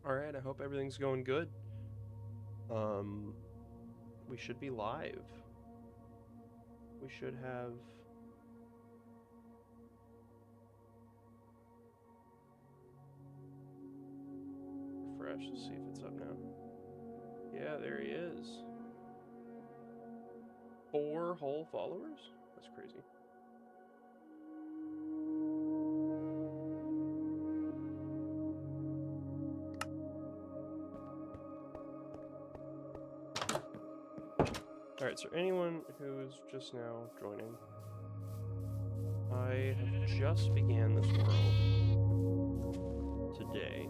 Alright, I hope everything's going good. We should be live. We should have... Refresh to see if it's up now. Yeah, there he is. 4 whole followers? That's crazy. Alright, so anyone who's just now joining, I have just began this world today.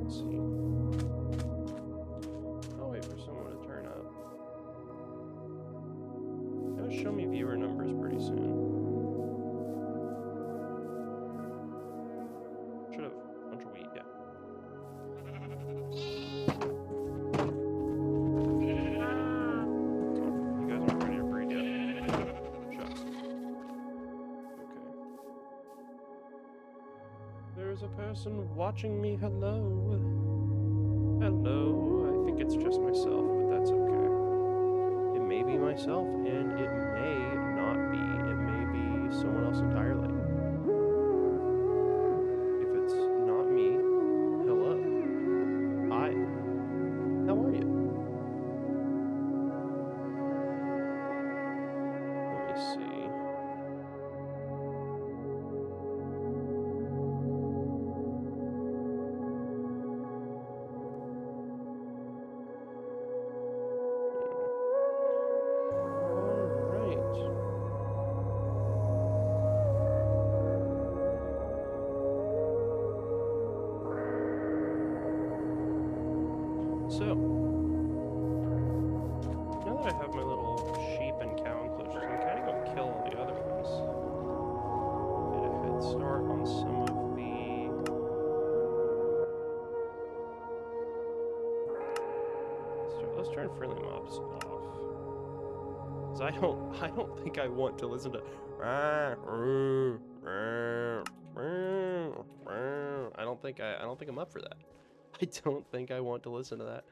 Let's see. I'll wait for someone to turn up. It'll show me viewer numbers pretty soon. Should have a bunch of wheat, yeah. You guys aren't ready to breed yet. Shucks. Okay. There's a person watching me. Hello. Hello. I think it's just myself, but that's okay. It may be myself, and it may not be. It may be someone else entirely. If it's not me, hello. Hi. How are you? Let me see. So, now that I have my little sheep and cow enclosures, I can kind of go kill all the other ones. Get a head start on some of the... Let's turn friendly mobs off. Because I don't think I want to listen to... I don't think I'm up for that. I don't think I want to listen to that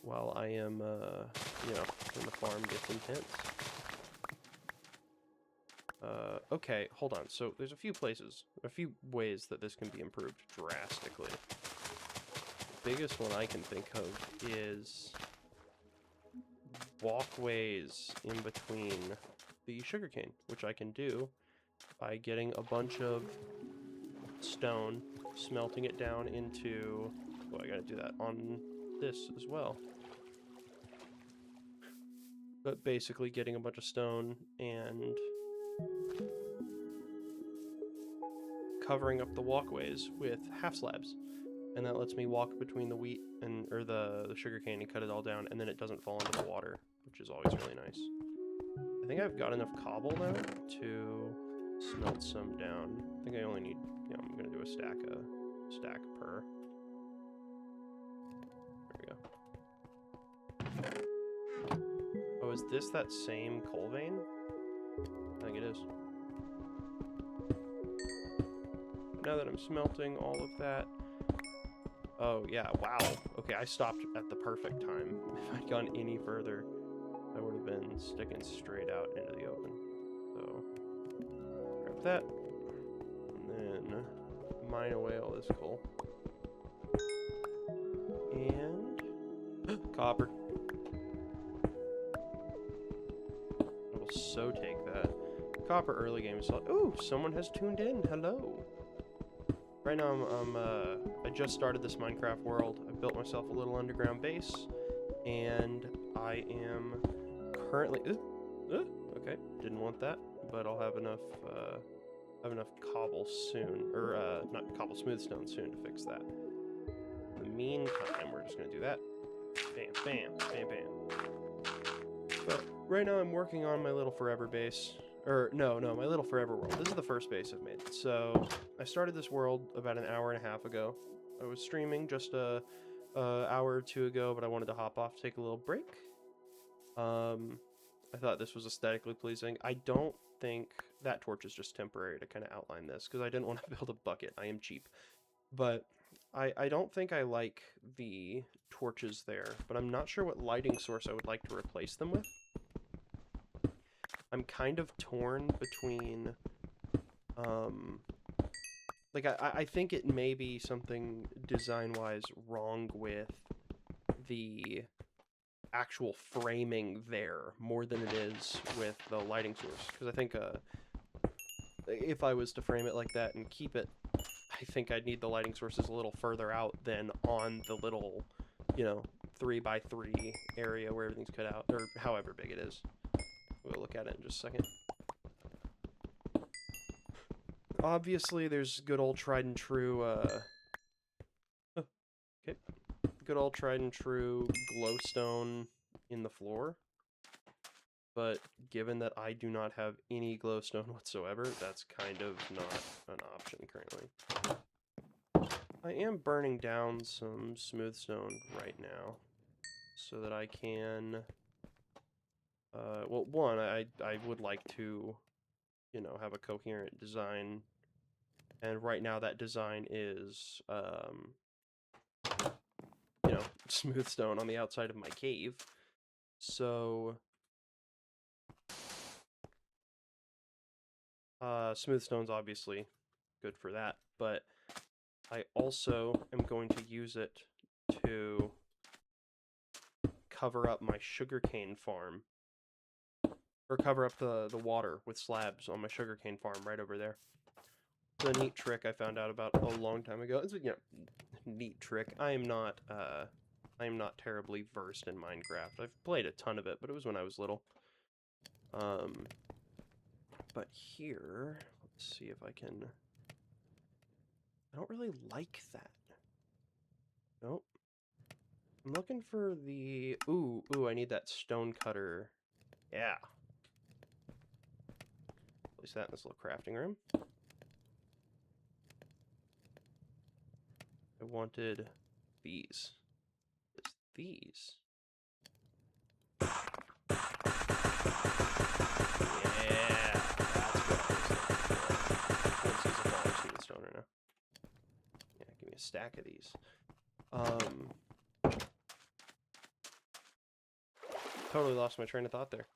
while I am, you know, when the farm gets intense. Okay, hold on. So there's a few ways that this can be improved drastically. The biggest one I can think of is walkways in between the sugarcane, which I can do by getting a bunch of stone, smelting it down into... Well, I gotta do that on this as well. But basically getting a bunch of stone and covering up the walkways with half slabs. And that lets me walk between the wheat or the sugarcane and cut it all down, and then it doesn't fall into the water, which is always really nice. I think I've got enough cobble now to smelt some down. I think I only need, you know, I'm gonna do a stack per. There we go. Oh, is this that same coal vein? I think it is. Now that I'm smelting all of that... Oh, yeah, wow. Okay, I stopped at the perfect time. If I'd gone any further, I would have been sticking straight out into the open. So, grab that, and then mine away all this coal. And... copper. I will so take that. Copper early game assault. Ooh, someone has tuned in. Hello. Right now, I just started this Minecraft world. I built myself a little underground base, and I am currently... okay, didn't want that, but I'll have enough cobble soon, or not cobble, smooth stone soon to fix that. In the meantime, we're just gonna do that. Bam, bam, bam, bam. But right now, I'm working on my little forever base. Or, no, my little forever world. This is the first base I've made. So, I started this world about an hour and a half ago. I was streaming just a hour or two ago, but I wanted to hop off to take a little break. I thought this was aesthetically pleasing. I don't think that torch is just temporary to kind of outline this, because I didn't want to build a bucket. I am cheap. But I don't think I like the torches there, but I'm not sure what lighting source I would like to replace them with. I'm kind of torn between, like, I think it may be something design-wise wrong with the actual framing there more than it is with the lighting source. Because I think if I was to frame it like that and keep it, I think I'd need the lighting sources a little further out than on the little, you know, 3x3 area where everything's cut out, or however big it is. We'll look at it in just a second. Obviously, there's good old tried and true, okay. Good old tried and true glowstone in the floor. But given that I do not have any glowstone whatsoever, that's kind of not an option currently. I am burning down some smooth stone right now so that I can, well, one, I would like to, you know, have a coherent design, and right now that design is, you know, smooth stone on the outside of my cave. So smooth stone's obviously good for that, but I also am going to use it to cover up my sugarcane farm, or cover up the water with slabs on my sugarcane farm right over there. It's a neat trick I found out about a long time ago. It's a, you know, neat trick. I am not terribly versed in Minecraft. I've played a ton of it, but it was when I was little. But here, let's see if I can. I don't really like that. Nope. I'm looking for the... Ooh, I need that stone cutter. Yeah. Place that in this little crafting room. I wanted these. It's these. Yeah, that's what I was looking for. Let's use a ball of stone right now. Yeah, give me a stack of these. Totally lost my train of thought there.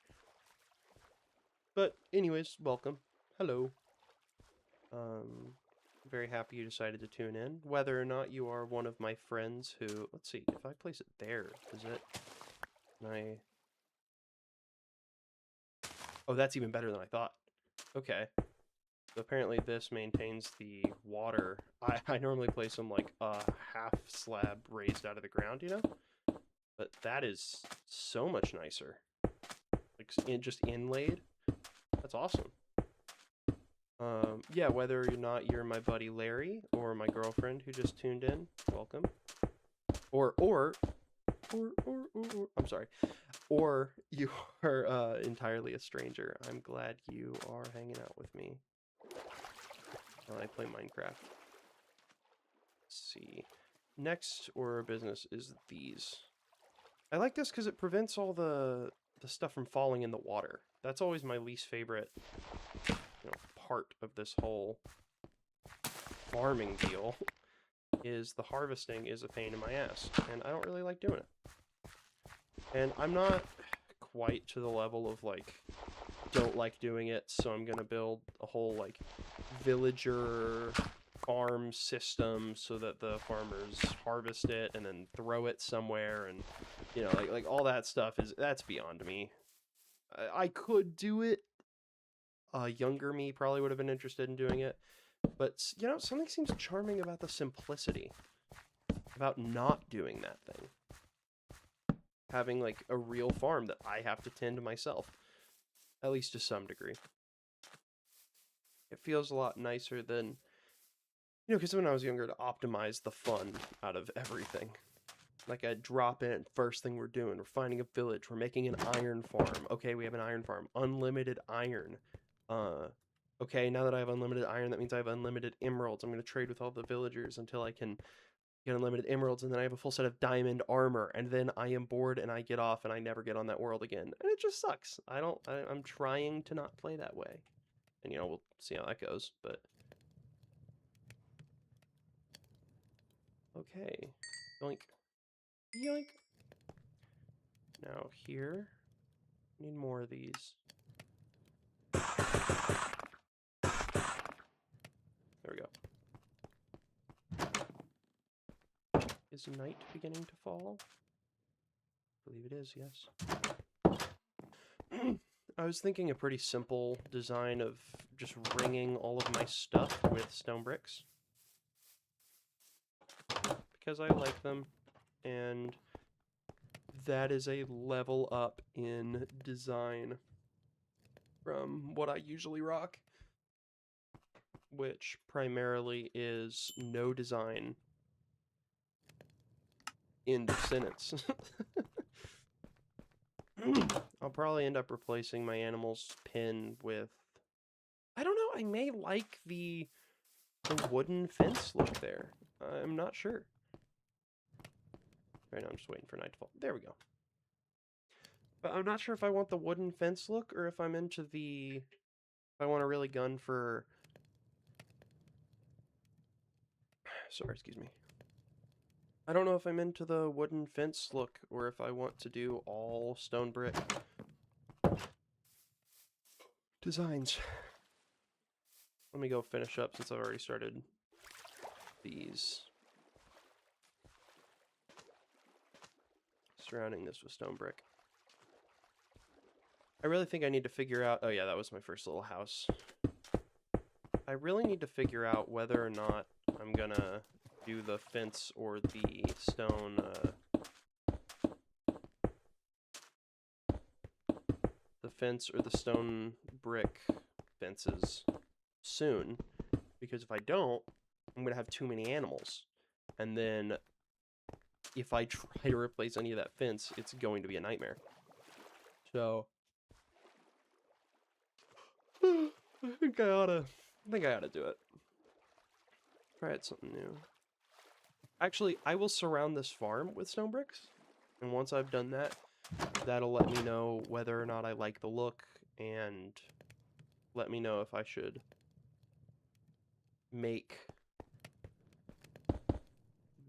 But anyways, welcome. Hello. Very happy you decided to tune in. Whether or not you are one of my friends who... Let's see, if I place it there, is it... Oh, that's even better than I thought. Okay. So apparently this maintains the water. I normally place them like a half slab raised out of the ground, you know? But that is so much nicer. Like, just inlaid. That's awesome. Yeah, whether or not you're my buddy Larry or my girlfriend who just tuned in, welcome. Or I'm sorry. Or you are entirely a stranger. I'm glad you are hanging out with me while I play Minecraft. Let's see. Next order of business is these. I like this because it prevents all the stuff from falling in the water. That's always my least favorite, you know, part of this whole farming deal, is the harvesting is a pain in my ass, and I don't really like doing it. And I'm not quite to the level of, like, don't like doing it, so I'm gonna build a whole, like, villager farm system so that the farmers harvest it and then throw it somewhere, and, you know, like all that stuff that's beyond me. I could do it. Younger me probably would have been interested in doing it, but, you know, something seems charming about the simplicity, about not doing that thing. Having, like, a real farm that I have to tend to myself, at least to some degree. It feels a lot nicer than, you know, because when I was younger, to optimize the fun out of everything. Like, I'd drop in, first thing we're doing, we're finding a village, we're making an iron farm. Okay, we have an iron farm. Unlimited iron. Okay, now that I have unlimited iron, that means I have unlimited emeralds. I'm going to trade with all the villagers until I can get unlimited emeralds, and then I have a full set of diamond armor, and then I am bored and I get off and I never get on that world again. And it just sucks. I'm trying to not play that way. And, you know, we'll see how that goes, but... Okay. Yoink. Yoink! Now here, need more of these. There we go. Is night beginning to fall? I believe it is, yes. I was thinking a pretty simple design of just ringing all of my stuff with stone bricks. Because I like them, and that is a level up in design from what I usually rock, which primarily is no design. End of sentence. I'll probably end up replacing my animal's pin with... I don't know, I may like the wooden fence look there. I'm not sure. Right now I'm just waiting for night to fall. There we go. But I'm not sure if I want the wooden fence look or if I'm into the... If I want to really gun for... Sorry, excuse me. I don't know if I'm into the wooden fence look or if I want to do all stone brick designs. Let me go finish up since I've already started these. Surrounding this with stone brick. I really think I need to figure out... Oh yeah, that was my first little house. I really need to figure out whether or not I'm gonna do the fence or the stone... the fence or the stone brick fences soon. Because if I don't, I'm gonna have too many animals. And then... if I try to replace any of that fence, it's going to be a nightmare. So... I think I ought to do it. Try it something new. Actually, I will surround this farm with stone bricks. And once I've done that, that'll let me know whether or not I like the look, and let me know if I should make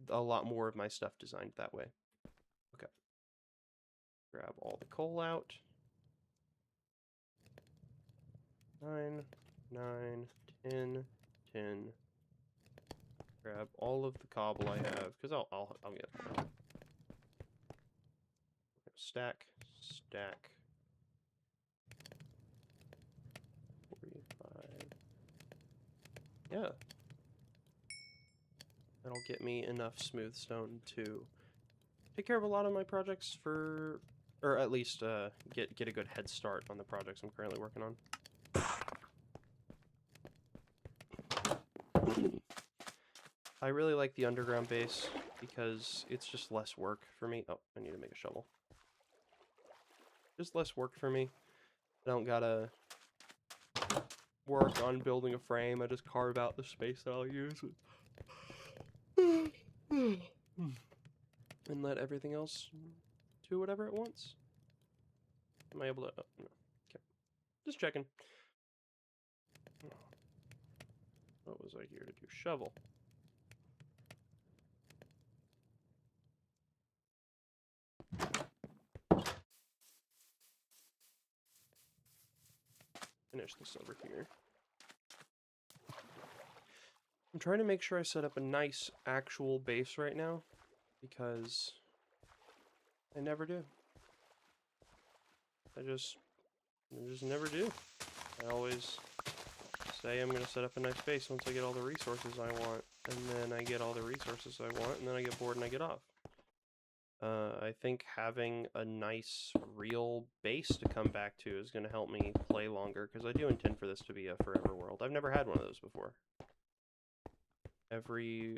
a lot more of my stuff designed that way. Okay. Grab all the coal out. 9, 9, 10, 10. Grab all of the cobble I have, because I'll get more. Stack, stack. 45. Yeah. That'll get me enough smooth stone to take care of a lot of my projects for, or at least get a good head start on the projects I'm currently working on. I really like the underground base because it's just less work for me. Oh, I need to make a shovel. Just less work for me. I don't gotta work on building a frame. I just carve out the space that I'll use. And let everything else do whatever it wants. Am I able to... Oh, no. Okay. Just checking. What was I here to do? Shovel. Finish this over here. I'm trying to make sure I set up a nice actual base right now, because I never do. I just never do. I always say I'm going to set up a nice base once I get all the resources I want, and then I get all the resources I want, and then I get bored and I get off. I think having a nice, real base to come back to is going to help me play longer, because I do intend for this to be a forever world. I've never had one of those before. Every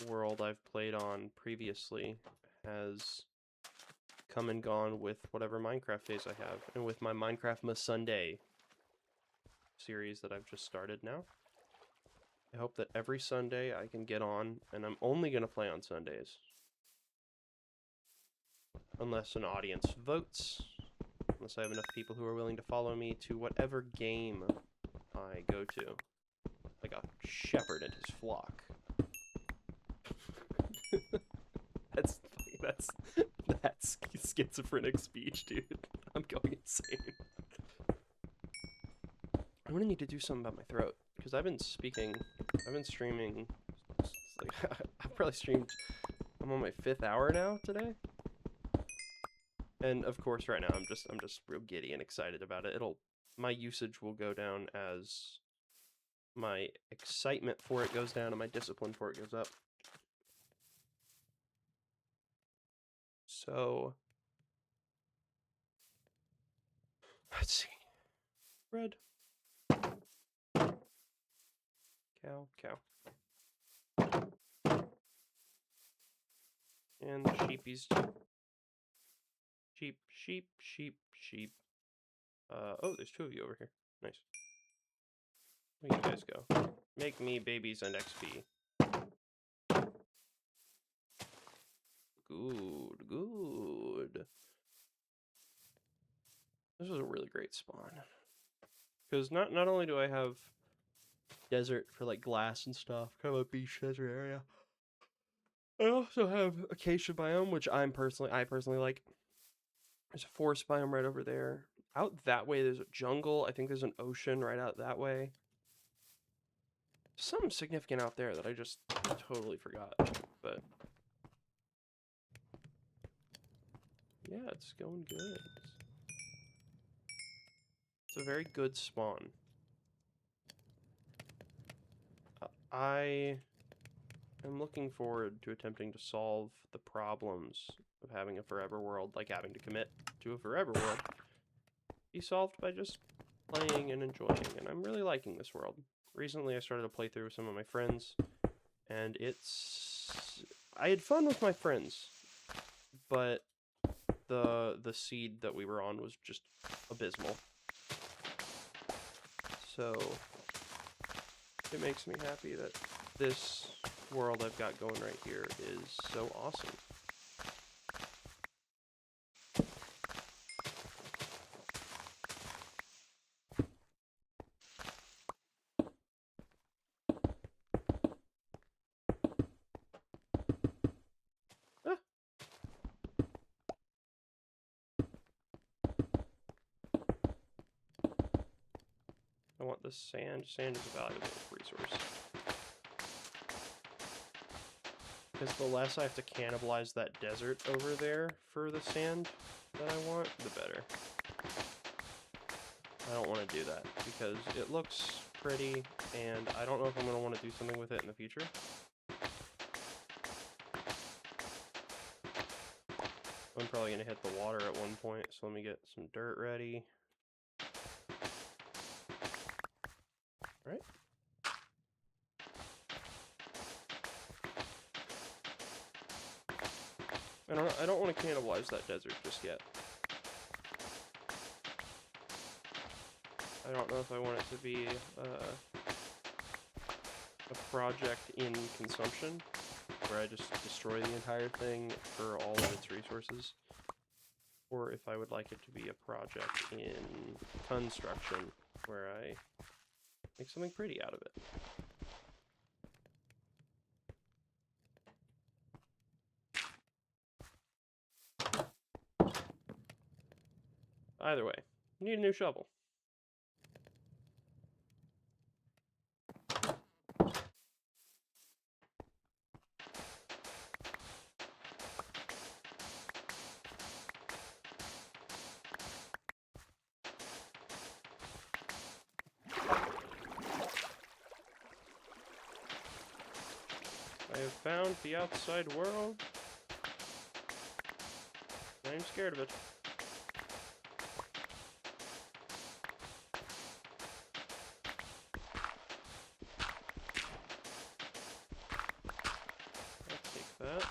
world I've played on previously has come and gone with whatever Minecraft phase I have, and with my Minecraft Msunday series that I've just started now. I hope that every Sunday I can get on, and I'm only going to play on Sundays. Unless an audience votes. Unless I have enough people who are willing to follow me to whatever game to. Like a shepherd and his flock. That's schizophrenic speech, dude. I'm going insane. I'm gonna need to do something about my throat, because I've been streaming, like, I've probably streamed, I'm on my 5th hour now today. And of course right now I'm just real giddy and excited about it. My usage will go down as my excitement for it goes down and my discipline for it goes up. So let's see. Red. Cow. And the sheepies. Sheep. Oh, there's 2 of you over here. Nice. Where you guys go? Make me babies and XP. Good. This is a really great spawn. Because not only do I have desert for like glass and stuff, kind of a beach desert area, I also have acacia biome, which I personally like. There's a forest biome right over there. Out that way there's a jungle. I think there's an ocean right out that way. Something significant out there that I just totally forgot. But yeah, it's going good. It's a very good spawn. I am looking forward to attempting to solve the problems of having a forever world, like having to commit to a forever world, be solved by just playing and enjoying, and I'm really liking this world. Recently I started to play through with some of my friends, and I had fun with my friends, but the seed that we were on was just abysmal. So it makes me happy that this world I've got going right here is so awesome. I want the sand. Sand is a valuable resource. Because the less I have to cannibalize that desert over there for the sand that I want, the better. I don't want to do that because it looks pretty, and I don't know if I'm going to want to do something with it in the future. I'm probably going to hit the water at one point, so let me get some dirt ready. Alright. I don't want to cannibalize that desert just yet. I don't know if I want it to be a project in consumption, where I just destroy the entire thing for all of its resources, or if I would like it to be a project in construction, where I make something pretty out of it. Either way, you need a new shovel. I have found the outside world. I'm scared of it. I'll take that.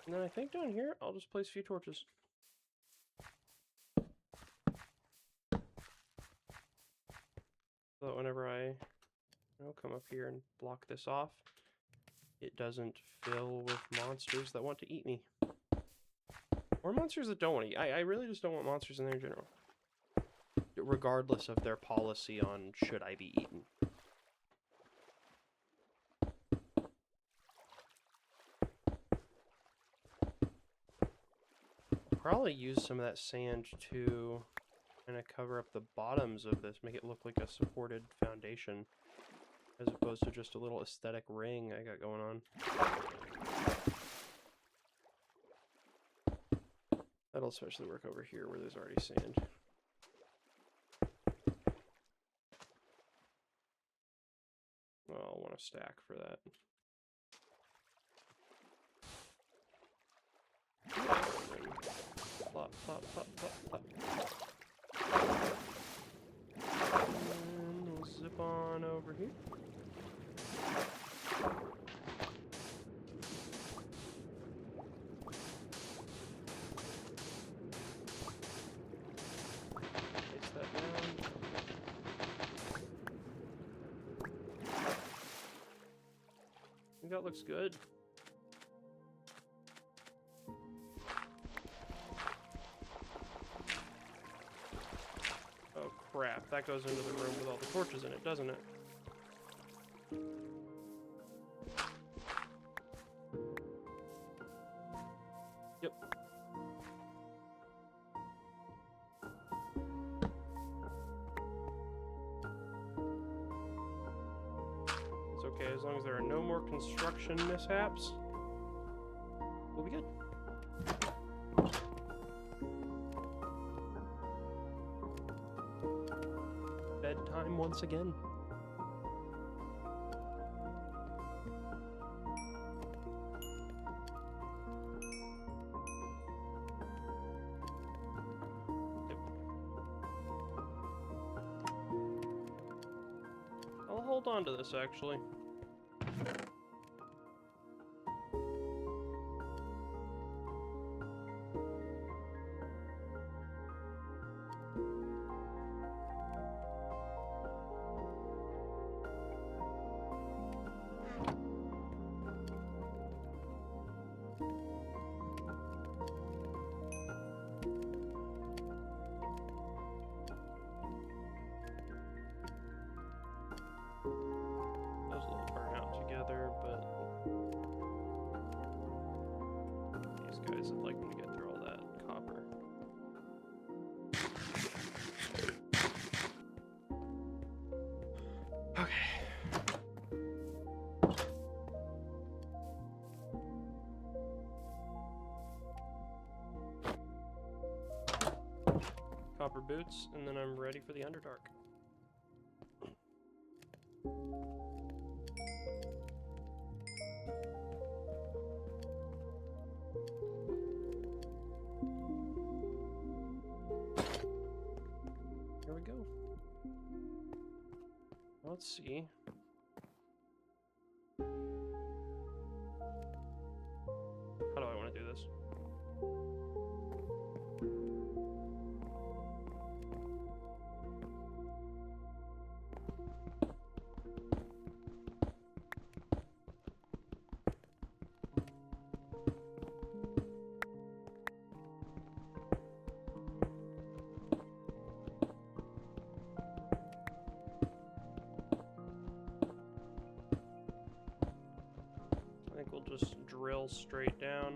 And then I think down here, I'll just place a few torches. So that whenever I come up here and block this off, it doesn't fill with monsters that want to eat me. Or monsters that don't want to eat. I really just don't want monsters in there in general. Regardless of their policy on should I be eaten. Probably use some of that sand to kind of cover up the bottoms of this, make it look like a supported foundation, as opposed to just a little aesthetic ring I got going on. That'll especially work over here where there's already sand. Well, I'll want a stack for that. Plop, plop, plop, plop, plop. And we'll zip on over here. Place that down. I think that looks good. Oh crap, that goes into the room with all the torches in it, doesn't it? Yep. It's okay, as long as there are no more construction mishaps, we'll be good. Bedtime once again. I'll hold on to this actually. Guys would like me to get through all that copper. Okay. Copper boots, and then I'm ready for the Underdark. Let's see. How do I want to do this? We'll just drill straight down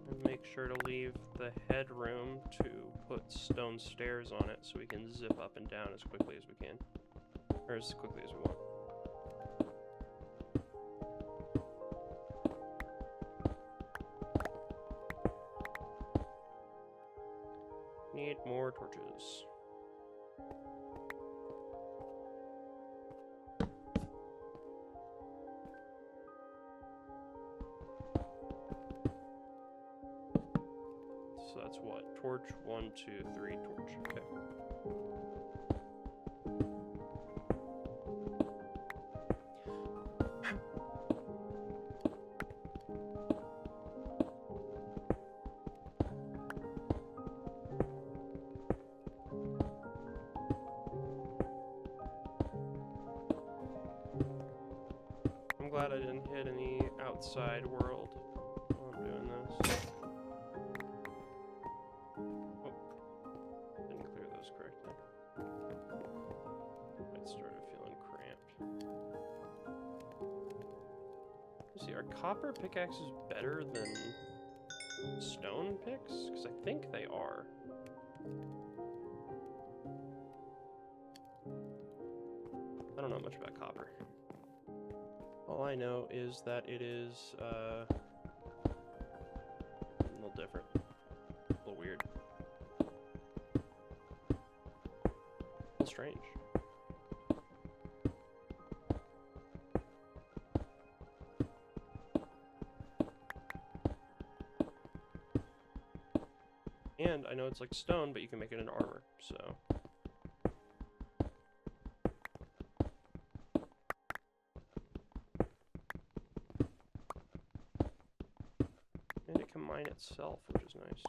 and make sure to leave the headroom to put stone stairs on it so we can zip up and down as quickly as we can, or as quickly as we want. Need more torches. So that's what? Torch, 1, 2, 3, torch. Okay. I didn't hit any outside world while I'm doing this. Oh, didn't clear those correctly. I started feeling cramped. Let's see, are copper pickaxes better than stone picks? Because I think they are. I don't know much about copper. All I know is that it is a little different, a little weird, a little strange. And I know it's like stone, but you can make it into armor, so. And it can mine itself, which is nice.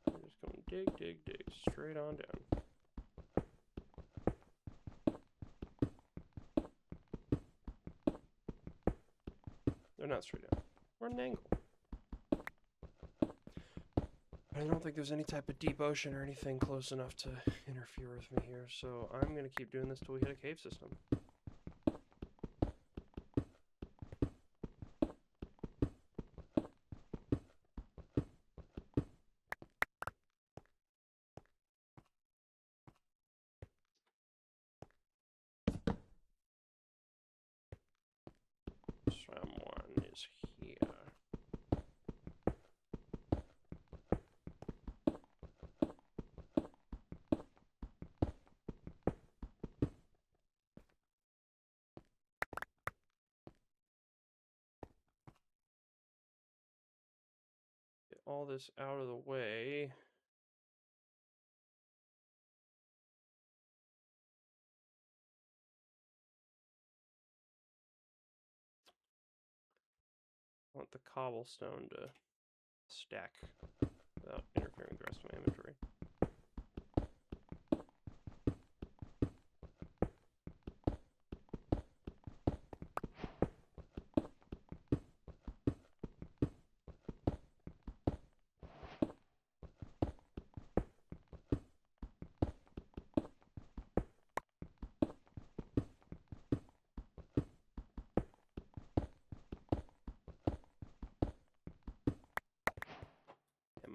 I'm just going dig, dig, dig, straight on down. They're not straight down. We're at an angle. I don't think there's any type of deep ocean or anything close enough to interfere with me here, so I'm going to keep doing this till we hit a cave system. Someone is here. Get all this out of the way. I want the cobblestone to stack without interfering with the rest of my inventory.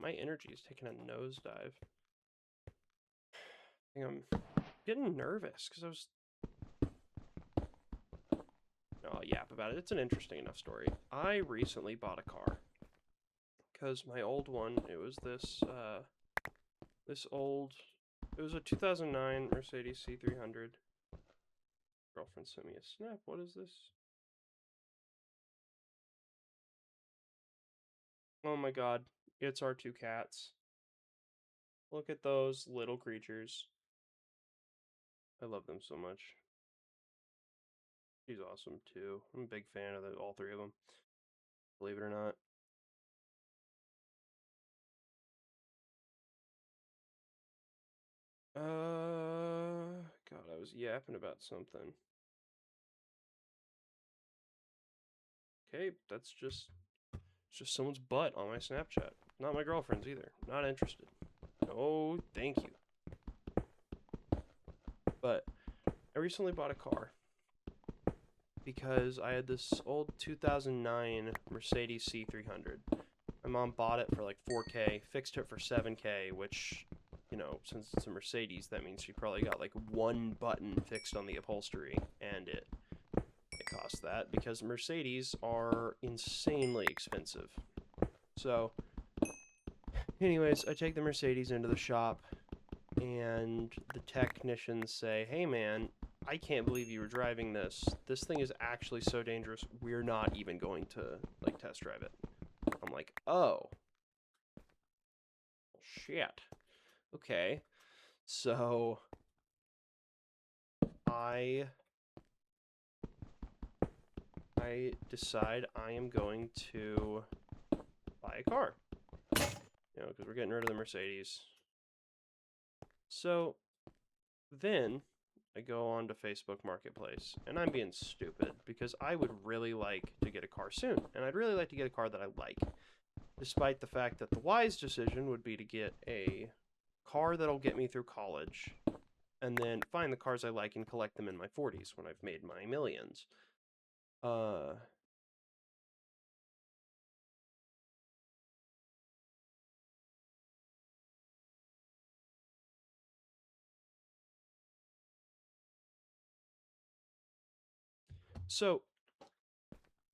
My energy is taking a nosedive. I think I'm getting nervous because I was. No, I'll yap about it. It's an interesting enough story. I recently bought a car because my old one, it was this old. It was a 2009 Mercedes C300. Girlfriend sent me a snap. What is this? Oh my god. It's our two cats. Look at those little creatures. I love them so much. She's awesome too. I'm a big fan of all three of them. Believe it or not. God, I was yapping about something. Okay, that's just it's just someone's butt on my Snapchat. Not my girlfriend's either. Not interested. No, thank you. But I recently bought a car because I had this old 2009 Mercedes C300. My mom bought it for like 4K, fixed it for 7K, which, you know, since it's a Mercedes, that means she probably got like one button fixed on the upholstery, and it cost that because Mercedes are insanely expensive. So, anyways, I take the Mercedes into the shop, and the technicians say, "Hey man, I can't believe you were driving this. This thing is actually so dangerous, we're not even going to, like, test drive it." I'm like, oh. Shit. Okay. So, I I decide I am going to buy a car. You know, because we're getting rid of the Mercedes. So then I go on to Facebook Marketplace, and I'm being stupid because I would really like to get a car soon, and I'd really like to get a car that I like, despite the fact that the wise decision would be to get a car that'll get me through college, and then find the cars I like and collect them in my 40s when I've made my millions. So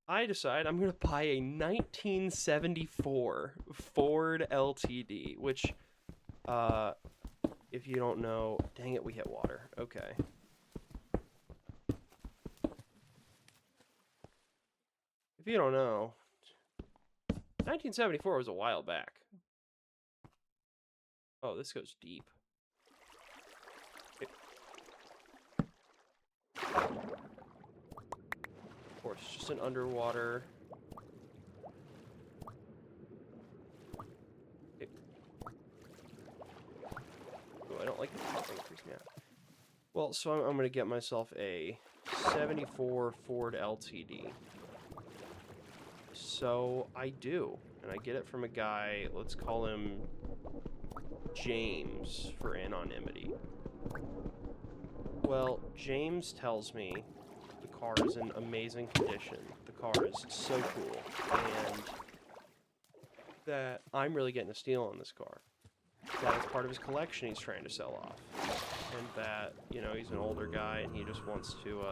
I decide I'm going to buy a 1974 Ford LTD, which, if you don't know, dang it, we hit water. Okay. If you don't know, 1974 was a while back. Oh, this goes deep. Of course, just an underwater. Oh, I don't like the thing freaks me out. Well, so I'm going to get myself a 74 Ford LTD. So I do, and I get it from a guy, let's call him James for anonymity. Well, James tells me the car is in amazing condition. The car is so cool, and that I'm really getting a steal on this car. That it's part of his collection he's trying to sell off. And that, you know, he's an older guy and he just wants to,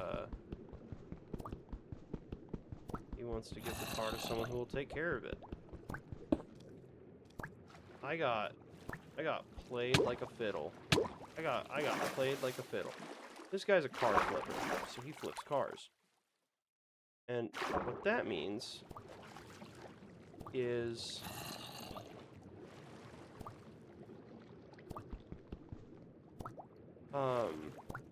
give the car to someone who will take care of it. I got played like a fiddle. I got played like a fiddle. This guy's a car flipper, so he flips cars. And what that means is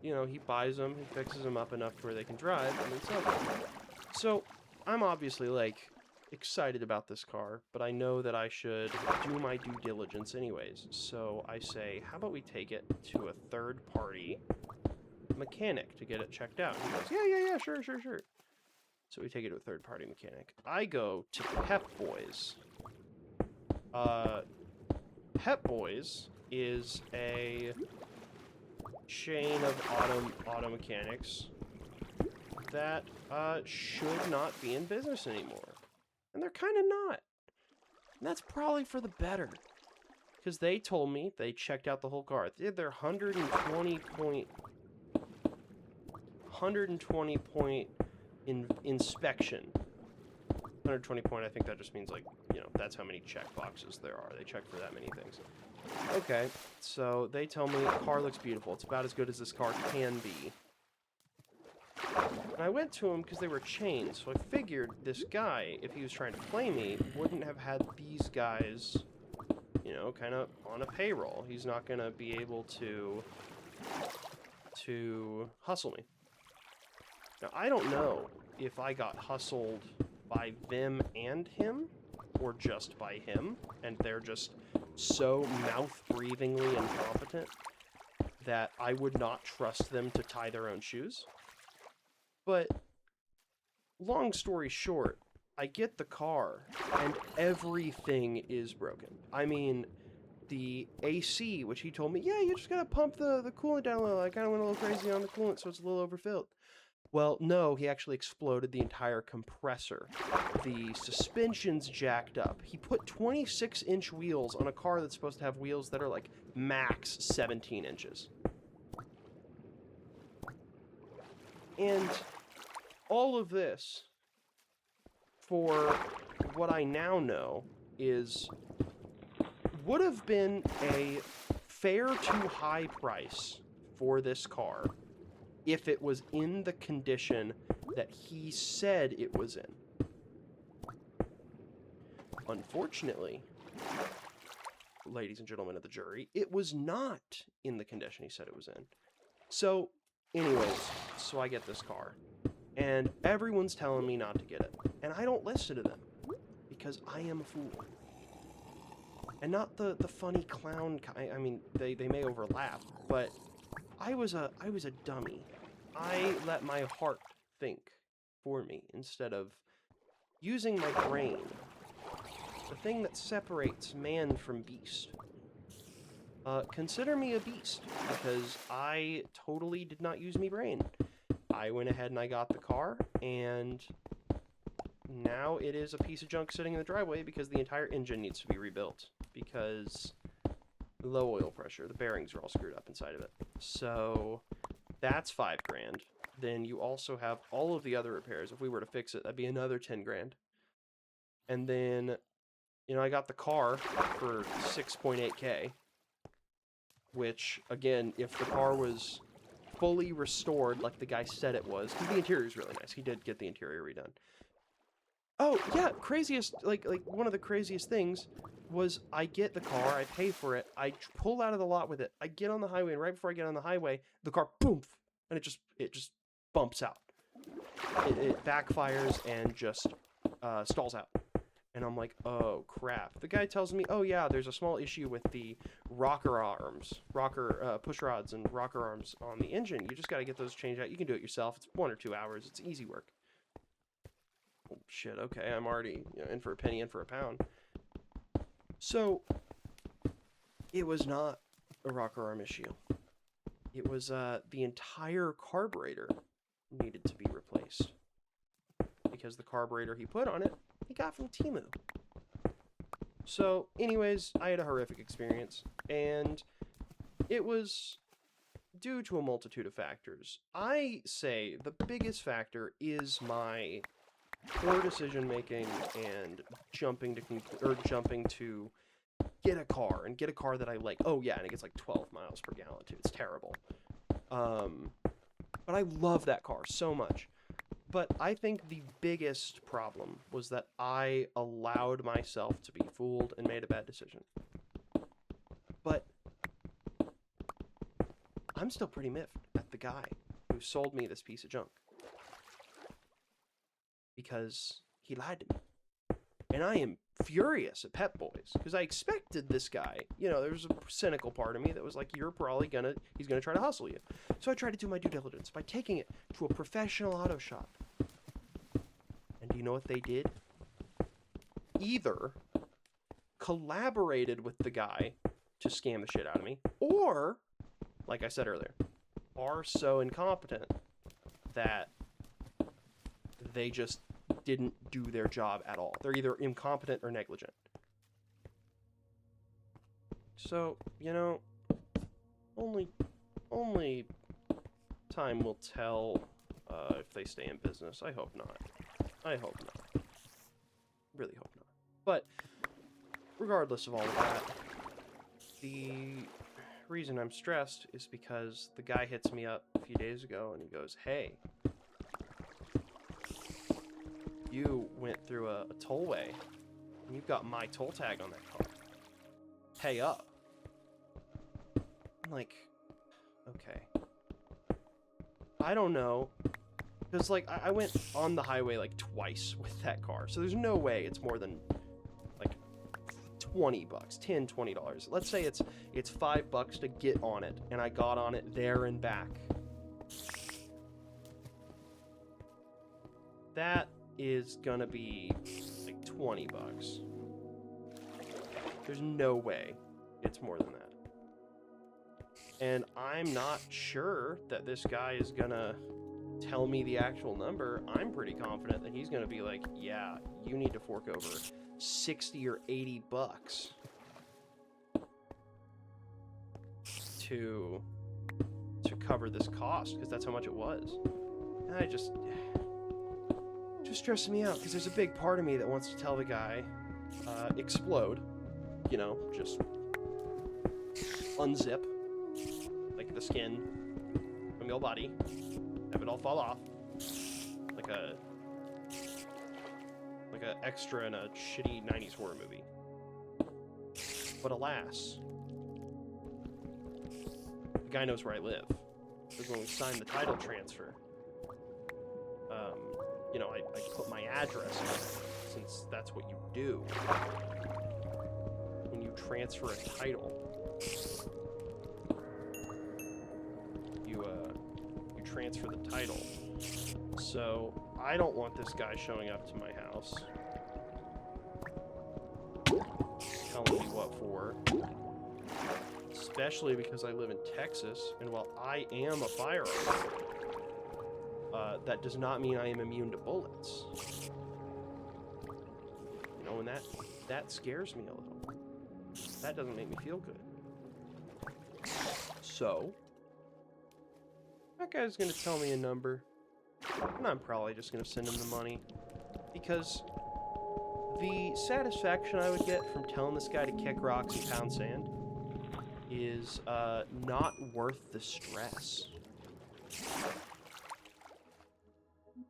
you know, he buys them, he fixes them up enough to where they can drive, and then sells them. So, I'm obviously, like, excited about this car, but I know that I should do my due diligence anyways. So I say, how about we take it to a third-party mechanic to get it checked out? He goes, yeah, sure. So we take it to a third-party mechanic. I go to Pep Boys. Pep Boys is a chain of auto mechanics that should not be in business anymore. And they're kind of not. And that's probably for the better. Because they told me they checked out the whole car. They did their 120 point inspection. 120 point, I think that just means, like, you know, that's how many check boxes there are. They check for that many things. Okay, so they tell me the car looks beautiful. It's about as good as this car can be. And I went to him because they were chains, so I figured this guy, if he was trying to play me, wouldn't have had these guys, you know, kind of on a payroll. He's not going to be able to hustle me. Now, I don't know if I got hustled by them and him, or just by him, and they're just so mouth-breathingly incompetent that I would not trust them to tie their own shoes. But, long story short, I get the car, and everything is broken. I mean, the AC, which he told me, yeah, you just gotta pump the coolant down a little. I kind of went a little crazy on the coolant, so it's a little overfilled. Well, no, he actually exploded the entire compressor. The suspension's jacked up. He put 26-inch wheels on a car that's supposed to have wheels that are like max 17 inches. And all of this, for what I now know, would have been a fair to high price for this car if it was in the condition that he said it was in. Unfortunately, ladies and gentlemen of the jury, it was not in the condition he said it was in. So, anyways, so I get this car. And everyone's telling me not to get it. And I don't listen to them. Because I am a fool. And not the funny clown kind. I mean, they may overlap. But I was a dummy. I let my heart think for me instead of using my brain. The thing that separates man from beast. Consider me a beast, because I totally did not use me brain. I went ahead and I got the car, and now it is a piece of junk sitting in the driveway because the entire engine needs to be rebuilt. Because low oil pressure, the bearings are all screwed up inside of it. So that's $5 grand. Then you also have all of the other repairs. If we were to fix it, that'd be another 10 grand. And then, you know, I got the car for 6.8K. Which, again, if the car was fully restored like the guy said it was, because the interior is really nice. He did get the interior redone. Oh, yeah, craziest, like one of the craziest things was I get the car, I pay for it, I pull out of the lot with it, I get on the highway, and right before I get on the highway, the car, boom, and it just bumps out. It backfires and just stalls out. And I'm like, oh, crap. The guy tells me, oh, yeah, there's a small issue with the push rods and rocker arms on the engine. You just got to get those changed out. You can do it yourself. It's 1 or 2 hours. It's easy work. Oh, shit, okay, I'm already in for a penny, in for a pound. So, it was not a rocker arm issue. It was the entire carburetor needed to be replaced. Because the carburetor he put on it, he got from Temu. So, anyways, I had a horrific experience, and it was due to a multitude of factors. I say the biggest factor is my poor decision making and jumping to get a car and get a car that I like. Oh yeah, and it gets like 12 miles per gallon too. It's terrible. But I love that car so much. But I think the biggest problem was that I allowed myself to be fooled and made a bad decision. But I'm still pretty miffed at the guy who sold me this piece of junk. Because he lied to me. And I am furious at Pep Boys. Because I expected this guy. You know, there was a cynical part of me that was like, he's gonna try to hustle you. So I tried to do my due diligence by taking it to a professional auto shop. And do you know what they did? Either collaborated with the guy to scam the shit out of me, or, like I said earlier, are so incompetent that they just didn't do their job at all. They're either incompetent or negligent. So, you know, only time will tell if they stay in business. I hope not. I hope not. Really hope not. But regardless of all of that, the reason I'm stressed is because the guy hits me up a few days ago and he goes, hey, you went through a tollway and you've got my toll tag on that car. Pay up. I'm like, okay. I don't know. Because, like, I went on the highway, like, twice with that car. So there's no way it's more than, like, $20, $10, $20. Let's say it's $5 to get on it, and I got on it there and back. That is gonna be, like, $20. There's no way it's more than that. And I'm not sure that this guy is gonna tell me the actual number. I'm pretty confident that he's going to be like, yeah, you need to fork over 60 or 80 bucks to cover this cost, because that's how much it was. And I just stresses me out, because there's a big part of me that wants to tell the guy, explode, you know, just unzip, like the skin from your body, have it all fall off, like a extra in a shitty 90s horror movie. But alas, the guy knows where I live, because when we signed the title transfer, you know, I put my address in it, since that's what you do when you transfer a title. You transfer the title. So I don't want this guy showing up to my house telling me what for. Especially because I live in Texas, and while I am a firearm, that does not mean I am immune to bullets. You know, and that scares me a little. That doesn't make me feel good. So, that guy's gonna tell me a number, and I'm probably just gonna send him the money, because the satisfaction I would get from telling this guy to kick rocks and pound sand is not worth the stress.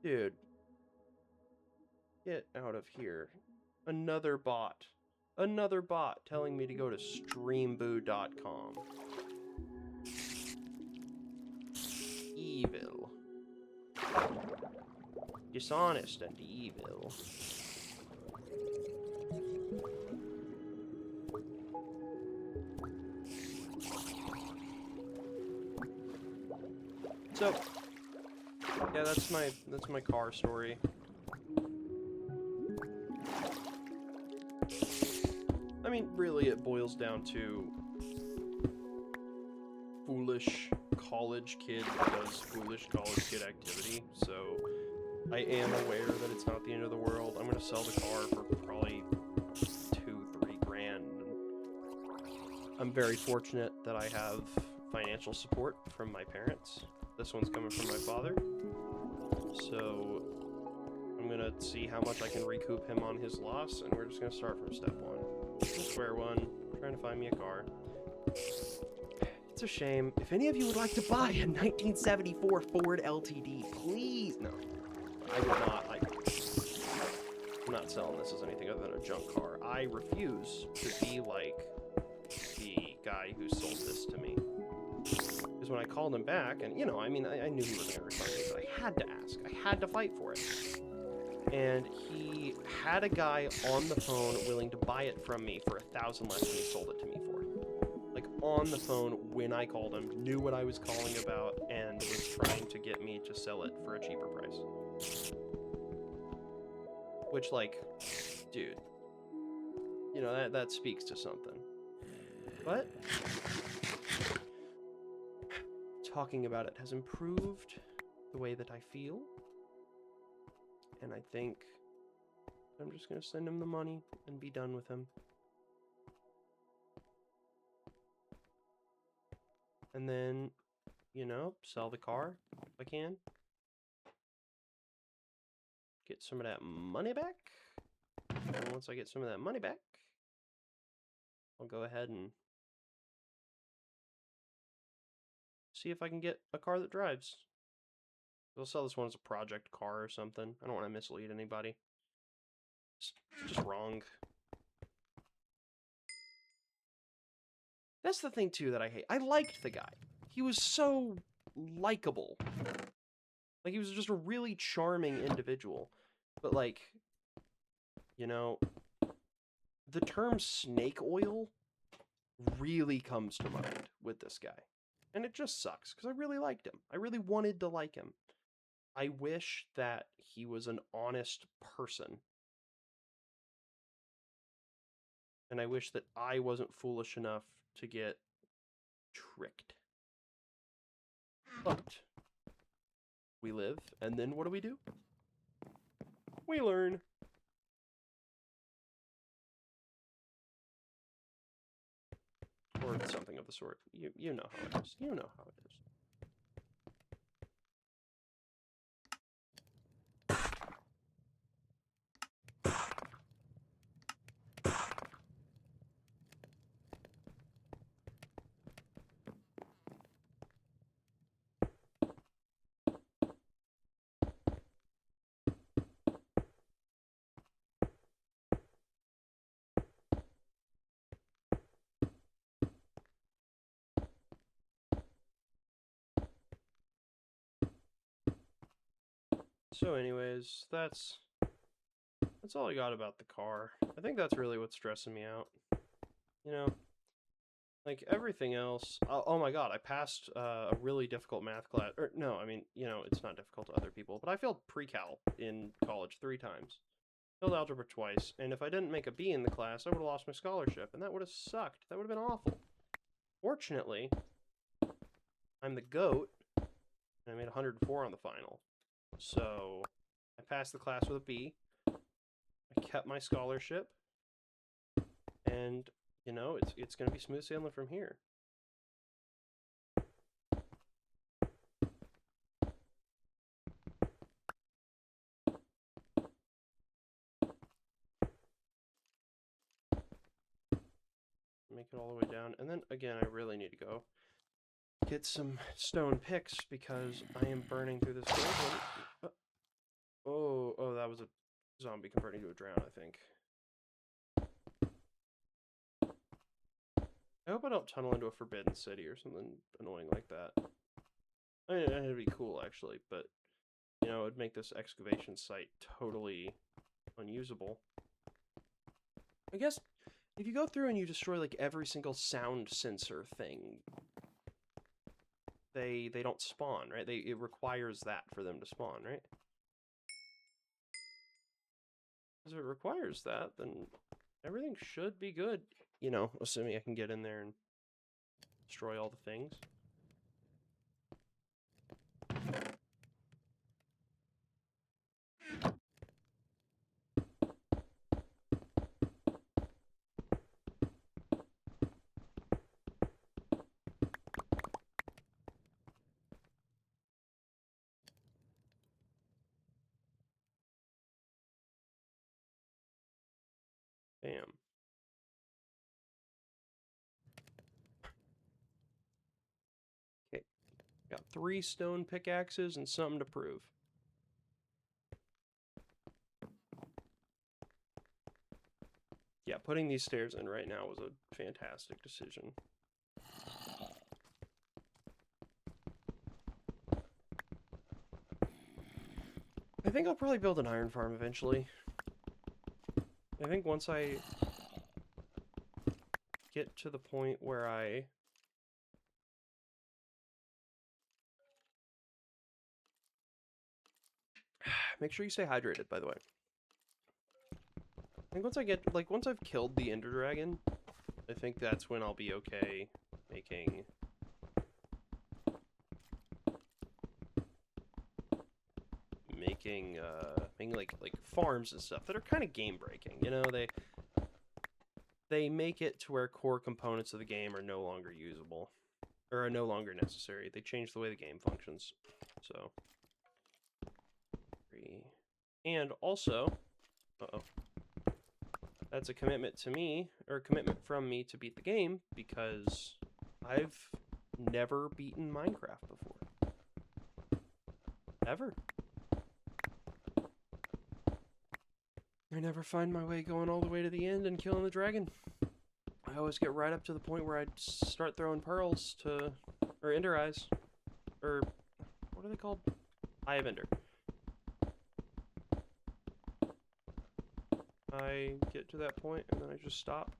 Dude, get out of here. Another bot telling me to go to streamboo.com. Evil. Dishonest and evil. So, yeah, that's my car story. I mean, really, it boils down to foolish college kid does foolish college kid activity. So, I am aware that it's not the end of the world. I'm gonna sell the car for probably $2-3 grand. I'm very fortunate that I have financial support from my parents. This one's coming from my father. So I'm gonna see how much I can recoup him on his loss, and we're just gonna start from step one. Square one, trying to find me a car. It's a shame. If any of you would like to buy a 1974 Ford LTD, please. No, I would not. I'm not selling this as anything other than a junk car. I refuse to be like the guy who sold this to me. Because when I called him back, and, you know, I mean, I knew he wasn't going to refund me, but I had to ask. I had to fight for it. And he had a guy on the phone willing to buy it from me for $1,000 less than he sold it to me for. Like, on the phone when I called him, knew what I was calling about, and was trying to get me to sell it for a cheaper price. Which, like, dude, you know, that speaks to something. But talking about it has improved the way that I feel, and I think I'm just gonna send him the money and be done with him. And then, you know, sell the car if I can. Get some of that money back. And once I get some of that money back, I'll go ahead and see if I can get a car that drives. I'll sell this one as a project car or something. I don't want to mislead anybody. It's just wrong. That's the thing, too, that I hate. I liked the guy. He was so likable. Like, he was just a really charming individual. But, like, you know, the term snake oil really comes to mind with this guy. And it just sucks, because I really liked him. I really wanted to like him. I wish that he was an honest person. And I wish that I wasn't foolish enough to get tricked. But we live, and then what do? We learn. Or something of the sort. You know how it is. You know how it is. So anyways, that's all I got about the car. I think that's really what's stressing me out. You know, like everything else. Oh my god, I passed a really difficult math class. Or no, I mean, you know, it's not difficult to other people, but I failed pre-cal in college 3 times. Failed algebra twice, and if I didn't make a B in the class, I would have lost my scholarship, and that would have sucked. That would have been awful. Fortunately, I'm the GOAT, and I made 104 on the final. So, I passed the class with a B. I kept my scholarship, and, you know, it's going to be smooth sailing from here. Make it all the way down, and then, again, I really need to go get some stone picks, because I am burning through this gold. Oh, that was a zombie converting to a drown, I think. I hope I don't tunnel into a forbidden city or something annoying like that. I mean, it'd be cool, actually, but, you know, it'd make this excavation site totally unusable. I guess, if you go through and you destroy, like, every single sound sensor thing, they don't spawn, right? It requires that for them to spawn, right? Because if it requires that, then everything should be good. You know, assuming I can get in there and destroy all the things. Bam. Okay, got 3 stone pickaxes and something to prove. Yeah, putting these stairs in right now was a fantastic decision. I think I'll probably build an iron farm eventually. I think once I get to the point where I make sure you stay hydrated, by the way. I think once I've killed the Ender Dragon, I think that's when I'll be okay making like farms and stuff that are kind of game breaking. You know, they make it to where core components of the game are no longer usable or are no longer necessary. They change the way the game functions. So, and also, that's a commitment to me, or a commitment from me to beat the game, because I've never beaten Minecraft before. Ever. I never find my way going all the way to the end and killing the dragon. I always get right up to the point where I start throwing pearls or ender eyes. Or, what are they called? Eye of Ender. I get to that point and then I just stop.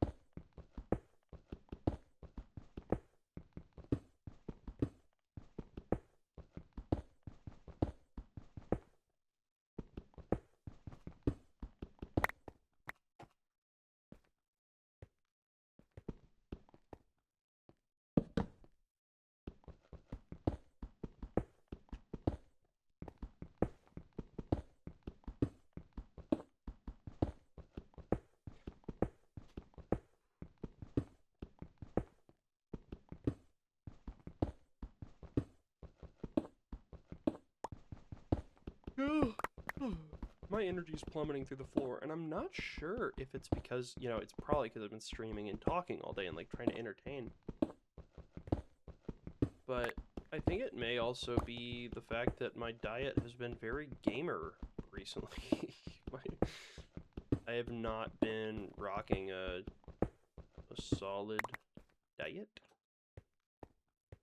My energy's plummeting through the floor, and I'm not sure if it's because, you know, it's probably because I've been streaming and talking all day and, like, trying to entertain. But I think it may also be the fact that my diet has been very gamer recently. I have not been rocking a solid diet.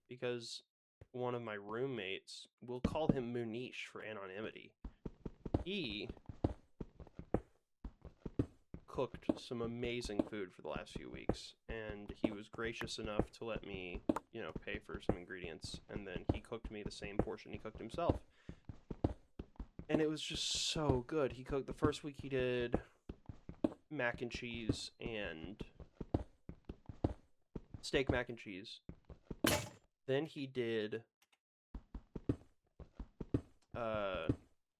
Because one of my roommates, we'll call him Munish for anonymity, he cooked some amazing food for the last few weeks, and he was gracious enough to let me, you know, pay for some ingredients, and then he cooked me the same portion he cooked himself. And it was just so good. He cooked, the first week he did mac and cheese and steak mac and cheese. Then he did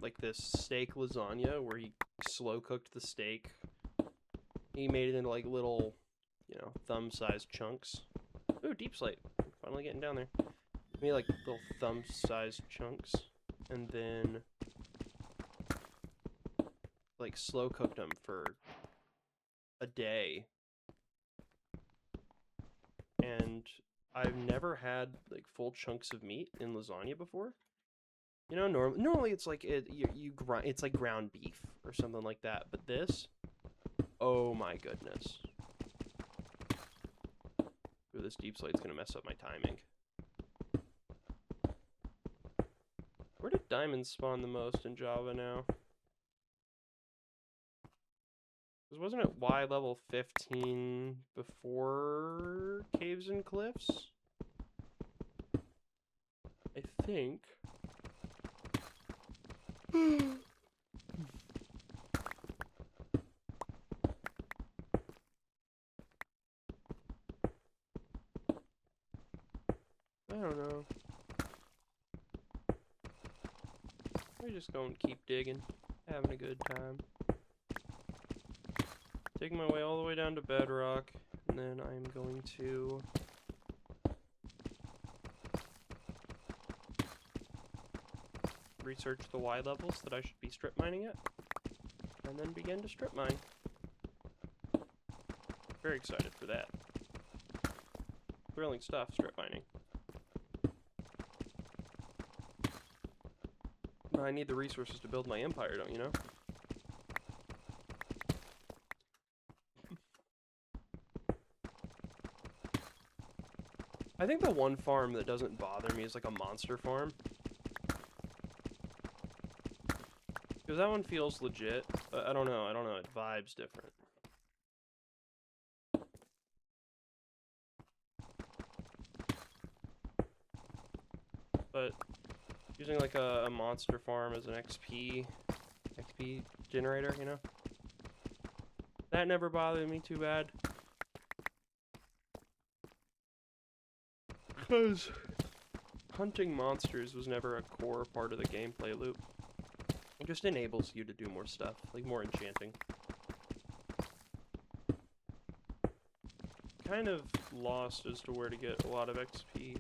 like this steak lasagna where he slow cooked the steak. He made it into like little, you know, thumb-sized chunks. Ooh, deep slate. Finally getting down there. He made like little thumb-sized chunks, and then like slow cooked them for a day. And I've never had like full chunks of meat in lasagna before. You know, normally it's like you grind, it's like ground beef or something like that. But this, oh my goodness. Ooh, this deep slate's gonna mess up my timing. Where did diamonds spawn the most in Java now? Because wasn't it Y level 15 before Caves and Cliffs? I think. I don't know. We're just going to keep digging, having a good time. Taking my way all the way down to bedrock, and then I'm going to research the Y levels that I should be strip mining at, and then begin to strip mine. Very excited for that. Thrilling stuff, strip mining. But I need the resources to build my empire, don't you know? I think the one farm that doesn't bother me is like a monster farm. Because that one feels legit. I don't know, it vibes different. But using like a monster farm as an XP generator, you know? That never bothered me too bad. Because hunting monsters was never a core part of the gameplay loop. It just enables you to do more stuff, like more enchanting. Kind of lost as to where to get a lot of XP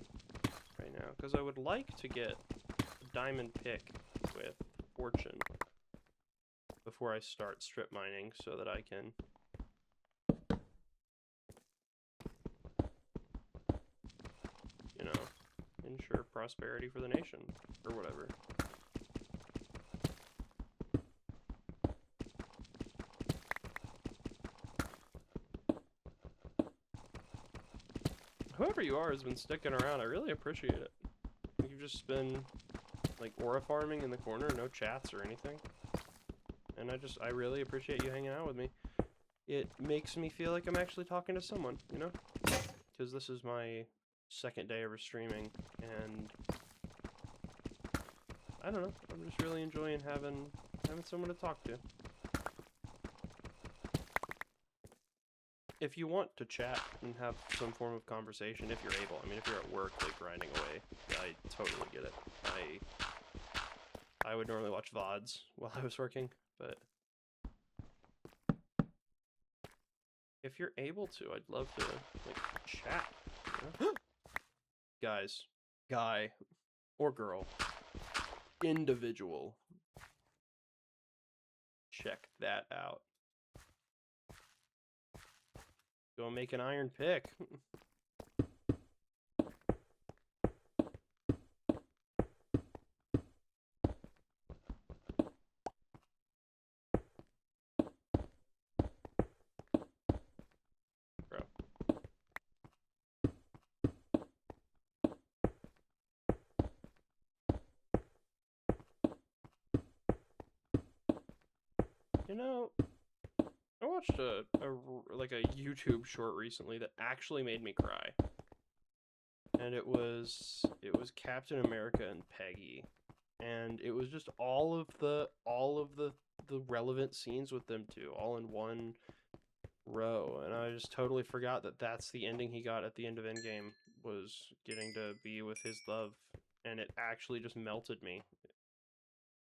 right now, because I would like to get a diamond pick with fortune before I start strip mining so that I can ensure prosperity for the nation, or whatever. Whoever you are has been sticking around. I really appreciate it. You've just been, like, aura farming in the corner, no chats or anything. And I really appreciate you hanging out with me. It makes me feel like I'm actually talking to someone, you know? Because this is my second day ever streaming, and I don't know, I'm just really enjoying having someone to talk to. If you want to chat and have some form of conversation, if you're able, I mean, if you're at work, like, grinding away, I totally get it. I would normally watch VODs while I was working, but if you're able to, I'd love to, like, chat, you know? Guys, guy, or girl, individual, check that out. Go make an iron pick. Bro. You know, I watched a YouTube short recently that actually made me cry. And it was Captain America and Peggy. And it was just all of the relevant scenes with them two all in one row, and I just totally forgot that that's the ending he got at the end of Endgame, was getting to be with his love, and it actually just melted me.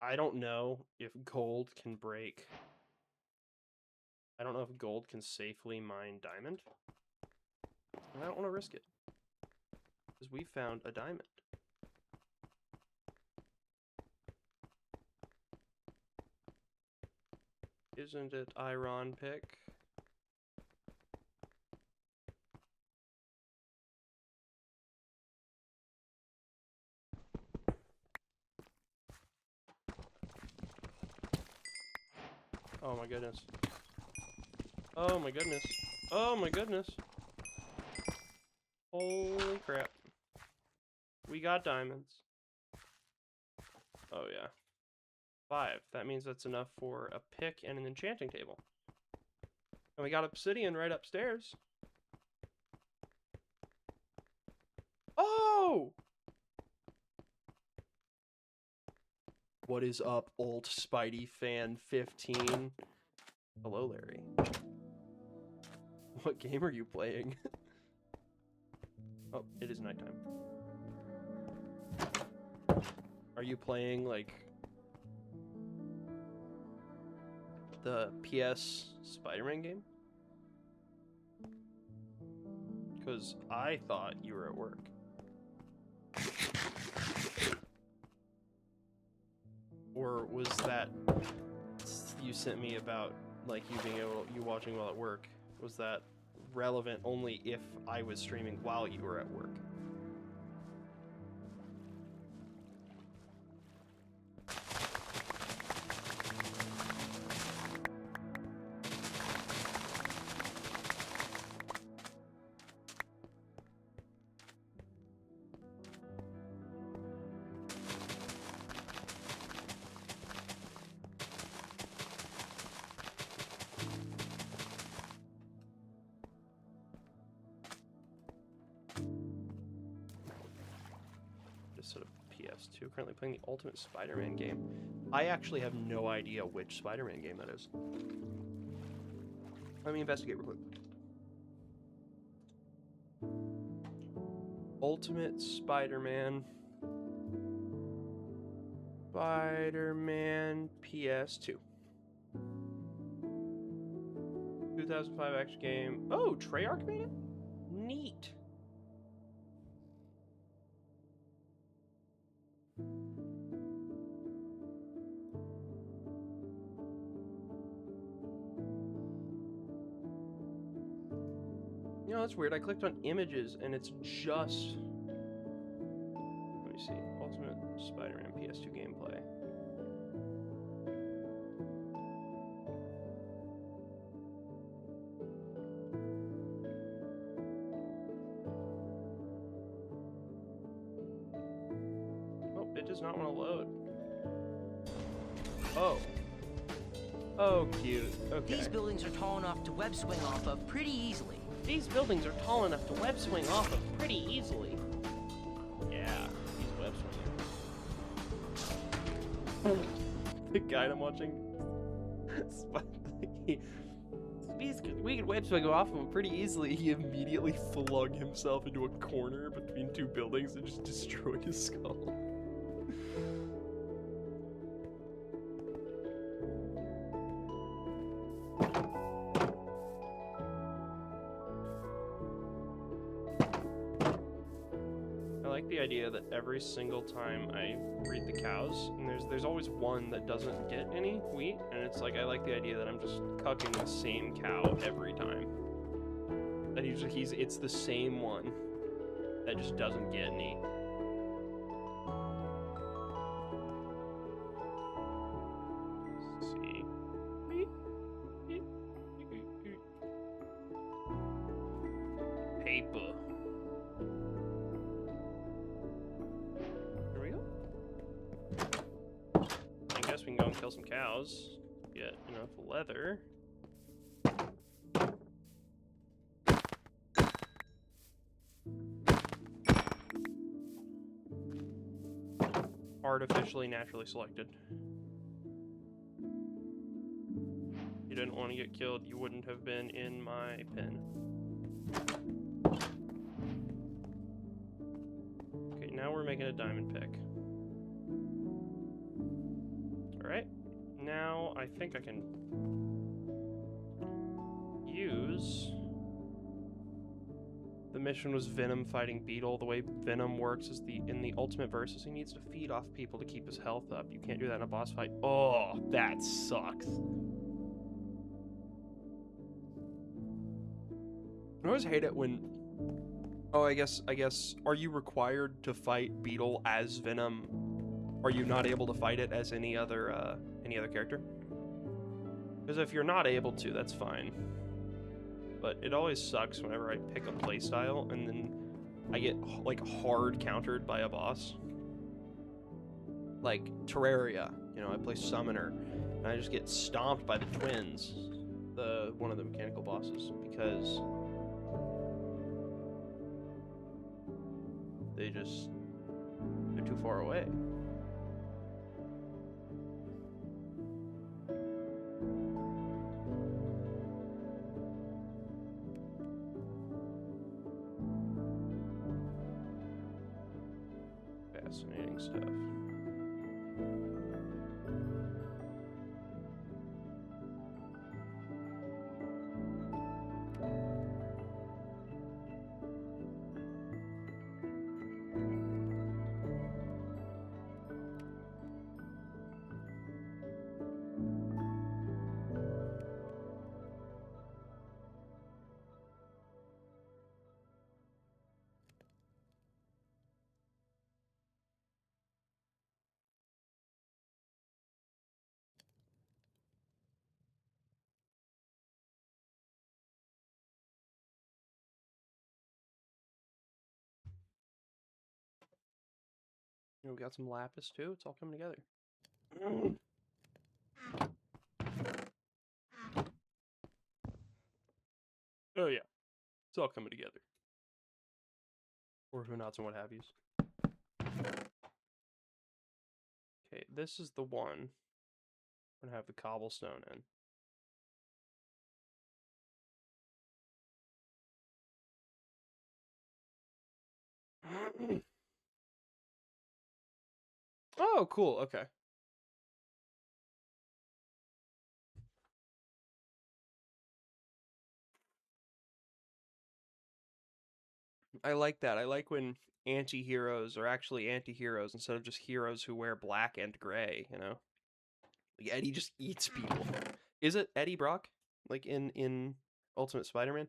I don't know if gold can break. I don't know if gold can safely mine diamond, and I don't want to risk it, because we found a diamond. Isn't it Iron pick? Oh my goodness. Oh my goodness. Oh my goodness. Holy crap. We got diamonds. Oh yeah. 5. That means that's enough for a pick and an enchanting table. And we got obsidian right upstairs. Oh! What is up, old Spidey fan 15? Hello, Larry. What game are you playing? Oh, it is nighttime. Are you playing, like, the PS Spider-Man game? Because I thought you were at work. Or was that you sent me about, like, you watching while at work? Was that relevant only if I was streaming while you were at work? Sort of PS2, currently playing the Ultimate Spider-Man game. I actually have no idea which Spider-Man game that is. Let me investigate real quick. Ultimate Spider-Man. Spider-Man PS2. 2005 action game. Oh, Treyarch made it? Neat. You know, that's weird. I clicked on images and it's just... Let me see. Ultimate Spider-Man PS2 gameplay. Oh, it does not want to load. Oh. Oh, cute. Okay. These buildings are tall enough to web swing off of pretty easily. These buildings are tall enough to web swing off of pretty easily. Yeah, he's web swinging. The guy I'm watching. We can web swing off of him pretty easily. He immediately flung himself into a corner between two buildings and just destroyed his skull. The idea that every single time I breed the cows, and there's always one that doesn't get any wheat, and it's like, I like the idea that I'm just cucking the same cow every time. That it's the same one that just doesn't get any. Let's see. Paper. We can go and kill some cows. get enough leather. Artificially naturally selected. If you didn't want to get killed, you wouldn't have been in my pen. Okay, now we're making a diamond pick. Alright, now I think I can use... The mission was Venom fighting Beetle. The way Venom works is in the Ultimate Versus, he needs to feed off people to keep his health up. You can't do that in a boss fight. Oh, that sucks. I always hate it when... Oh, I guess, are you required to fight Beetle as Venom? Are you not able to fight it as any other character? Because if you're not able to, that's fine. But it always sucks whenever I pick a playstyle and then I get, like, hard countered by a boss. Like, Terraria. You know, I play Summoner, and I just get stomped by the twins, one of the mechanical bosses, because they're too far away. Fascinating stuff. You know, we got some lapis too. It's all coming together. Oh yeah, it's all coming together. Or who nots and what have yous. Okay, this is the one. I'm gonna have the cobblestone in. Oh, cool. Okay. I like that. I like when anti-heroes are actually anti-heroes instead of just heroes who wear black and gray, you know? Like Eddie just eats people. Is it Eddie Brock? Like in Ultimate Spider-Man?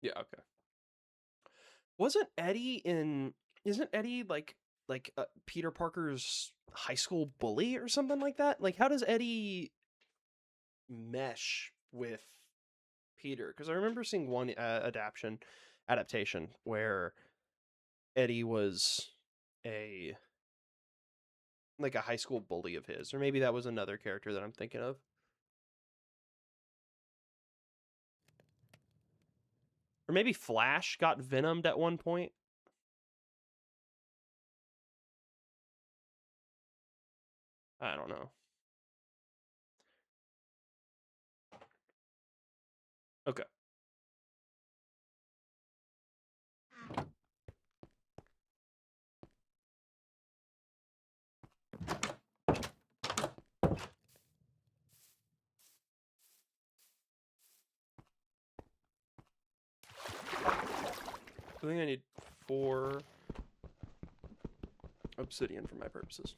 Yeah, okay. Wasn't Eddie in... Isn't Eddie like Peter Parker's high school bully or something like that? Like, how does Eddie mesh with Peter? Because I remember seeing one adaptation where Eddie was a high school bully of his, or maybe that was another character that I'm thinking of. Or maybe Flash got venomed at one point. I don't know. Okay. I think I need 4 obsidian for my purposes.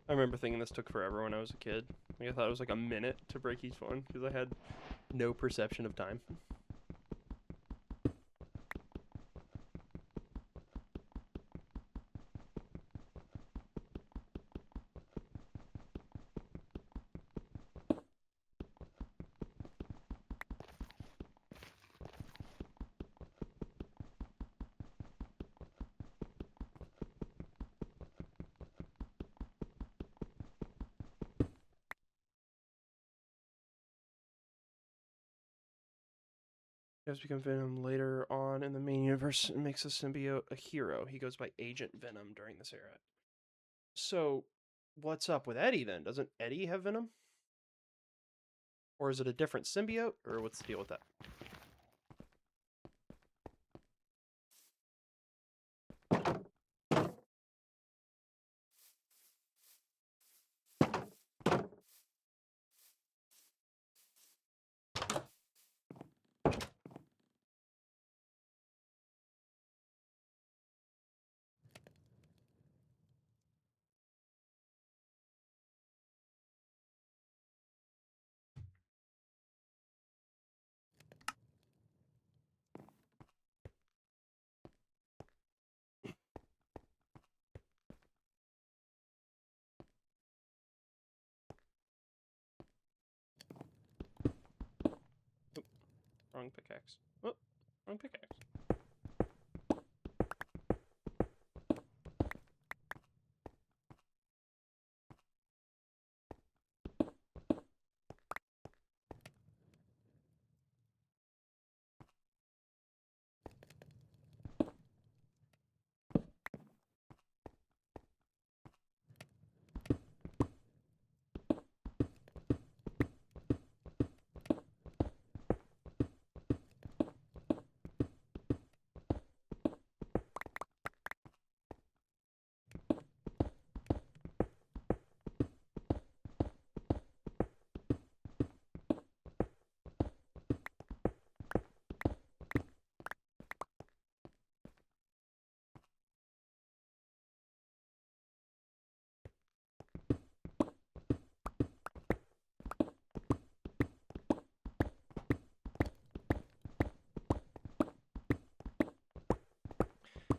I remember thinking this took forever when I was a kid. Like, I thought it was like a minute to break each one because I had no perception of time. He does become Venom later on in the main universe and makes the symbiote a hero. He goes by Agent Venom during this era. So, what's up with Eddie then? Doesn't Eddie have Venom? Or is it a different symbiote? Or what's the deal with that? Wrong pickaxe. Oh, wrong pickaxe.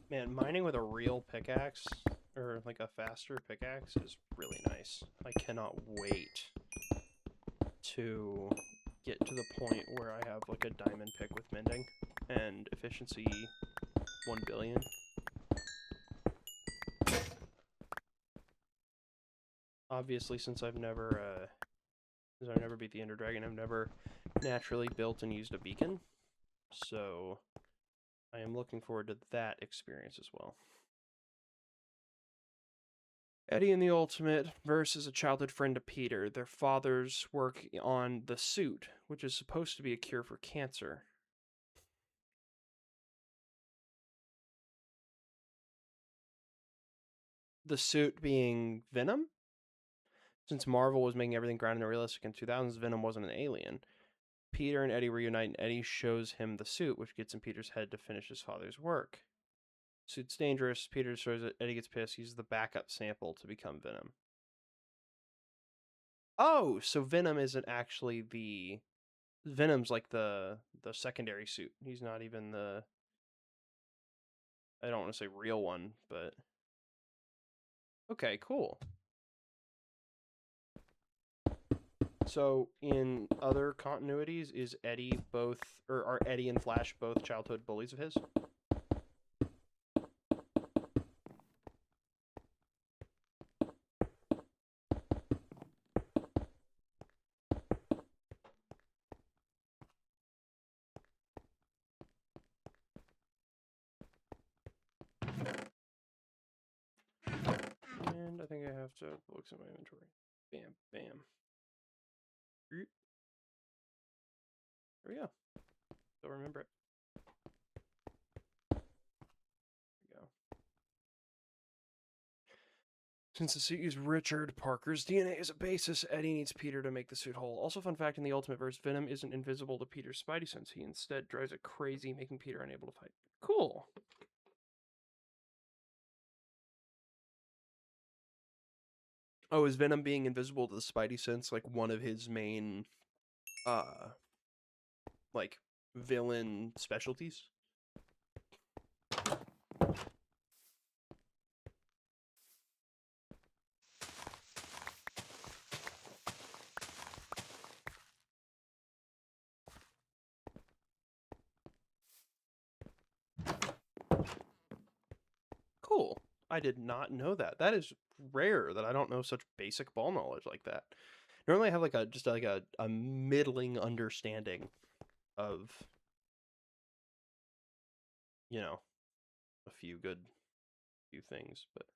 Man, mining with a real pickaxe, or like a faster pickaxe, is really nice. I cannot wait to get to the point where I have like a diamond pick with mending and efficiency 1 billion. Obviously, since I've never beat the Ender Dragon, I've never naturally built and used a beacon, so I am looking forward to that experience as well. Eddie in the Ultimate verse is a childhood friend to Peter. Their fathers work on the suit, which is supposed to be a cure for cancer. The suit being Venom? Since Marvel was making everything grounded and realistic in 2000s, Venom wasn't an alien. Peter and Eddie reunite, and Eddie shows him the suit, which gets in Peter's head to finish his father's work. Suit's dangerous. Peter shows it. Eddie gets pissed. Uses the backup sample to become Venom. Oh, so Venom isn't actually the... Venom's like the secondary suit. He's not even the... I don't want to say real one, but... Okay, cool. So, in other continuities, is Eddie both... Or are Eddie and Flash both childhood bullies of his? And I think I have to look at my inventory. Bam, bam. There we go. Don't remember it. There we go. Since the suit used Richard Parker's DNA as a basis, Eddie needs Peter to make the suit whole. Also, fun fact, in the Ultimate Verse, Venom isn't invisible to Peter's spidey sense. He instead drives it crazy, making Peter unable to fight. Cool. Oh, is Venom being invisible to the Spidey sense like one of his main, like, villain specialties? Cool. I did not know that. That is rare that I don't know such basic ball knowledge like that. Normally I have like a middling understanding of, you know, a few things, but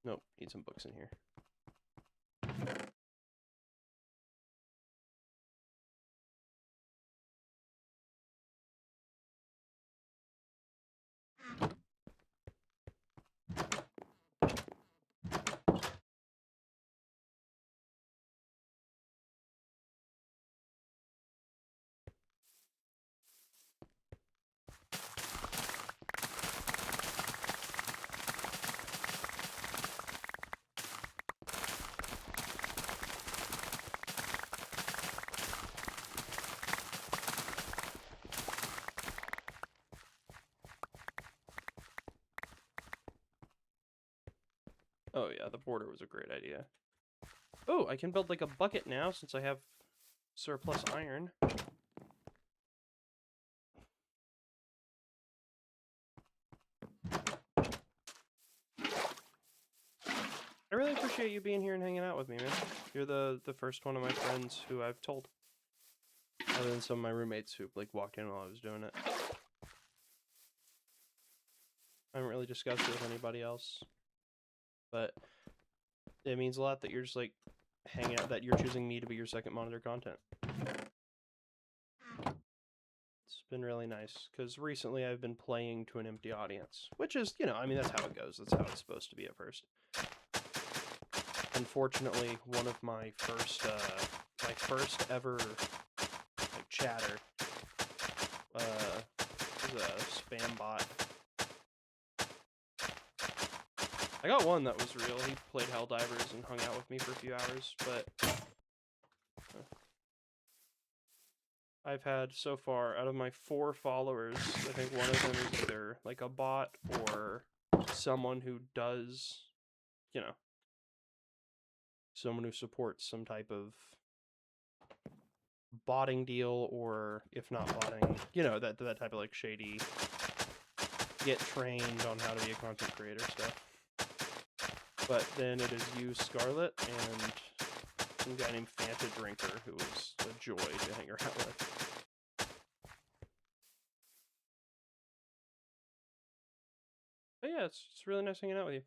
nope, need some books in here. Oh yeah, the border was a great idea. Oh, I can build like a bucket now since I have surplus iron. I really appreciate you being here and hanging out with me, man. You're the first one of my friends who I've told. Other than some of my roommates who like walked in while I was doing it. I haven't really discussed it with anybody else. But it means a lot that you're just like hanging out, that you're choosing me to be your second monitor content. It's been really nice, because recently I've been playing to an empty audience. Which is, you know, I mean, that's how it goes. That's how it's supposed to be at first. Unfortunately, one of my first ever, like, chatter, was a spam bot. I got one that was real. He played Helldivers and hung out with me for a few hours, but I've had so far, out of my 4 followers, I think one of them is either like a bot or someone who does, you know, someone who supports some type of botting deal, or if not botting, you know, that type of like shady, get trained on how to be a content creator stuff. But then it is you, Scarlet, and some guy named Fanta Drinker, who was a joy to hang around with. But yeah, it's really nice hanging out with you.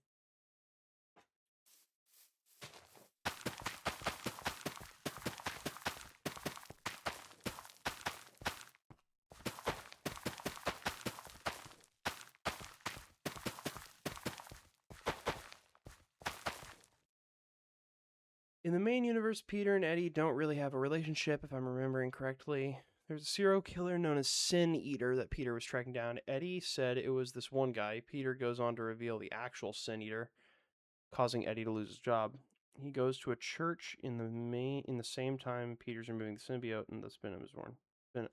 In the main universe, Peter and Eddie don't really have a relationship, if I'm remembering correctly. There's a serial killer known as Sin Eater that Peter was tracking down. Eddie said it was this one guy. Peter goes on to reveal the actual Sin Eater, causing Eddie to lose his job. He goes to a church in the same time Peter's removing the symbiote and the Venom is born.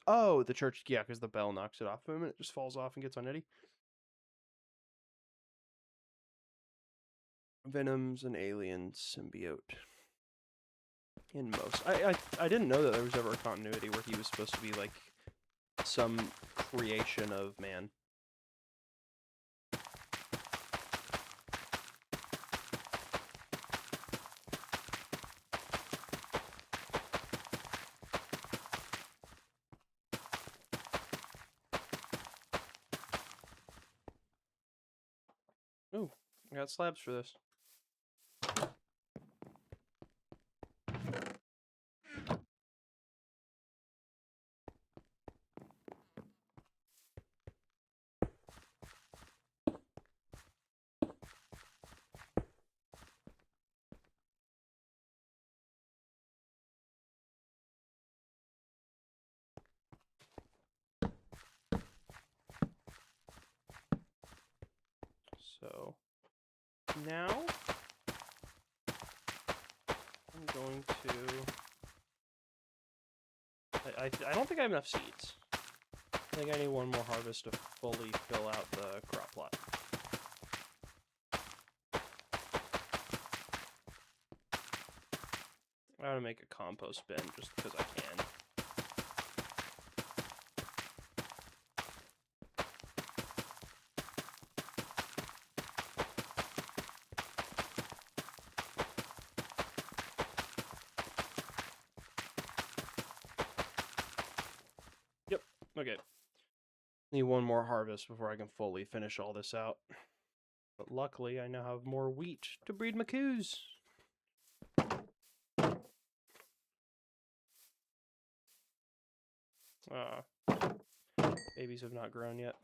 Oh, the church, yeah, because the bell knocks it off of him and it just falls off and gets on Eddie. Venom's an alien symbiote. In most, I didn't know that there was ever a continuity where he was supposed to be like some creation of man. Ooh, I got slabs for this. So, now I'm going to... I don't think I have enough seeds. I think I need one more harvest to fully fill out the crop plot. I want to make a compost bin just because I can. Yep, okay. Need one more harvest before I can fully finish all this out. But luckily, I now have more wheat to breed my coos. Babies have not grown yet.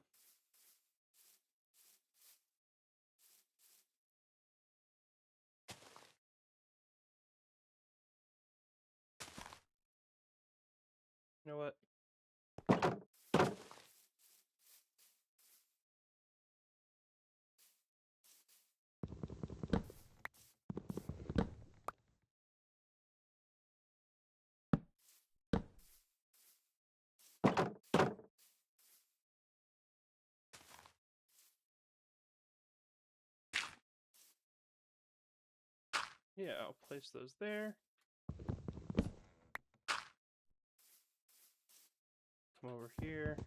You know what? Yeah, I'll place those there. Come over here.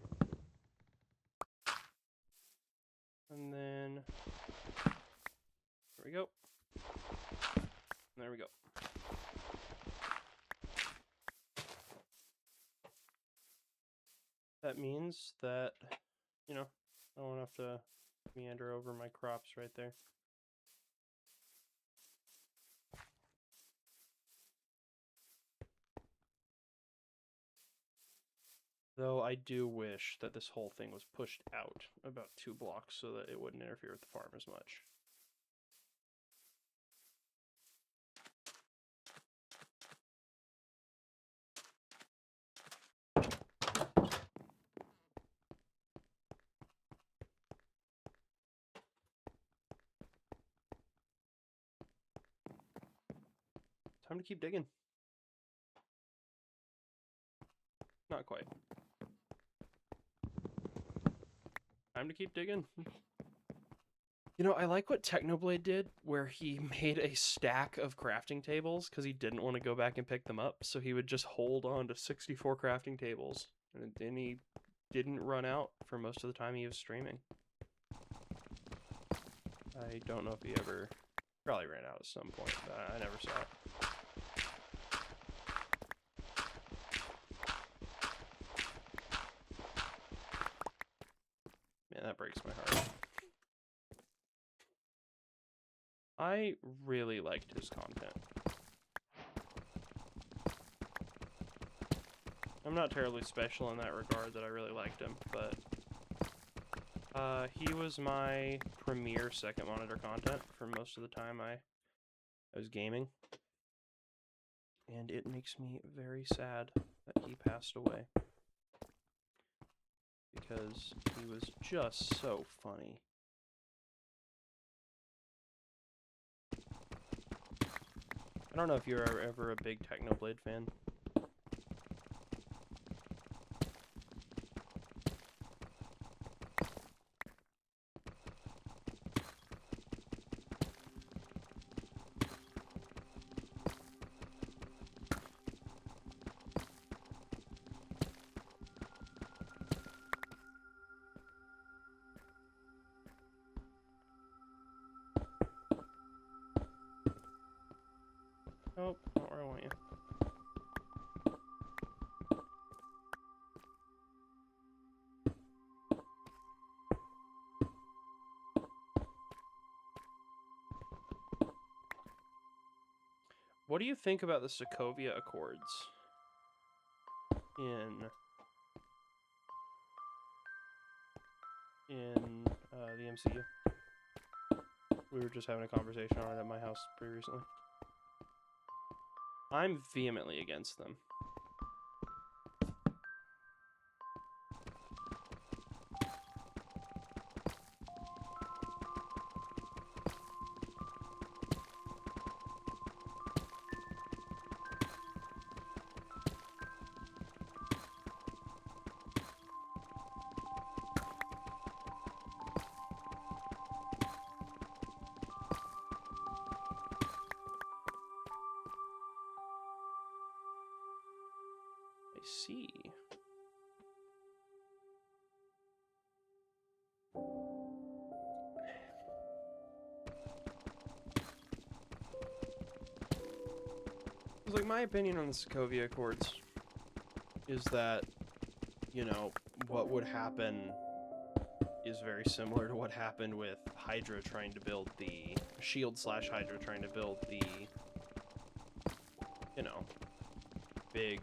And then... there we go. And there we go. That means that, you know, I won't have to meander over my crops right there. Though I do wish that this whole thing was pushed out about 2 blocks so that it wouldn't interfere with the farm as much. Time to keep digging. Not quite. Time to keep digging. You know, I like what Technoblade did, where he made a stack of crafting tables because he didn't want to go back and pick them up, so he would just hold on to 64 crafting tables, and then he didn't run out for most of the time he was streaming. I don't know if he ever... probably ran out at some point, but I never saw it. Man, that breaks my heart. I really liked his content. I'm not terribly special in that regard that I really liked him, but he was my premier second monitor content for most of the time I was gaming. And it makes me very sad that he passed away. Because he was just so funny. I don't know if you're ever a big Technoblade fan. Nope, not where I want you. What do you think about the Sokovia Accords in the MCU? We were just having a conversation on it at my house pretty recently. I'm vehemently against them. It's like my opinion on the Sokovia Accords is that, you know, what would happen is very similar to what happened with Hydra trying to build the Hydra trying to build the, you know, big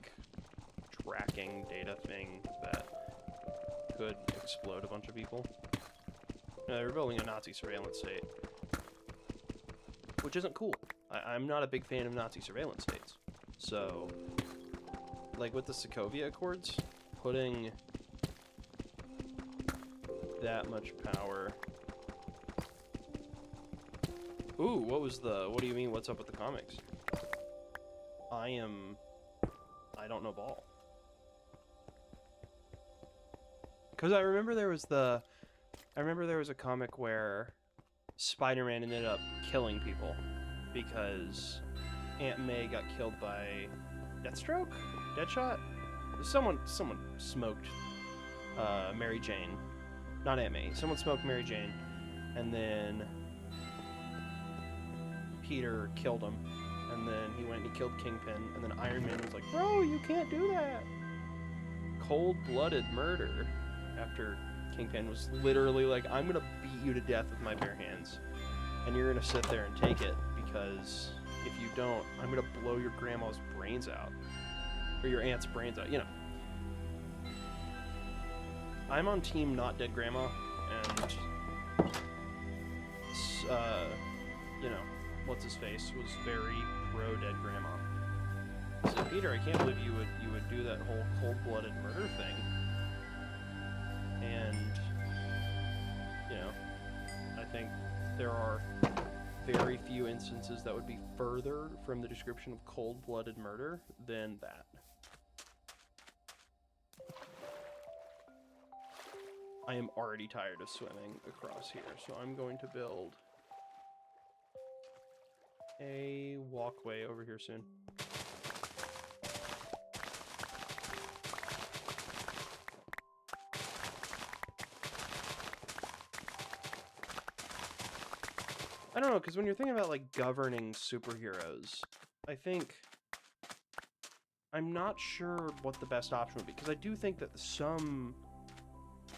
tracking data thing that could explode a bunch of people. They were building a Nazi surveillance state, which isn't cool. I'm not a big fan of Nazi surveillance states. So, like with the Sokovia Accords, putting that much power. Ooh, what do you mean, what's up with the comics? I don't know ball. Because I remember there was a comic where Spider-Man ended up killing people because Aunt May got killed by Deathstroke? Deadshot? Someone smoked Mary Jane. Not Aunt May. Someone smoked Mary Jane, and then Peter killed him, and then he went and he killed Kingpin, and then Iron Man was like, bro, you can't do that. Cold-blooded murder. After Kingpin was literally like, I'm gonna beat you to death with my bare hands, and you're gonna sit there and take it, because if you don't, I'm gonna blow your grandma's brains out. Or your aunt's brains out, you know. I'm on team not dead grandma, and you know, what's his face was very pro dead grandma. So Peter, I can't believe you would do that whole cold-blooded murder thing. And you know, I think there are very few instances that would be further from the description of cold-blooded murder than that. I am already tired of swimming across here, so I'm going to build a walkway over here soon. I don't know, because when you're thinking about, like, governing superheroes, I think I'm not sure what the best option would be, because I do think that some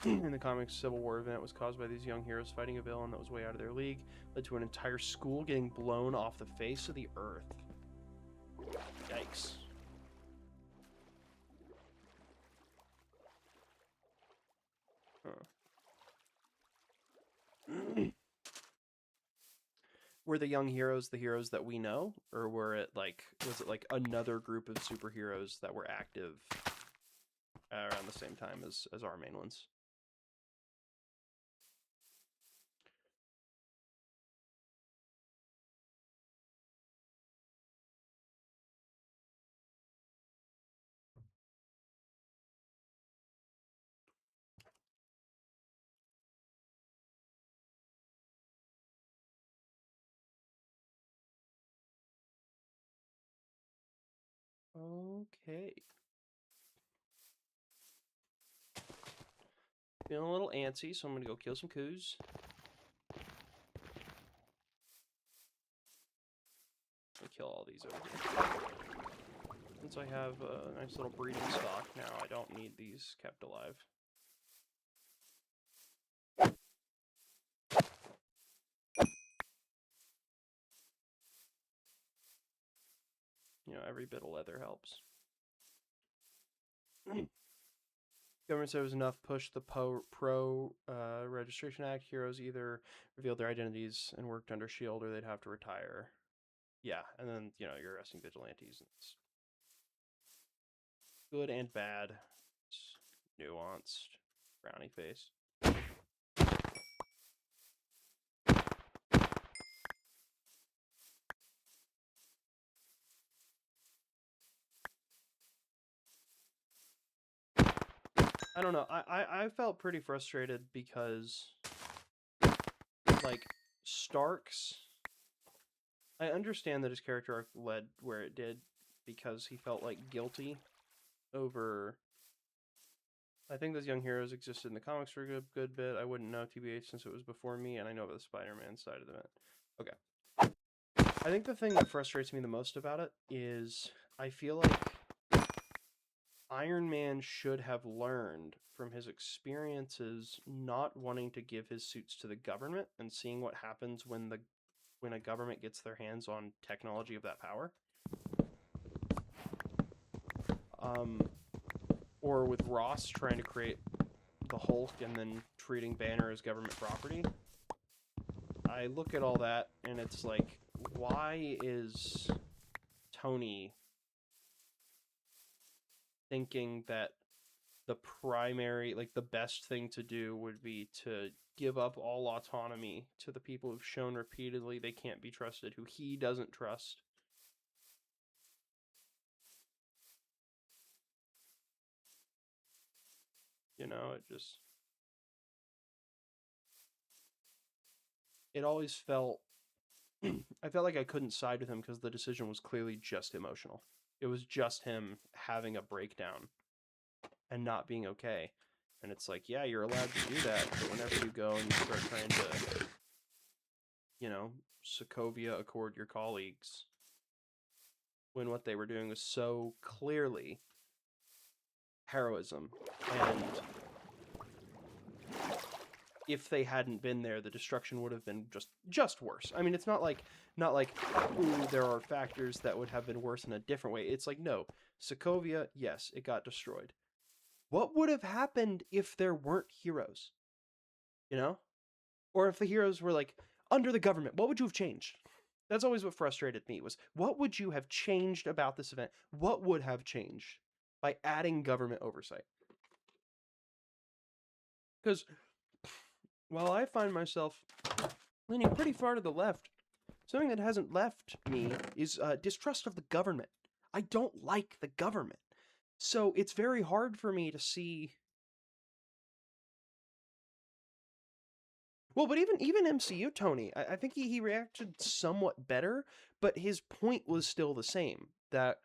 in the comics Civil War event was caused by these young heroes fighting a villain that was way out of their league, led to an entire school getting blown off the face of the earth. Yikes. Huh. Were the young heroes the heroes that we know, or was it like another group of superheroes that were active around the same time as our main ones? Okay. Feeling a little antsy, so I'm gonna go kill some coos. I'll kill all these over here. Since I have a nice little breeding stock now, I don't need these kept alive. You know, every bit of leather helps. Government said it was enough. Push the Pro Registration Act. Heroes either revealed their identities and worked under S.H.I.E.L.D. or they'd have to retire. Yeah, and then, you know, you're arresting vigilantes. It's good and bad. It's nuanced. Brownie face. I don't know. I felt pretty frustrated because, like, Starks, I understand that his character arc led where it did because he felt, like, guilty over... I think those young heroes existed in the comics for a good bit. I wouldn't know, TBH, since it was before me, and I know about the Spider-Man side of the event. Okay. I think the thing that frustrates me the most about it is I feel like Iron Man should have learned from his experiences not wanting to give his suits to the government and seeing what happens when a government gets their hands on technology of that power. Or with Ross trying to create the Hulk and then treating Banner as government property. I look at all that and it's like, why is Tony thinking that the primary, like the best thing to do would be to give up all autonomy to the people who've shown repeatedly they can't be trusted, who he doesn't trust? You know, it always felt, I felt like I couldn't side with him because the decision was clearly just emotional. It was just him having a breakdown and not being okay. And it's like, yeah, you're allowed to do that, but whenever you go and you start trying to, you know, Sokovia Accord your colleagues, when what they were doing was so clearly heroism, and if they hadn't been there, the destruction would have been just worse. I mean, it's not like ooh, there are factors that would have been worse in a different way. It's like, no, Sokovia, yes, it got destroyed. What would have happened if there weren't heroes? You know? Or if the heroes were like under the government, what would you have changed? That's always what frustrated me, was what would you have changed about this event? What would have changed by adding government oversight? Because while I find myself leaning pretty far to the left, something that hasn't left me is distrust of the government. I don't like the government. So it's very hard for me to see. Well, but even MCU Tony, I think he reacted somewhat better, but his point was still the same, that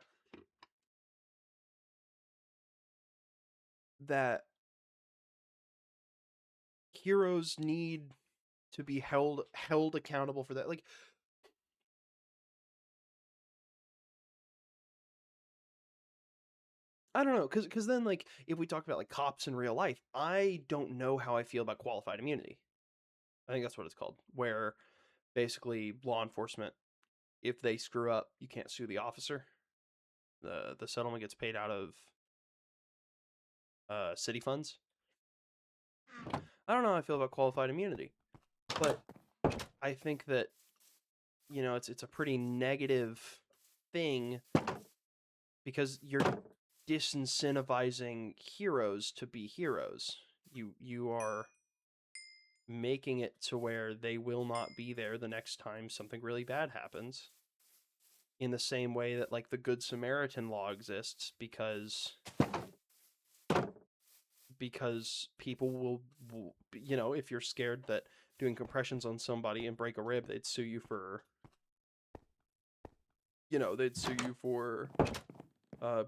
heroes need to be held accountable for that. Like, I don't know, because then, like, if we talk about like cops in real life, I don't know how I feel about qualified immunity. I think that's what it's called, where basically law enforcement, if they screw up, you can't sue the officer. The settlement gets paid out of city funds. I don't know how I feel about qualified immunity, but I think that, you know, it's a pretty negative thing because you're disincentivizing heroes to be heroes. You are making it to where they will not be there the next time something really bad happens. In the same way that like the Good Samaritan law exists because people will, you know, if you're scared that doing compressions on somebody and break a rib, they'd sue you for, you know,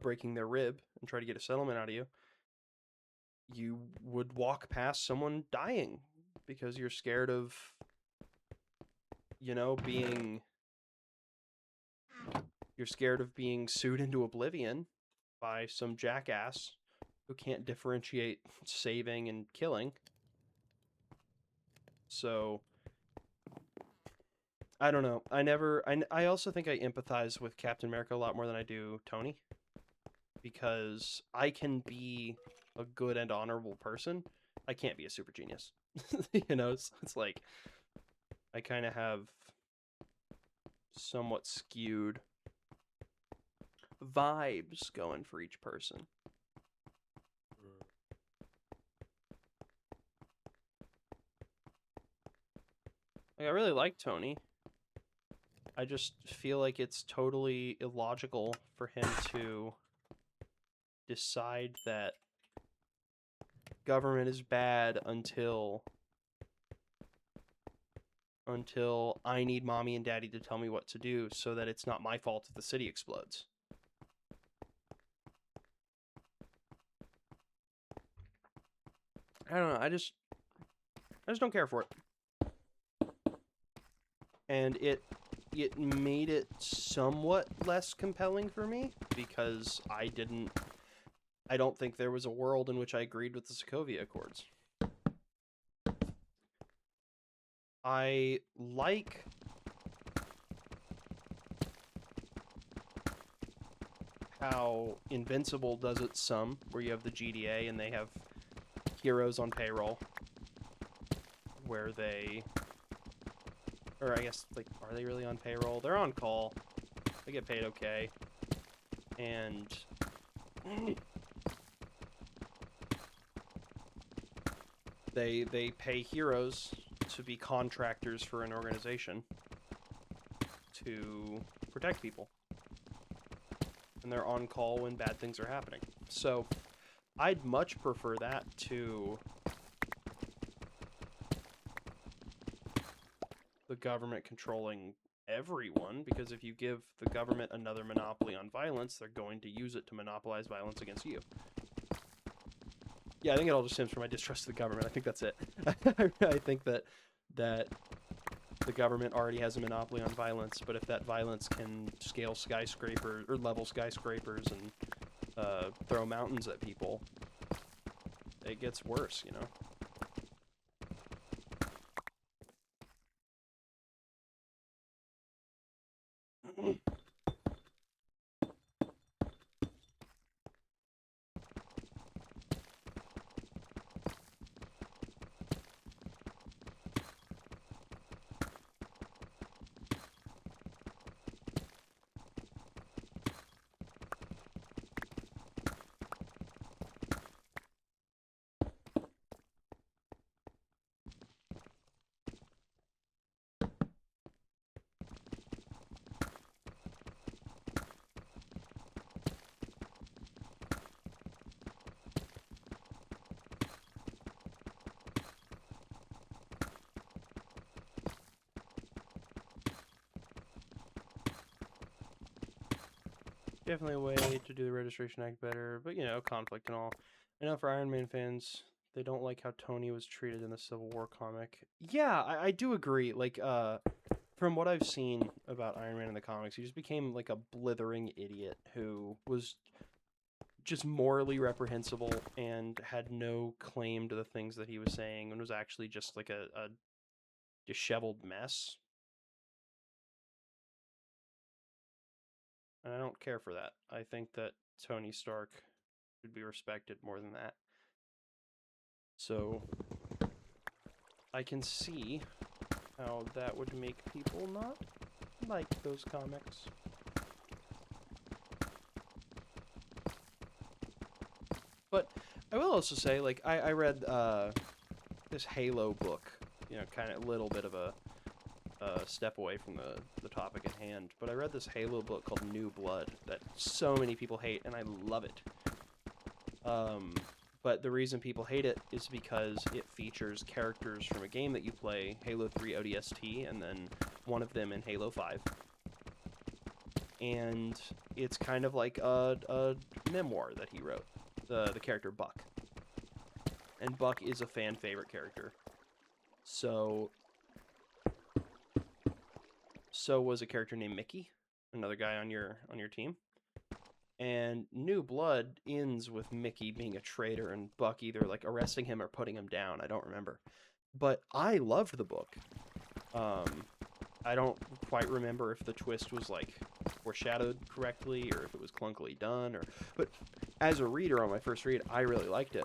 breaking their rib and try to get a settlement out of you. You would walk past someone dying because you're scared of, you know, you're scared of being sued into oblivion by some jackass who can't differentiate saving and killing. So I don't know. I also think I empathize with Captain America a lot more than I do Tony, because I can be a good and honorable person. I can't be a super genius. You know, it's like I kind of have somewhat skewed vibes going for each person. Like, I really like Tony. I just feel like it's totally illogical for him to decide that government is bad until I need mommy and daddy to tell me what to do so that it's not my fault if the city explodes. I don't know. I just don't care for it. And it made it somewhat less compelling for me because I don't think there was a world in which I agreed with the Sokovia Accords. I like how Invincible does it some, where you have the GDA and they have heroes on payroll, where they, or I guess, like, are they really on payroll? They're on call. They get paid okay. And they pay heroes to be contractors for an organization to protect people. And they're on call when bad things are happening. So I'd much prefer that to the government controlling everyone, because if you give the government another monopoly on violence, they're going to use it to monopolize violence against you. Yeah, I think it all just stems from my distrust of the government. I think that's it. I think that the government already has a monopoly on violence, but if that violence can scale skyscrapers or level skyscrapers and throw mountains at people, it gets worse, you know? Definitely a way to do the Registration Act better, but you know, conflict and all. I know for Iron Man fans, they don't like how Tony was treated in the Civil War comic. Yeah, I do agree. Like, from what I've seen about Iron Man in the comics, he just became like a blithering idiot who was just morally reprehensible and had no claim to the things that he was saying and was actually just like a disheveled mess. And I don't care for that. I think that Tony Stark should be respected more than that. So I can see how that would make people not like those comics. But I will also say, like, I read this Halo book, you know, kind of a little bit of a step away from the topic at hand, but I read this Halo book called New Blood that so many people hate, and I love it. But the reason people hate it is because it features characters from a game that you play, Halo 3 ODST, and then one of them in Halo 5. And it's kind of like a memoir that he wrote, the character Buck. And Buck is a fan favorite character. So was a character named Mickey, another guy on your team. And New Blood ends with Mickey being a traitor and Buck either like arresting him or putting him down. I don't remember. But I loved the book. I don't quite remember if the twist was like foreshadowed correctly or if it was clunkily done, but as a reader on my first read, I really liked it.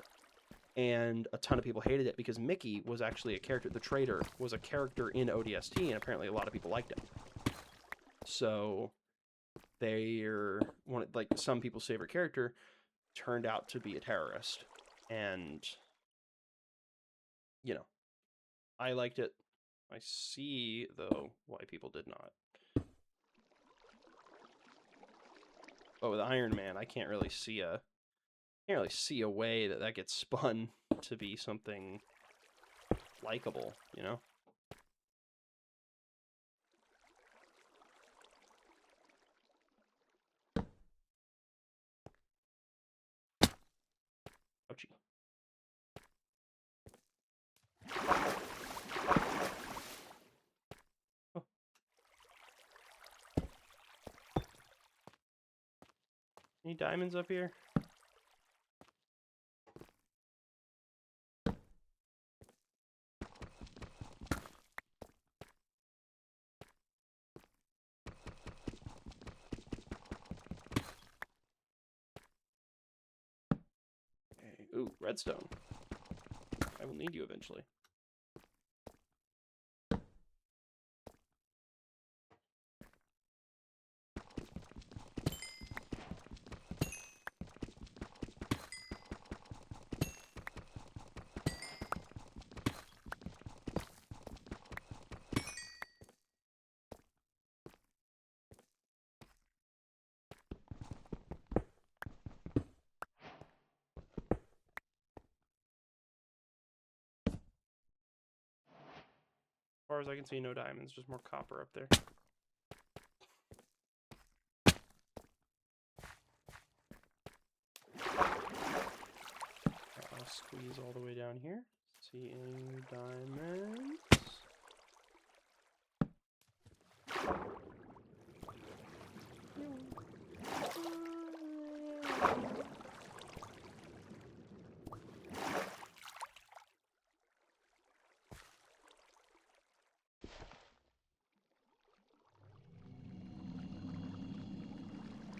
And a ton of people hated it because Mickey was actually a character. The traitor was a character in ODST, and apparently a lot of people liked him. So they're like some people's favorite character turned out to be a terrorist, and you know, I liked it. I see though why people did not. But with Iron Man, I can't really see a way that gets spun to be something likable, you know? Ouchie. Oh. Any diamonds up here? Okay. Ooh, redstone. I will need you eventually. As far as I can see, no diamonds, just more copper up there. I'll squeeze all the way down here. See any new diamonds?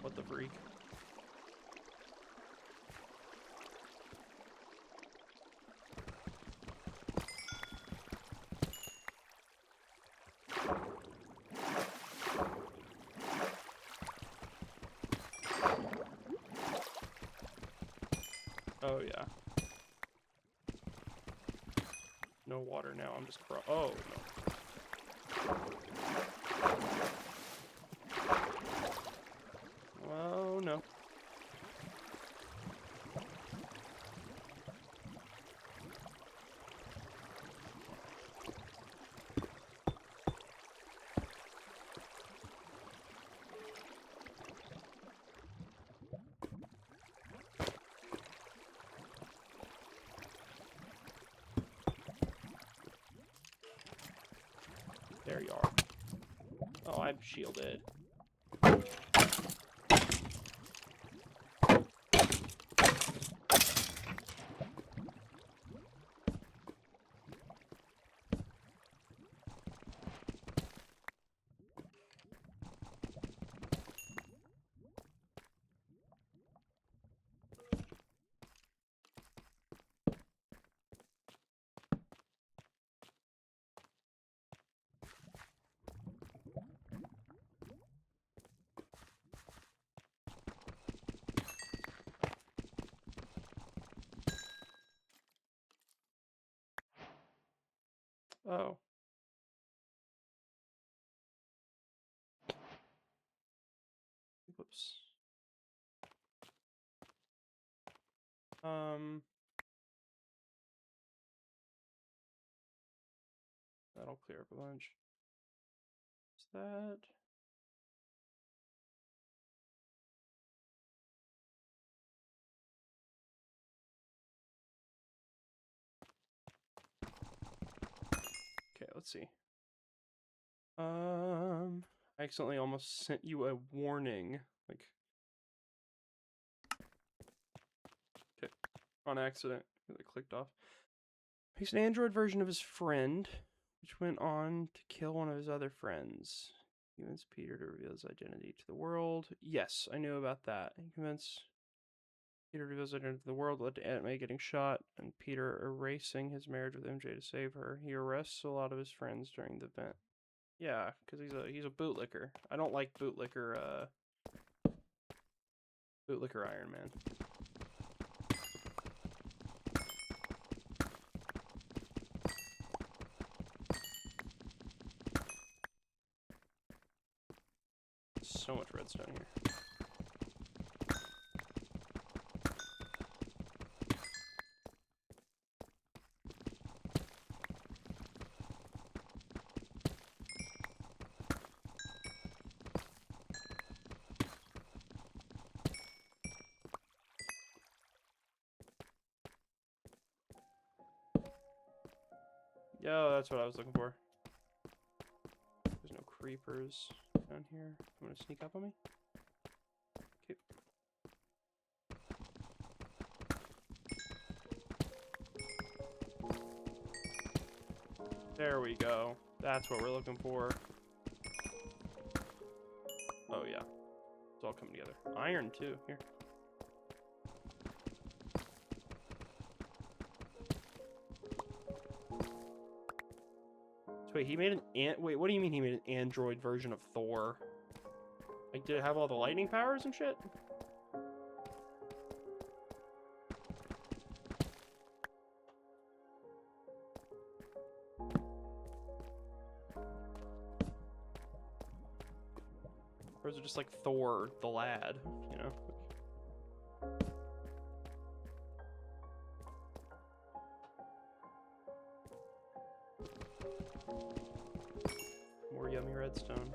What the freak? Oh yeah. No water now. I'm just oh no. Oh no. There you are. Oh, I'm shielded. Oh. Whoops. That'll clear up a bunch. Is that? Okay, let's see. I accidentally almost sent you a warning. Like, okay, on accident. I clicked off. He's an android version of his friend, which went on to kill one of his other friends. He convinced Peter to reveal his identity to the world. Yes, I knew about that. He convinced Peter to reveal his identity to the world, led to Aunt May getting shot, and Peter erasing his marriage with MJ to save her. He arrests a lot of his friends during the event. Yeah, because he's a bootlicker. I don't like bootlicker Iron Man. So much redstone here. Yo, that's what I was looking for. There's no creepers down here. I'm gonna sneak up on me. Okay. There we go. That's what we're looking for. Oh, yeah. It's all coming together. Iron, too. Here. So wait, he made wait, what do you mean he made an android version of Thor? Like, did it have all the lightning powers and shit? Or is it just like Thor, the lad, you know? More yummy redstone.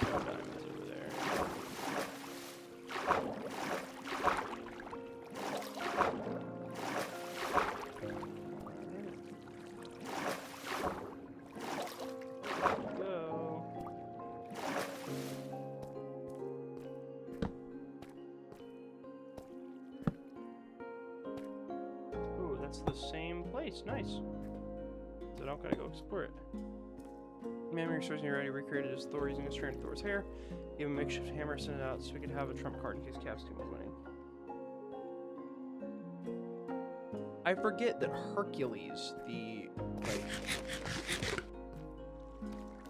Diamonds over there. Go. Ooh, that's the same place. Nice. So I don't gotta go explore it. Memory stores when you're ready, recreated as Thor using a strand of Thor's hair. Give him a makeshift hammer, send it out so we could have a trump card in case Cap's team was winning. I forget that Hercules, the like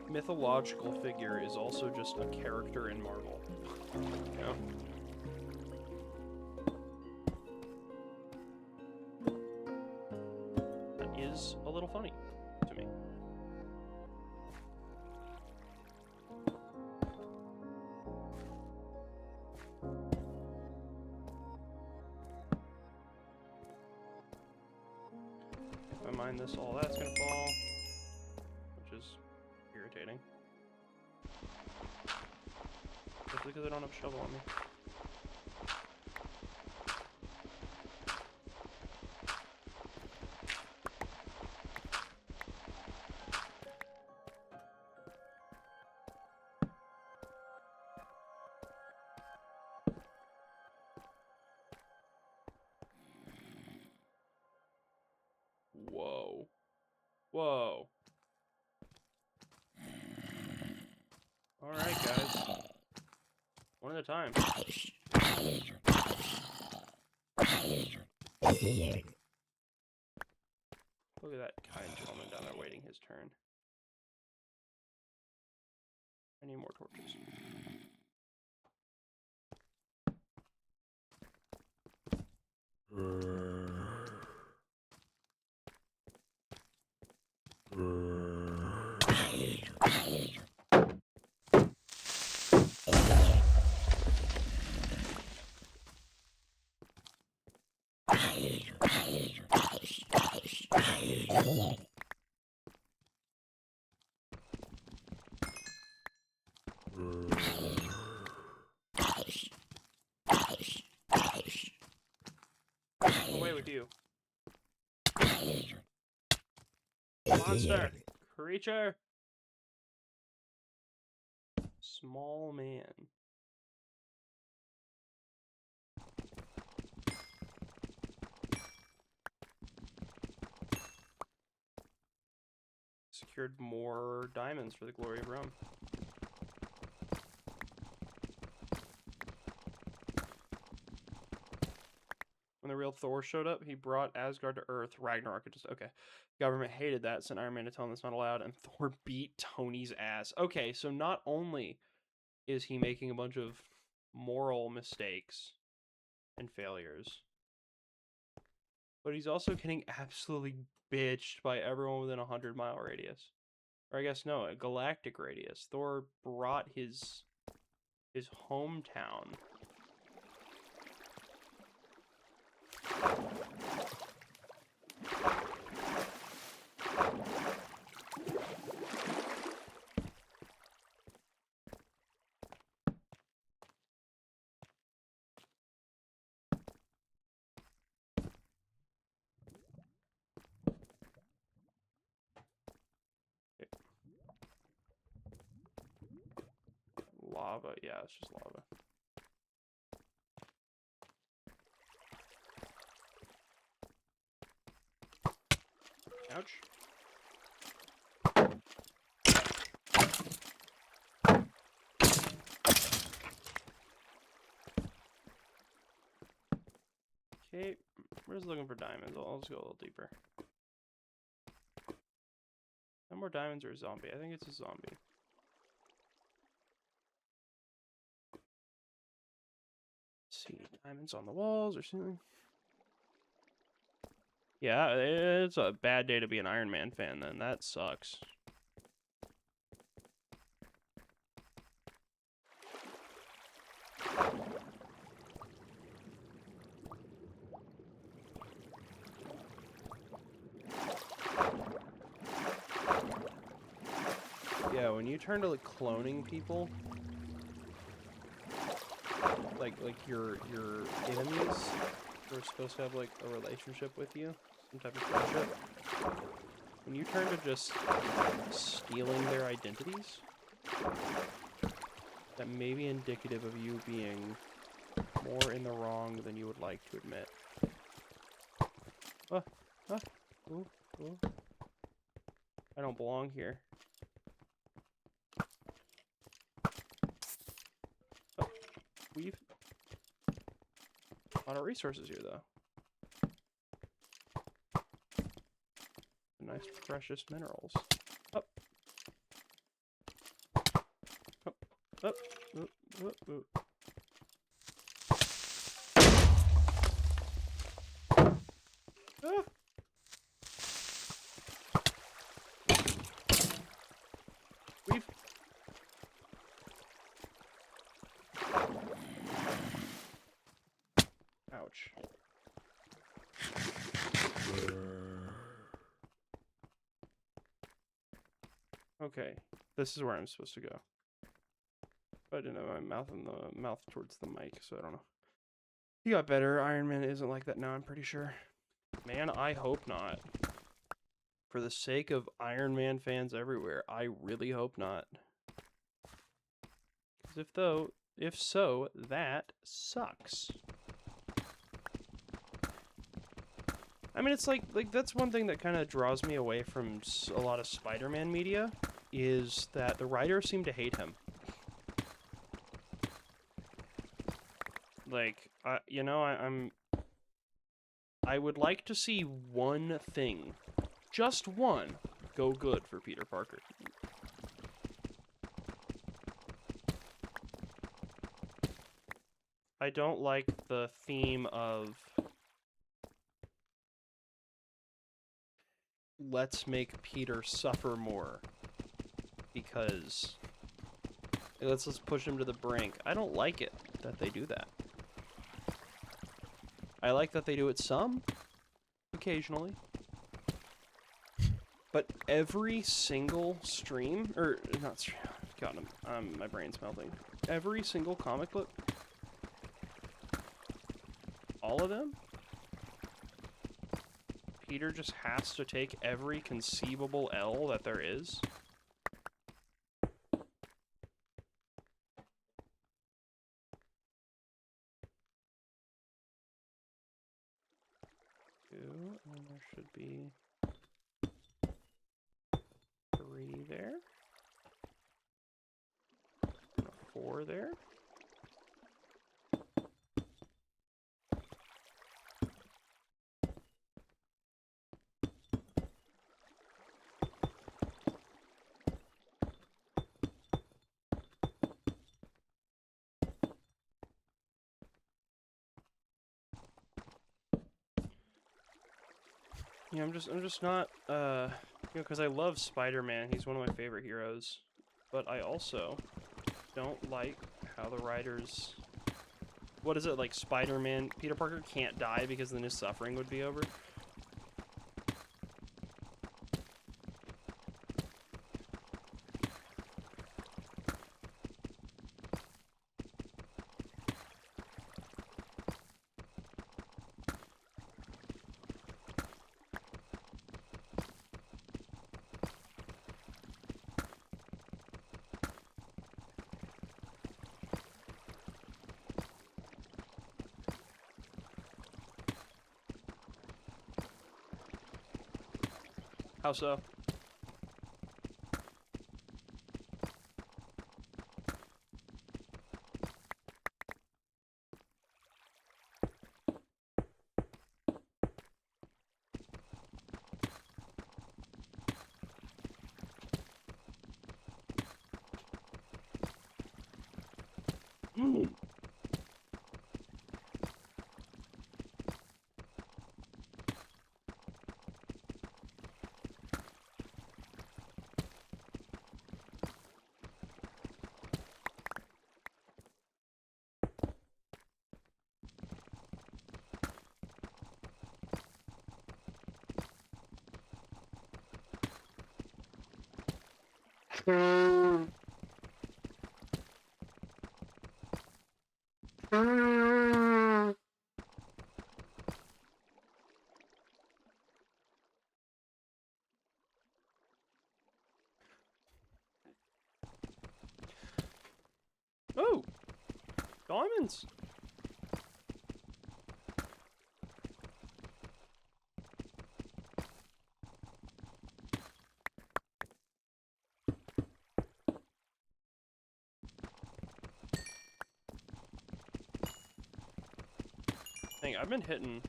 mythological figure, is also just a character in Marvel. You know? That is a little funny to me. If I mine this, all that's gonna fall, which is irritating. Especially because I don't have a shovel on me. Whoa. Whoa. Alright, guys. One at a time. Look at that kind gentleman down there waiting his turn. I need more torches. Away with you. Monster! Creature! Small man. Secured more diamonds for the glory of Rome. the real Thor showed up, he brought Asgard to Earth. Ragnarok. Just okay. Government hated that, sent Iron Man to tell him that's not allowed, and Thor beat Tony's ass. Okay, so not only is he making a bunch of moral mistakes and failures, but he's also getting absolutely bitched by everyone within a 100-mile radius. Or I guess no, a galactic radius. Thor brought his hometown. Lava, yeah, it's just lava. Ouch. Okay, we're just looking for diamonds. I'll just go a little deeper. No more diamonds or a zombie? I think it's a zombie. Let's see, diamonds on the walls or something. Yeah, it's a bad day to be an Iron Man fan then. That sucks. Yeah, when you turn to like cloning people, like your enemies who are supposed to have like a relationship with you, some type of friendship, when you turn to just stealing their identities, that may be indicative of you being more in the wrong than you would like to admit. Ooh, ooh. I don't belong here. Oh, we've a lot of resources here, though. Nice precious minerals. Up. Up. Up. Up. Up. Up. Ah. We've... Ouch. Okay, this is where I'm supposed to go. But I didn't have my mouth towards the mic, so I don't know. He got better. Iron Man isn't like that now, I'm pretty sure. Man, I hope not. For the sake of Iron Man fans everywhere, I really hope not. Because if so, that sucks. I mean, it's like that's one thing that kind of draws me away from a lot of Spider-Man media, is that the writers seem to hate him. Like, you know, I would like to see one thing, just one, go good for Peter Parker. I don't like the theme of let's make Peter suffer more because let's push him to the brink. I don't like it that they do that. I like that they do it some, occasionally. But every single stream, or not stream, God, my brain's melting. Every single comic book, all of them, Peter just has to take every conceivable L that there is. Two, and there should be 3 there. And a 4 there. Yeah, I'm just not, you know, because I love Spider-Man. He's one of my favorite heroes. But I also don't like how the writers... What is it, like Spider-Man... Peter Parker can't die because then his suffering would be over? How so? Oh! Diamonds! Dang, I've been hitting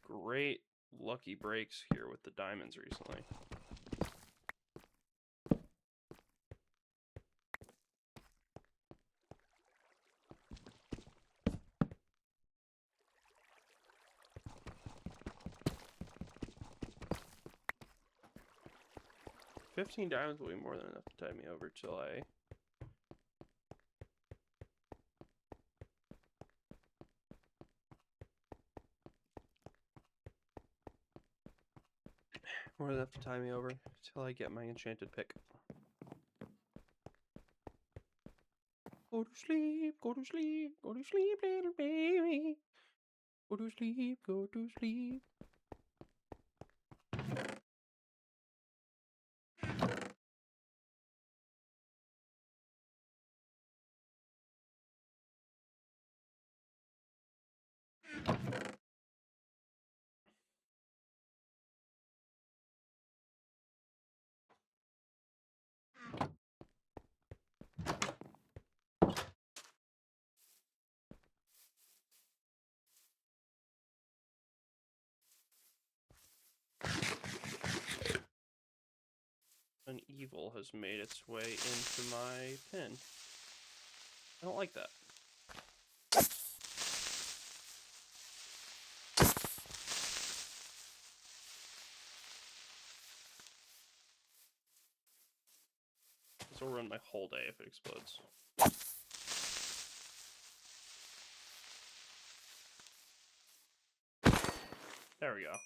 great lucky breaks here with the diamonds recently. $15 will be more than enough to tide me over till I... More than enough to tie me over till I get my enchanted pick. Go to sleep, go to sleep, go to sleep, little baby. Go to sleep, go to sleep. An evil has made its way into my pen. I don't like that. This will ruin my whole day if it explodes. There we go.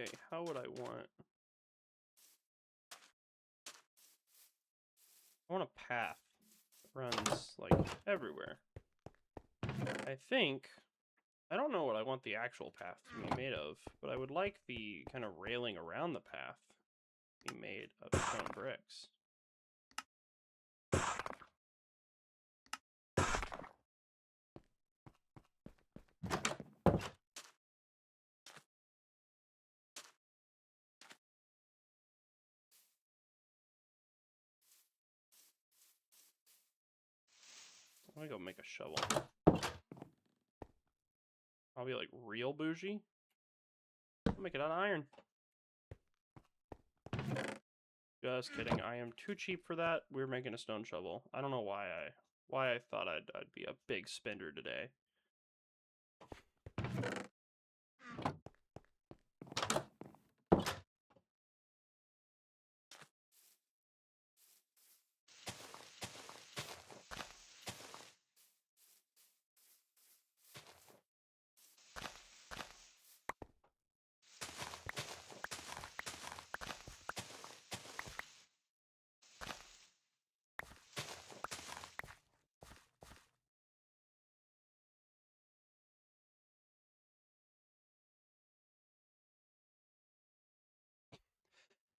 Okay, how would I want... I want a path that runs, like, everywhere. I think... I don't know what I want the actual path to be made of, but I would like the kind of railing around the path to be made of stone bricks. Let me go make a shovel. I'll be like real bougie. I'll make it out of iron. Just kidding. I am too cheap for that. We're making a stone shovel. I don't know why I thought I'd be a big spender today.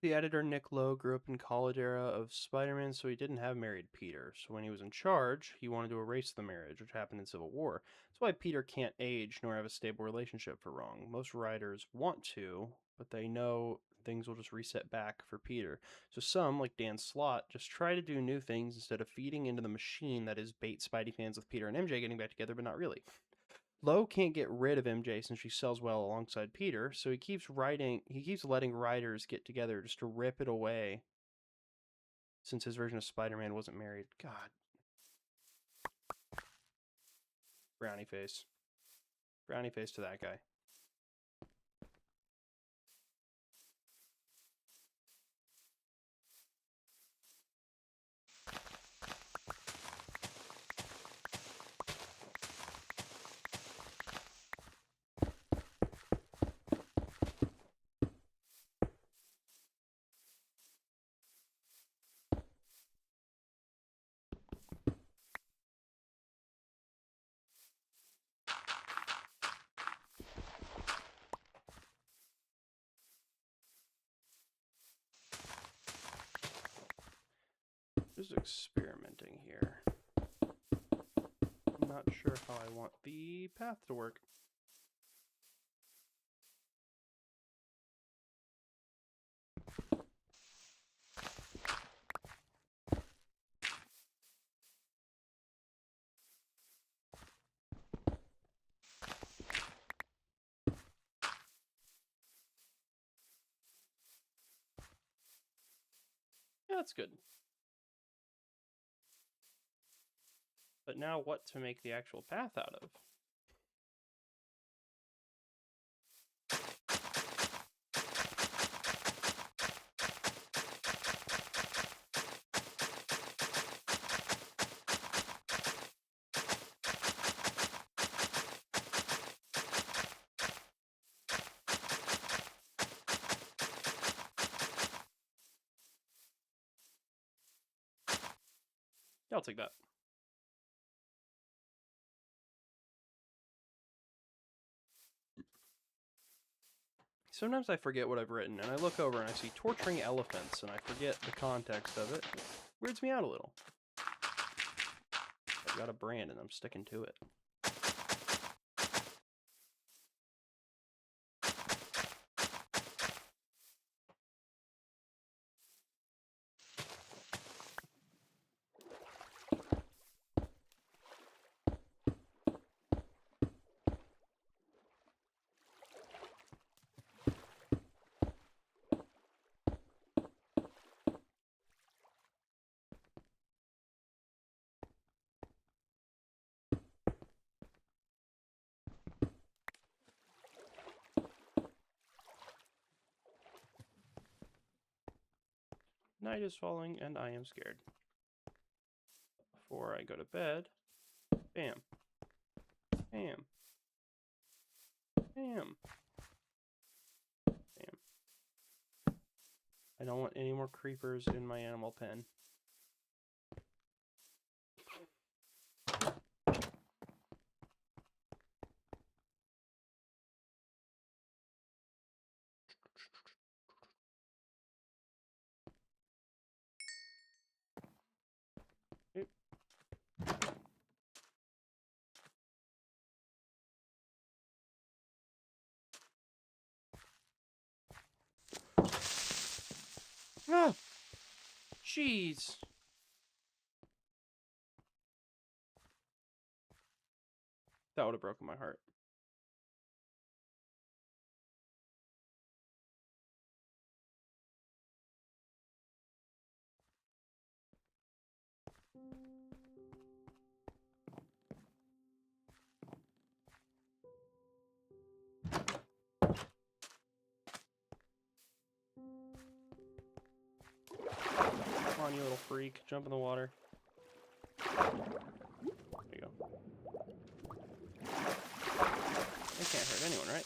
The editor, Nick Lowe, grew up in college era of Spider-Man, so he didn't have married Peter. So when he was in charge, he wanted to erase the marriage, which happened in Civil War. That's why Peter can't age nor have a stable relationship for long. Most writers want to, but they know things will just reset back for Peter. So some, like Dan Slott, just try to do new things instead of feeding into the machine that is bait Spidey fans with Peter and MJ getting back together, but not really. Lowe can't get rid of MJ since she sells well alongside Peter, so he keeps letting writers get together just to rip it away since his version of Spider-Man wasn't married. God. Brownie face. Brownie face to that guy. Just experimenting here. I'm not sure how I want the path to work. Yeah, that's good. But now what to make the actual path out of? Yeah, I'll take that. Sometimes I forget what I've written, and I look over and I see torturing elephants, and I forget the context of it. It weirds me out a little. I've got a brand, and I'm sticking to it. Night is falling, and I am scared. Before I go to bed, bam, bam, bam, bam. I don't want any more creepers in my animal pen. Ah! Jeez. That would have broken my heart. Come on, you little freak. Jump in the water. There you go. They can't hurt anyone, right?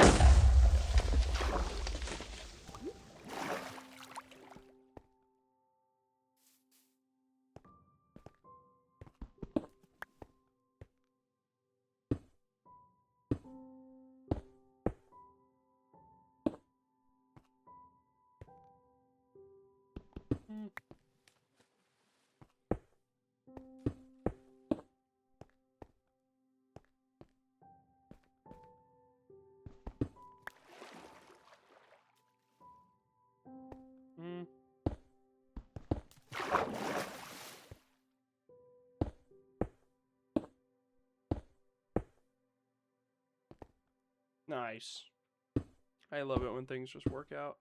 Nice. I love it when things just work out.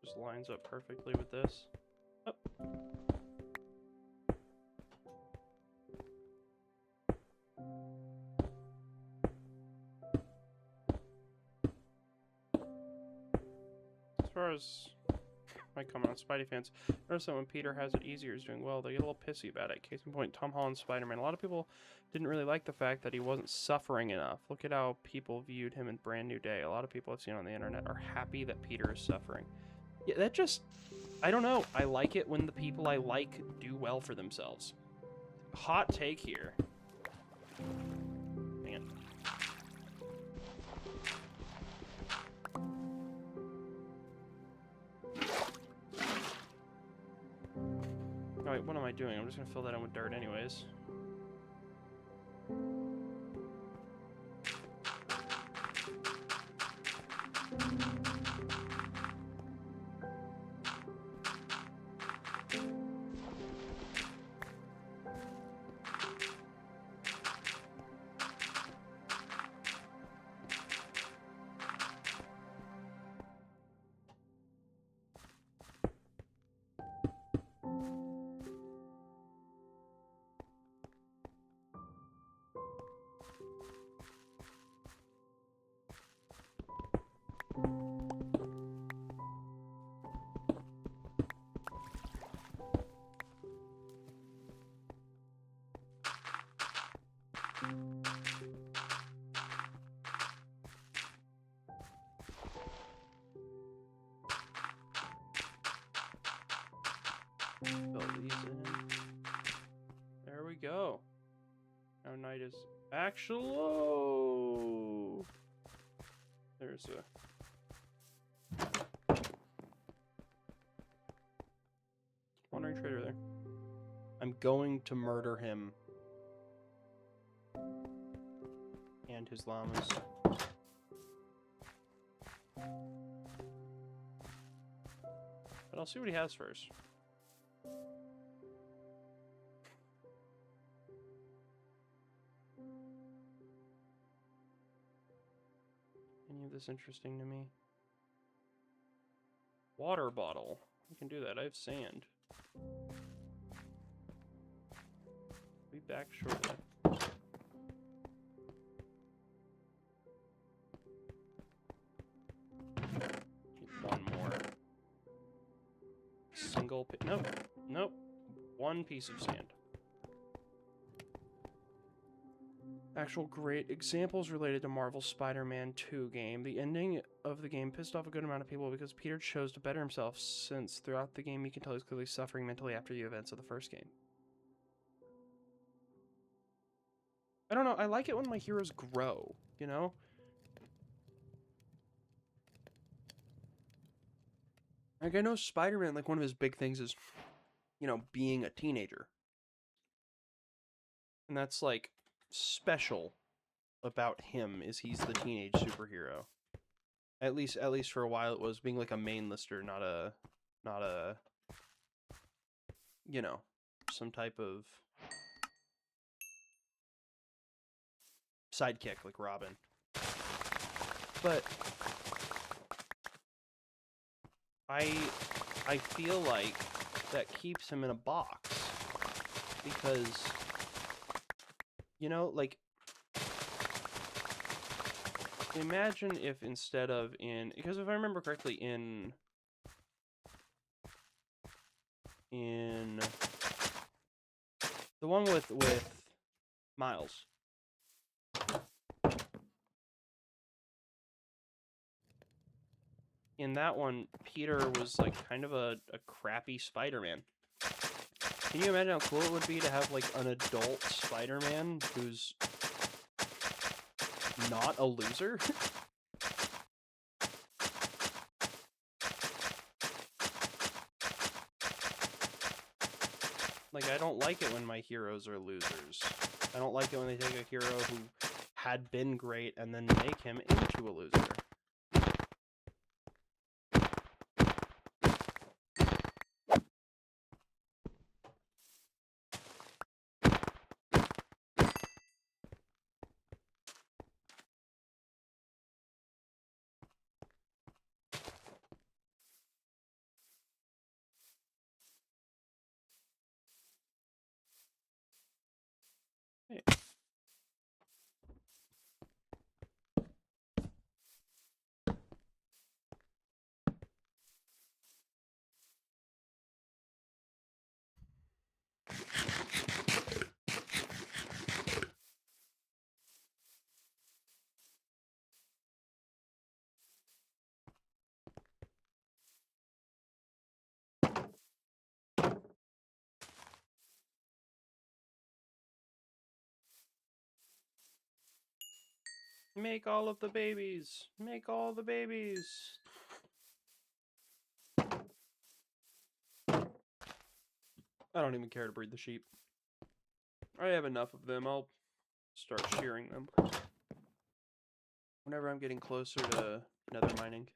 Just lines up perfectly with this. Oh. As far as my comment on Spidey fans, notice that when Peter has it easier, he's doing well, they get a little pissy about it. Case in point, Tom Holland's Spider-Man. A lot of people didn't really like the fact that he wasn't suffering enough. Look at how people viewed him in Brand New Day. A lot of people I've seen on the internet are happy that Peter is suffering. Yeah, that just... I don't know. I like it when the people I like do well for themselves. Hot take here. Dang it. Oh, wait, what am I doing? I'm just gonna fill that in with dirt anyways. Fill these in. There we go. Now night is actual. Oh, there's a. Wandering trader there. I'm going to murder him. And his llamas. But I'll see what he has first. Any of this interesting to me? Water bottle. I can do that. I have sand. Be back shortly. Need one more. Single. Nope. Nope. One piece of sand. Actual great examples related to Marvel's Spider-Man 2 game. The ending of the game pissed off a good amount of people because Peter chose to better himself, since throughout the game you can tell he's clearly suffering mentally after the events of the first game. I don't know, I like it when my heroes grow, you know? Like, I know Spider-Man, like, one of his big things is, you know, being a teenager. And that's, like, special about him, is he's the teenage superhero. At least for a while it was, being like a main lister, not a you know, some type of sidekick like Robin. But I feel like that keeps him in a box because, you know, like, imagine if instead of because if I remember correctly, in the one with Miles, in that one, Peter was like kind of a crappy Spider-Man. Can you imagine how cool it would be to have like an adult Spider-Man who's not a loser? Like, I don't like it when my heroes are losers. I don't like it when they take a hero who had been great and then make him into a loser. Hey. Make all of the babies! Make all the babies! I don't even care to breed the sheep. I have enough of them. I'll start shearing them whenever I'm getting closer to nether mining.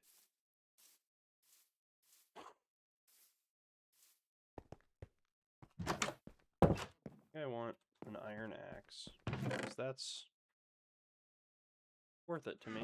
I want an iron axe, because that's worth it to me.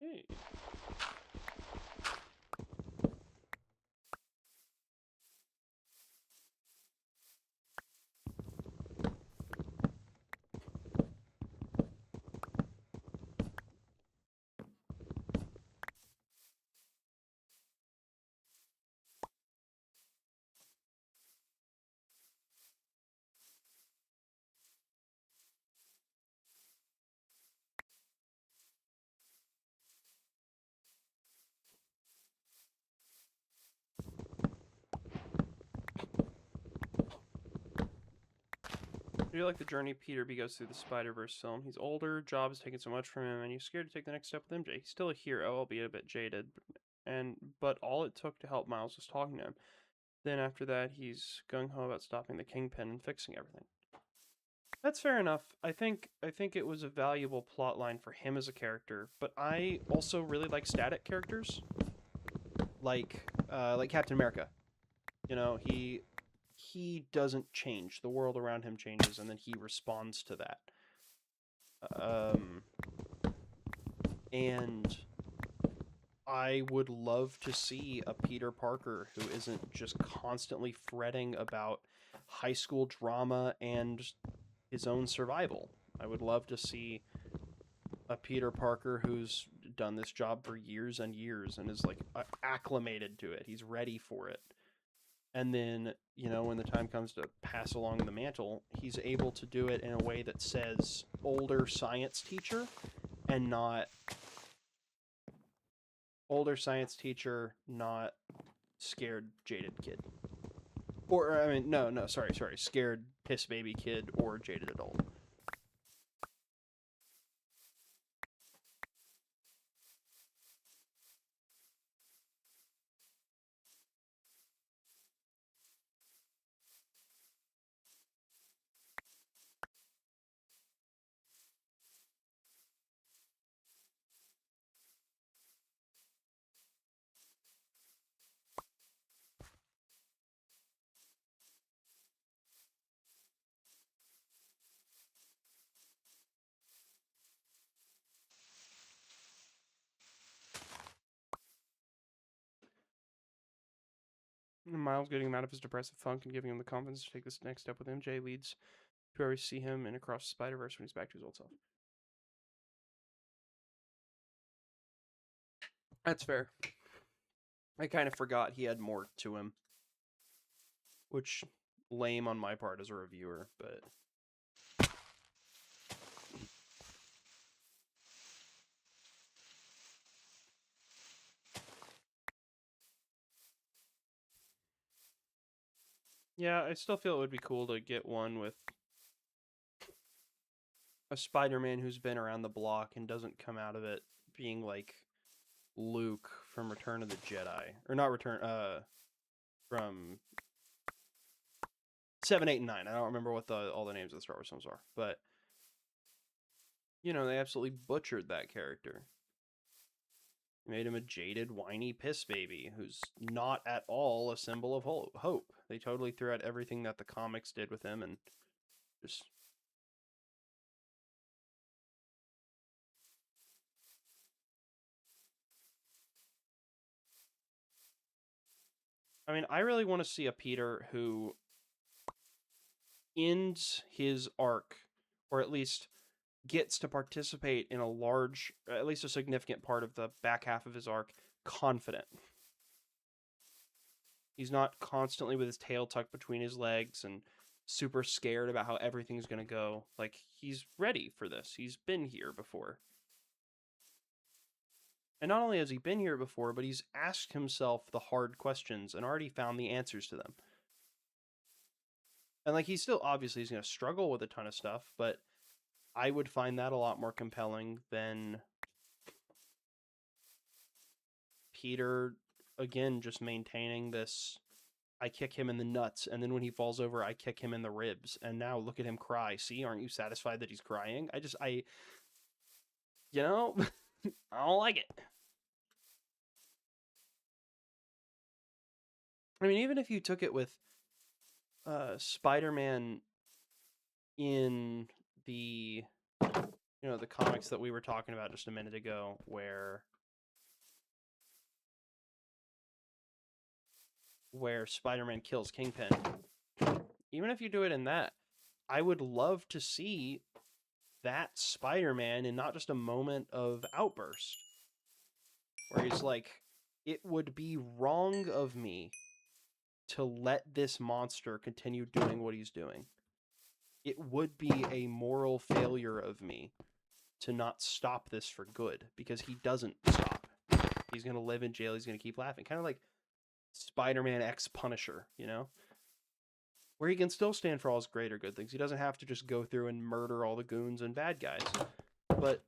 Hey. Do you like the journey Peter goes through the Spider-Verse film? He's older, job has taken so much from him, and he's scared to take the next step with MJ. He's still a hero, albeit a bit jaded, but all it took to help Miles was talking to him. Then after that, he's gung-ho about stopping the Kingpin and fixing everything. That's fair enough. I think it was a valuable plot line for him as a character, but I also really like static characters, like Captain America. You know, he doesn't change. The world around him changes, and then he responds to that. And I would love to see a Peter Parker who isn't just constantly fretting about high school drama and his own survival. I would love to see a Peter Parker who's done this job for years and years and is like acclimated to it. He's ready for it. And then, you know, when the time comes to pass along the mantle, he's able to do it in a way that says older science teacher and not older science teacher, not scared jaded kid. Or, I mean, no, sorry, scared piss baby kid or jaded adult. Miles getting him out of his depressive funk and giving him the confidence to take this next step with MJ leads to where we see him in Across the Spider-Verse when he's back to his old self. That's fair. I kind of forgot he had more to him. Which, lame on my part as a reviewer, but... Yeah, I still feel it would be cool to get one with a Spider-Man who's been around the block and doesn't come out of it being like Luke from Return of the Jedi. Or not Return, from 7, 8, and 9. I don't remember what all the names of the Star Wars films are. But, you know, they absolutely butchered that character. Made him a jaded, whiny piss baby who's not at all a symbol of hope. They totally threw out everything that the comics did with him and just... I mean, I really want to see a Peter who ends his arc, or at least gets to participate in a large, at least a significant part of the back half of his arc, confident. He's not constantly with his tail tucked between his legs and super scared about how everything's going to go. Like, he's ready for this. He's been here before. And not only has he been here before, but he's asked himself the hard questions and already found the answers to them. And, like, he's still, obviously, he's going to struggle with a ton of stuff, but I would find that a lot more compelling than Peter, again, just maintaining this, I kick him in the nuts, and then when he falls over, I kick him in the ribs, and now look at him cry. See, aren't you satisfied that he's crying? You know, I don't like it. I mean, even if you took it with Spider-Man in the, you know, the comics that we were talking about just a minute ago, where Spider-Man kills Kingpin, even if you do it in that, I would love to see that Spider-Man in not just a moment of outburst, where he's like, it would be wrong of me to let this monster continue doing what he's doing. It would be a moral failure of me to not stop this for good, because he doesn't stop. He's going to live in jail. He's going to keep laughing. Kind of like Spider-Man X Punisher, you know? Where he can still stand for all his greater good things. He doesn't have to just go through and murder all the goons and bad guys. But,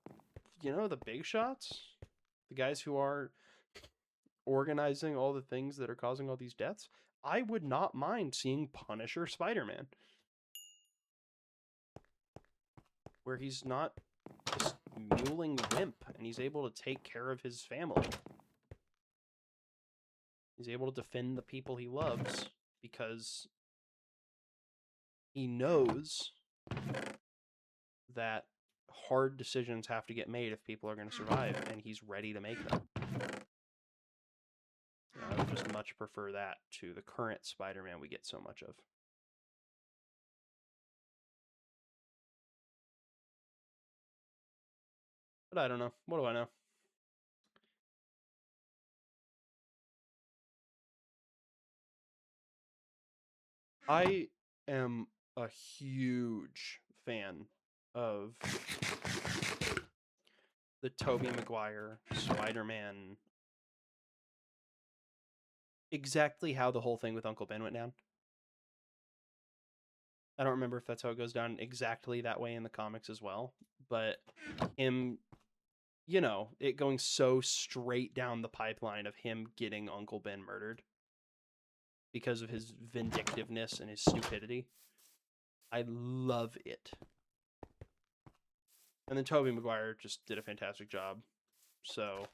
you know, the big shots, the guys who are organizing all the things that are causing all these deaths, I would not mind seeing Punisher Spider-Man. Where he's not this mewling wimp, and he's able to take care of his family. He's able to defend the people he loves because he knows that hard decisions have to get made if people are going to survive, and he's ready to make them. I would just much prefer that to the current Spider-Man we get so much of. But I don't know. What do I know? I am a huge fan of the Tobey Maguire Spider-Man. Exactly how the whole thing with Uncle Ben went down. I don't remember if that's how it goes down exactly that way in the comics as well, but him, you know, it going so straight down the pipeline of him getting Uncle Ben murdered because of his vindictiveness and his stupidity. I love it. And then Tobey Maguire just did a fantastic job. So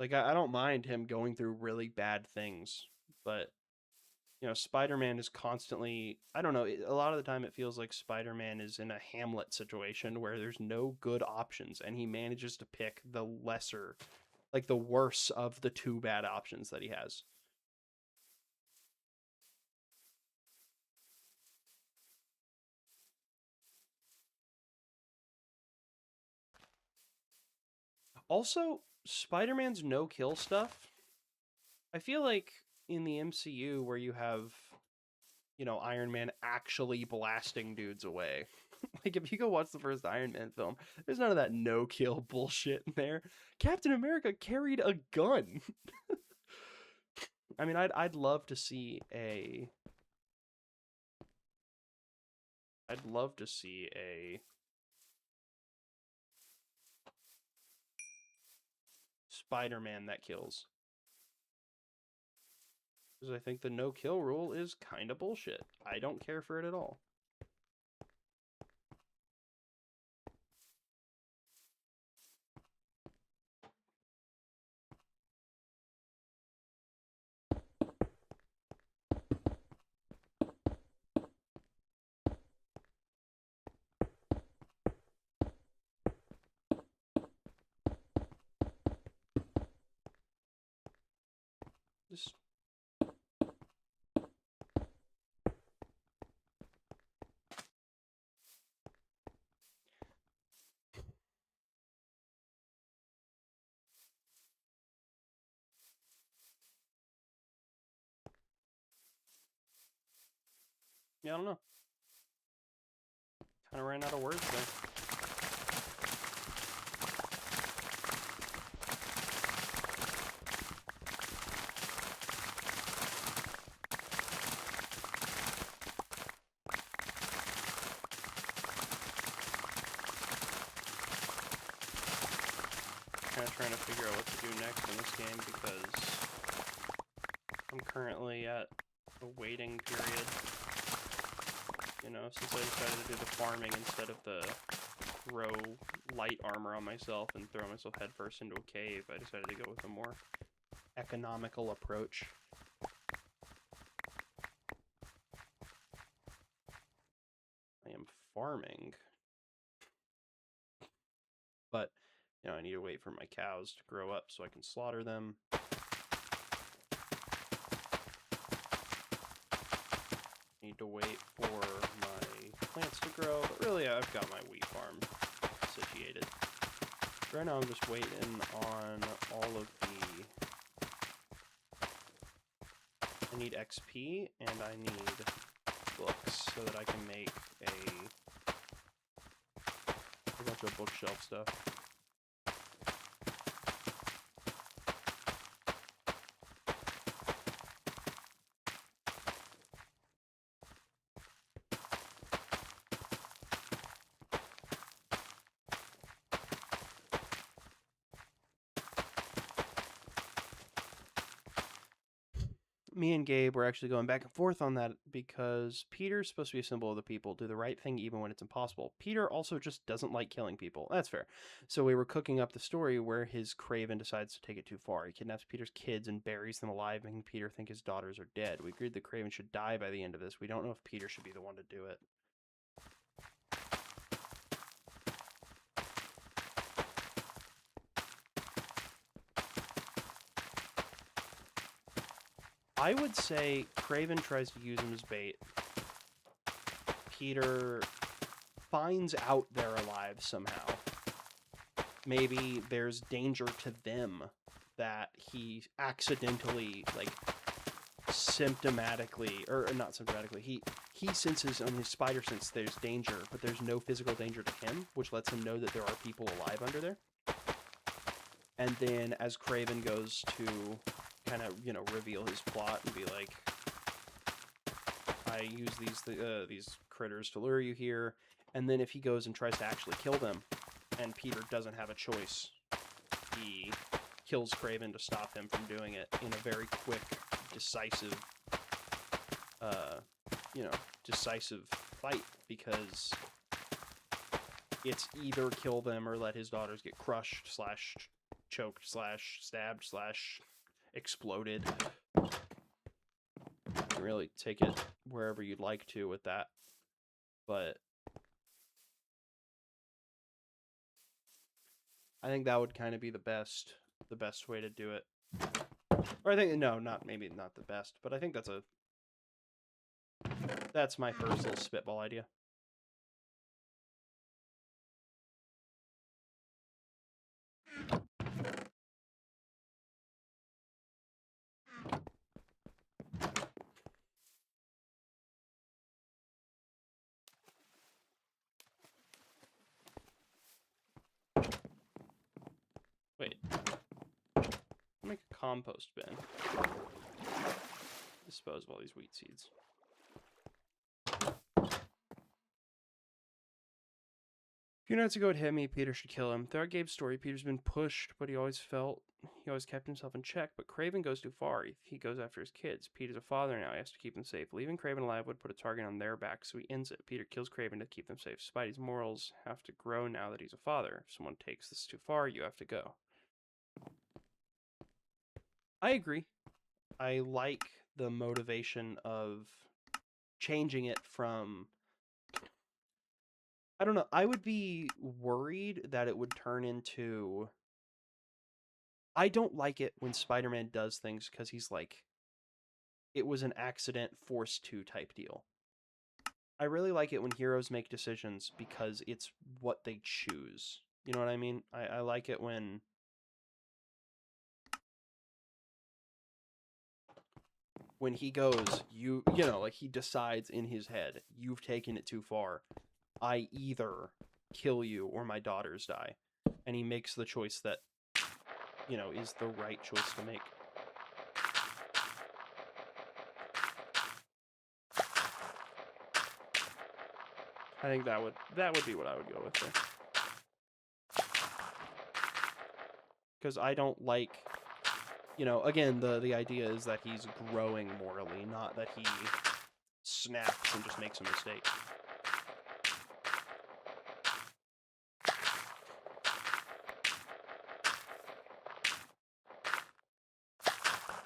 like I don't mind him going through really bad things, but you know, Spider-Man is constantly, I don't know, a lot of the time it feels like Spider-Man is in a Hamlet situation where there's no good options and he manages to pick the lesser, like the worse of the two bad options that he has. Also, Spider-Man's no-kill stuff, I feel like in the MCU where you have, you know, Iron Man actually blasting dudes away. Like, if you go watch the first Iron Man film, there's none of that no-kill bullshit in there. Captain America carried a gun. I mean, I'd love to see a... I'd love to see a... Spider-Man that kills. Because I think the no-kill rule is kind of bullshit. I don't care for it at all. Just... Yeah, I don't know. Kind of ran out of words there. Kind of trying to figure out what to do next in this game because I'm currently at a waiting period. You know, since I decided to do the farming instead of the throw light armor on myself and throw myself headfirst into a cave, I decided to go with a more economical approach. I am farming. But, you know, I need to wait for my cows to grow up so I can slaughter them. Need to wait for my plants to grow, but really I've got my wheat farm situated. Right now I'm just waiting on all of the... I need XP and I need books so that I can make a bunch of bookshelf stuff. Me and Gabe were actually going back and forth on that because Peter's supposed to be a symbol of the people, do the right thing even when it's impossible. Peter also just doesn't like killing people. That's fair. So we were cooking up the story where his Craven decides to take it too far. He kidnaps Peter's kids and buries them alive, making Peter think his daughters are dead. We agreed that Craven should die by the end of this. We don't know if Peter should be the one to do it. I would say Craven tries to use him as bait. Peter finds out they're alive somehow. maybe there's danger to them that he accidentally, like, symptomatically, or not symptomatically, he senses on his spider sense there's danger, but there's no physical danger to him, which lets him know that there are people alive under there. And then as Craven goes to kind of, you know, reveal his plot and be like, I use these critters to lure you here, and then if he goes and tries to actually kill them, and Peter doesn't have a choice, he kills Craven to stop him from doing it in a very quick, decisive, decisive fight, because it's either kill them or let his daughters get crushed / choked / stabbed / exploded. You can really take it wherever you'd like to with that, but I think that would kind of be the best way to do it. Or I think, no, maybe not the best, but I think that's my first little spitball idea. Wait. I'll make a compost bin. Dispose of all these wheat seeds. A few nights ago it hit me, Peter should kill him. Throughout Gabe's story, Peter's been pushed, but he always kept himself in check. But Craven goes too far. He goes after his kids. Peter's a father now, he has to keep them safe. Leaving Craven alive would put a target on their back, so he ends it. Peter kills Craven to keep them safe. Spidey's morals have to grow now that he's a father. If someone takes this too far, you have to go. I agree. I like the motivation of changing it from... I don't know. I would be worried that it would turn into... I don't like it when Spider-Man does things because he's like, it was an accident, forced to type deal. I really like it when heroes make decisions because it's what they choose. You know what I mean? I like it when... when he goes, you know, like he decides in his head, you've taken it too far. I either kill you or my daughters die. And he makes the choice that, you know, is the right choice to make. I think that would be what I would go with there. Because I don't like, you know, again, the idea is that he's growing morally, not that he snaps and just makes a mistake.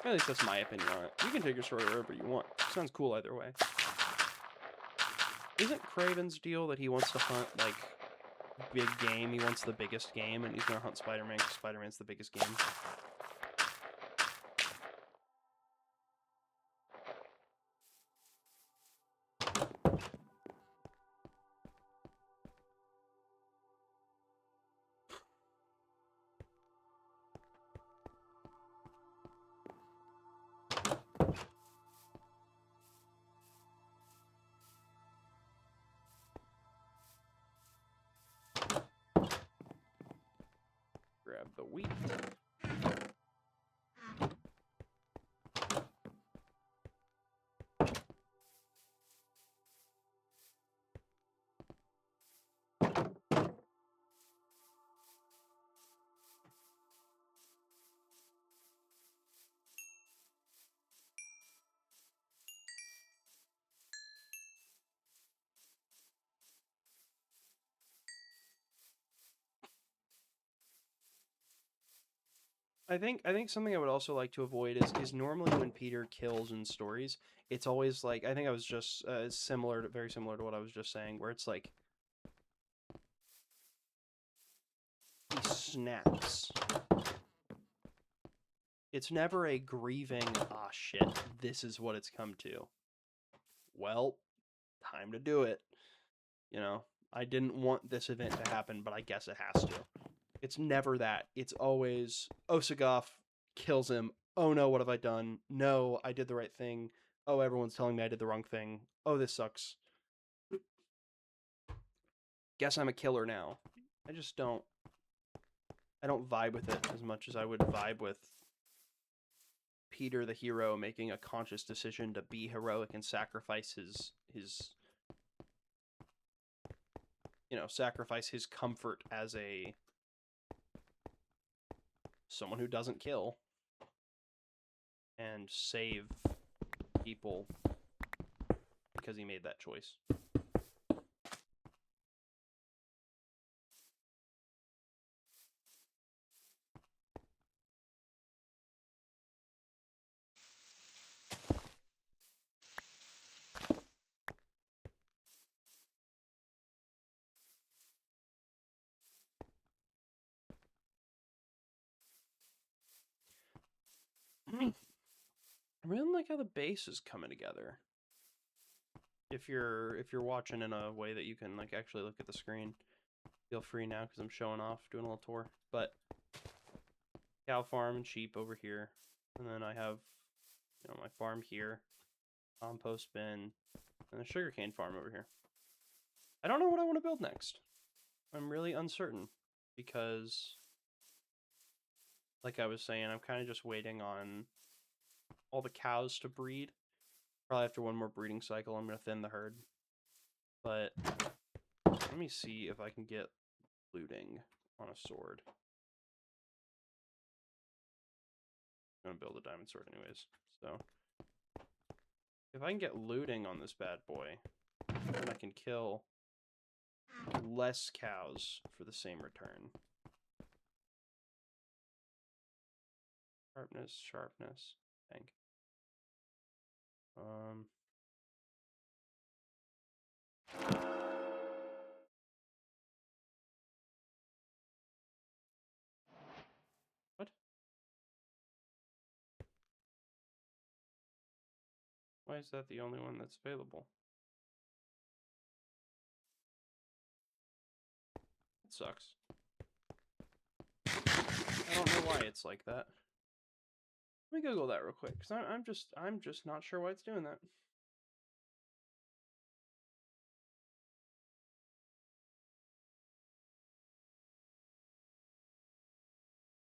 At least that's my opinion on it. You can take your story wherever you want. Sounds cool either way. Isn't Craven's deal that he wants to hunt, like, big game? He wants the biggest game, and he's gonna hunt Spider-Man because Spider-Man's the biggest game? Grab the wheat. I think something I would also like to avoid is normally when Peter kills in stories, it's always like, I think I was just very similar to what I was just saying, where it's like he snaps. It's never a grieving, ah shit, this is what it's come to. Well, time to do it. You know, I didn't want this event to happen, but I guess it has to. It's never that. It's always Osagov kills him. Oh no, what have I done? No, I did the right thing. Oh, everyone's telling me I did the wrong thing. Oh, this sucks. Guess I'm a killer now. I just don't. I don't vibe with it as much as I would vibe with Peter the hero making a conscious decision to be heroic and sacrifice his sacrifice his comfort as a someone who doesn't kill and save people because he made that choice. I really like how the base is coming together. If you're watching in a way that you can like actually look at the screen, feel free now because I'm showing off, doing a little tour. But cow farm and sheep over here, and then I have my farm here, compost bin, and a sugarcane farm over here. I don't know what I want to build next. I'm really uncertain because, like I was saying, I'm kind of just waiting on all the cows to breed. Probably after one more breeding cycle, I'm going to thin the herd. But let me see if I can get looting on a sword. I'm going to build a diamond sword anyways. So if I can get looting on this bad boy, then I can kill less cows for the same return. Sharpness, sharpness, tank. What? Why is that the only one that's available? It sucks. I don't know why it's like that. Let me Google that real quick, because I'm just not sure why it's doing that.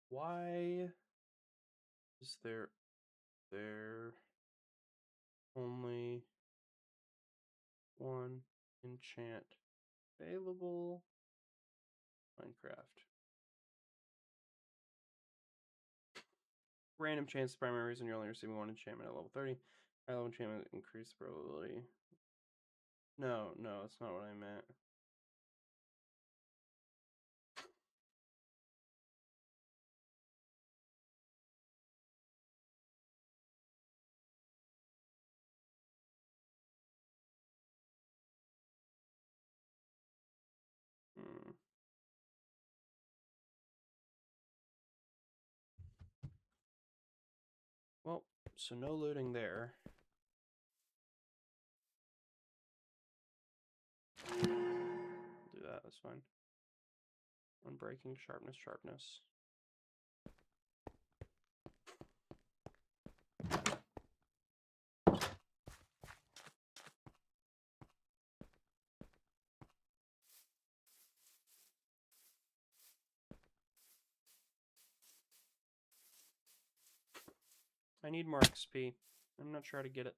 Why is there only one enchant available? Minecraft. Random chance, the primary reason you're only receiving one enchantment at level 30. High level enchantment increase the probability. No, that's not what I meant. Well, so no looting there. I'll do that, that's fine. Unbreaking, sharpness, sharpness. I need more XP. I'm not sure how to get it.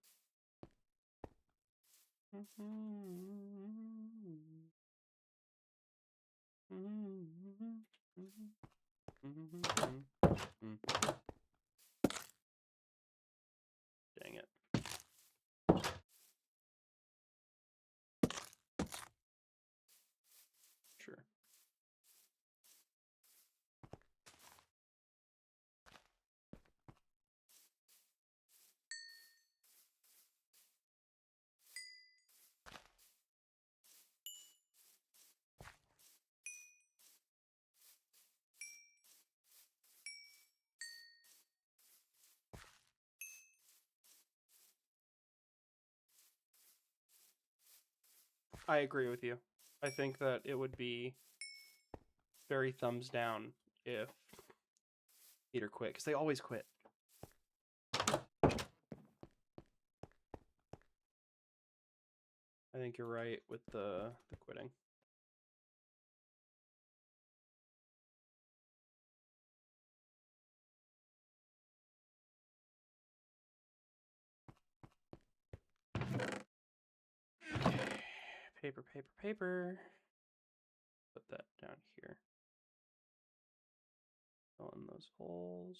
Dang it. Sure. I agree with you. I think that it would be very thumbs down if Peter quit, because they always quit. I think you're right with the quitting. Paper, paper, paper. Put that down here. Fill in those holes.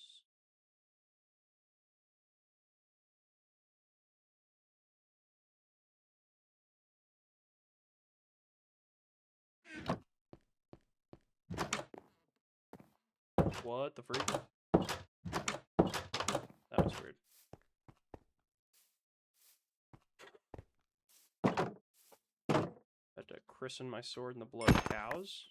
What the freak? That was weird. Had to christen my sword in the blood of cows.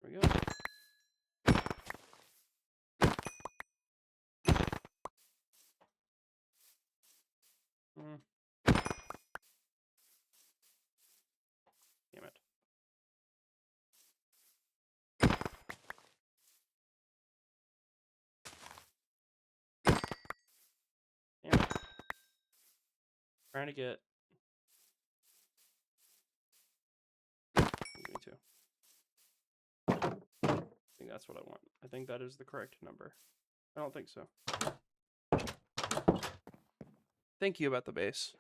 There we go. Damn it. Damn it. Trying to get... Me too. I think that's what I want. I think that is the correct number. I don't think so. Thank you about the base.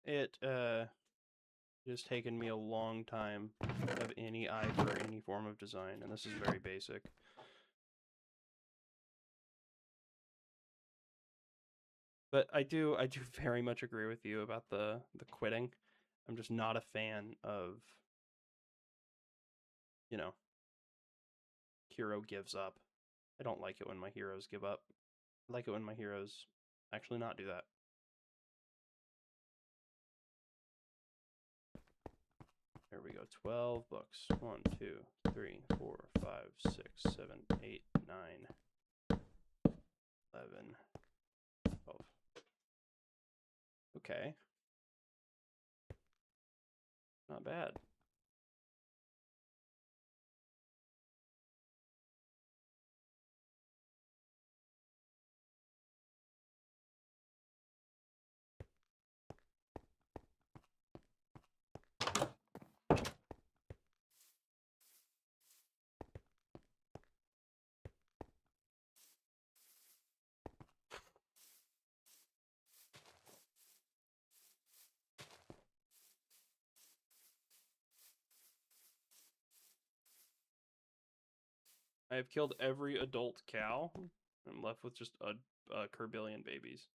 It has taken me a long time to have any eye for any form of design, and this is very basic. But I do very much agree with you about the quitting. I'm just not a fan of, you know, hero gives up. I don't like it when my heroes give up. I like it when my heroes actually not do that. There we go. 12 books. 1, 2, 3, 4, 5, 6, 7, 8, 9, 11, 12. Okay. Not bad. I have killed every adult cow. I'm left with just a Kerbillion babies.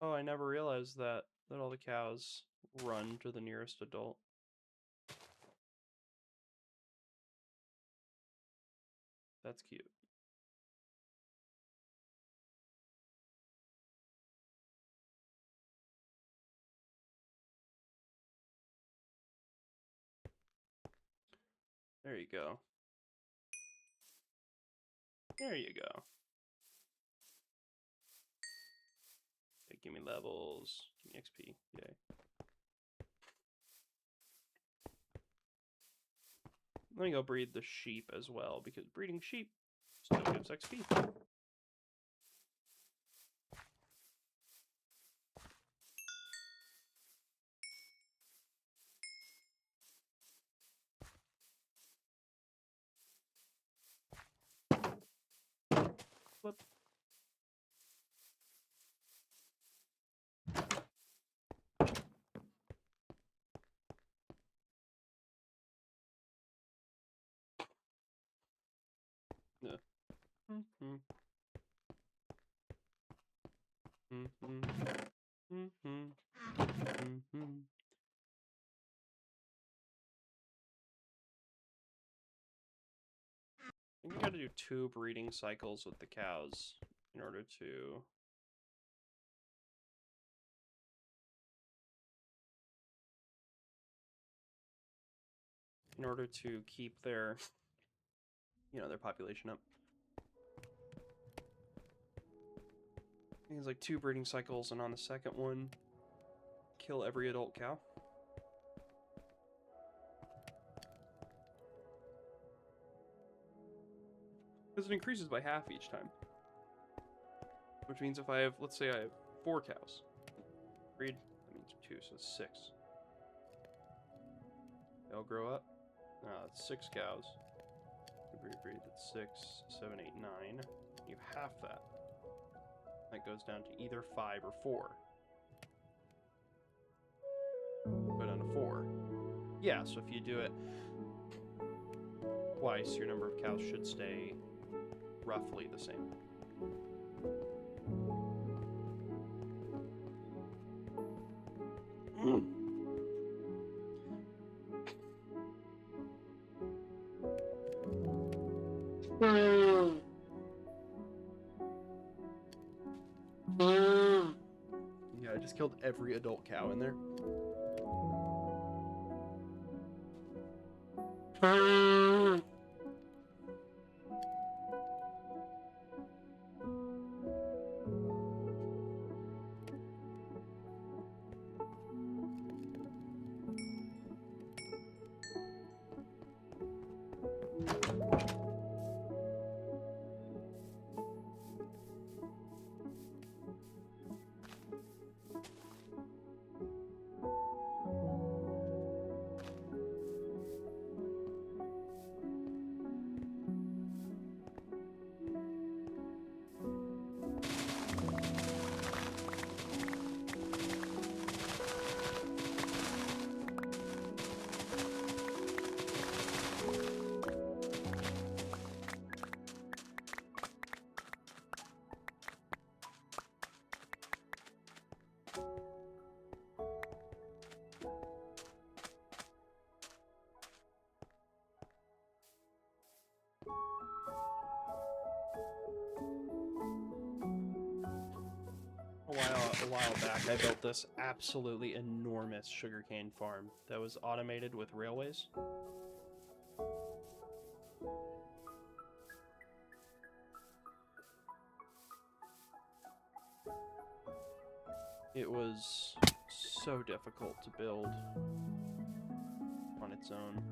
Oh, I never realized that all the cows run to the nearest adult. That's cute. There you go. There you go. Okay, give me levels. Give me XP. Yay. Let me go breed the sheep as well, because breeding sheep still gives XP. Whoop. Yeah. Mm-hmm. Mm-hmm. Mm-hmm. Mm-hmm. I think you gotta do 2 breeding cycles with the cows in order to... keep their, their population up. I think it's like 2 breeding cycles, and on the second one, kill every adult cow. Because it increases by half each time. Which means if I have, let's say I have 4 cows. Breed, that means 2, so it's 6. They'll grow up. That's 6 cows. Breed, that's 6, 7, 8, 9. You half that. That goes down to either 5 or 4. Go down to 4. Yeah, so if you do it twice, your number of cows should stay roughly the same. Yeah, I just killed every adult cow in there. A while back, I built this absolutely enormous sugarcane farm that was automated with railways. It was so difficult to build on its own.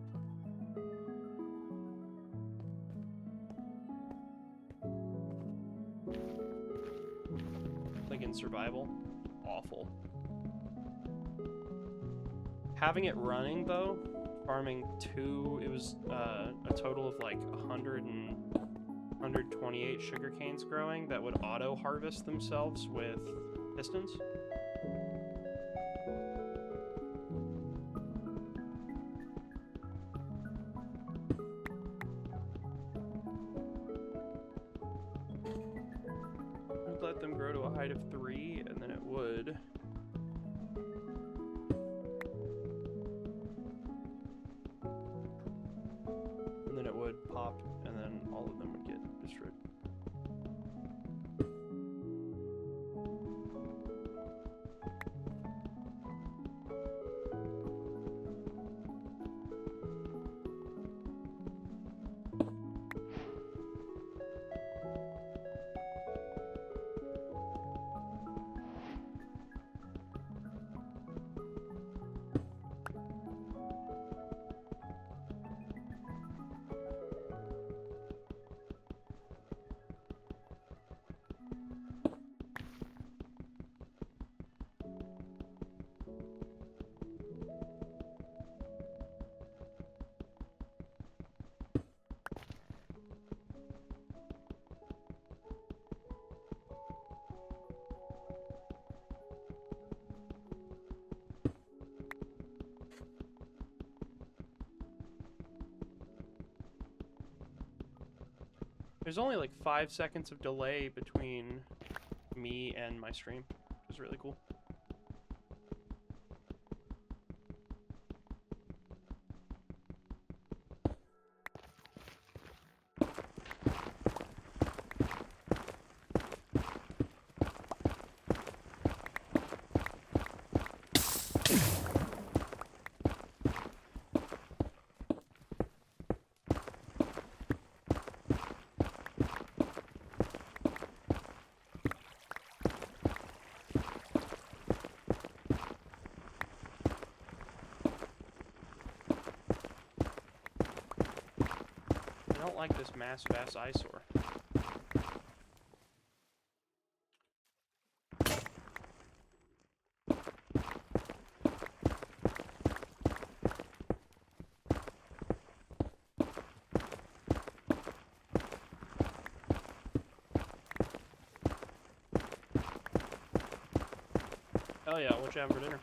Like in survival, awful. Having it running though, farming 2, it was a total of like 128 sugar canes growing that would auto harvest themselves with pistons. I'd let them grow to a height of 3, and then it would. And then it would pop, and then all of them would get destroyed. There's only like 5 seconds of delay between me and my stream, which is really cool. like this massive ass eyesore. Oh yeah, what you having for dinner?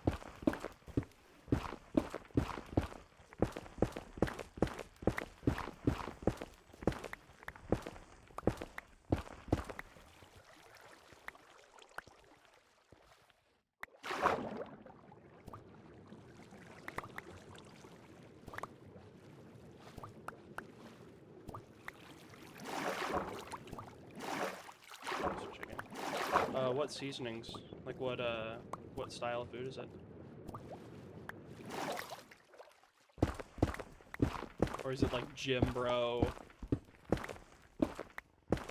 What seasonings? Like what style of food is it? Or is it like Jim Bro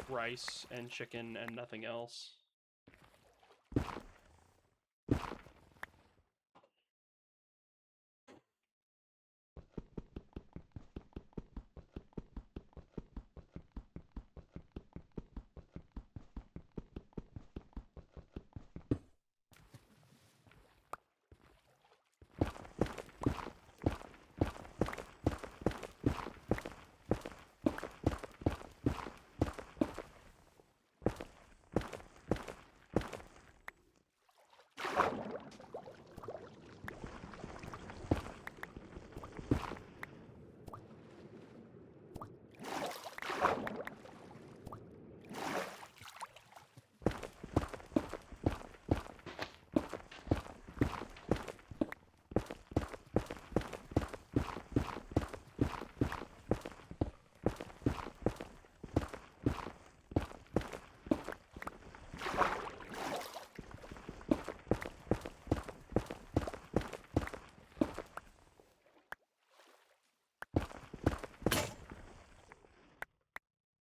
rice and chicken and nothing else?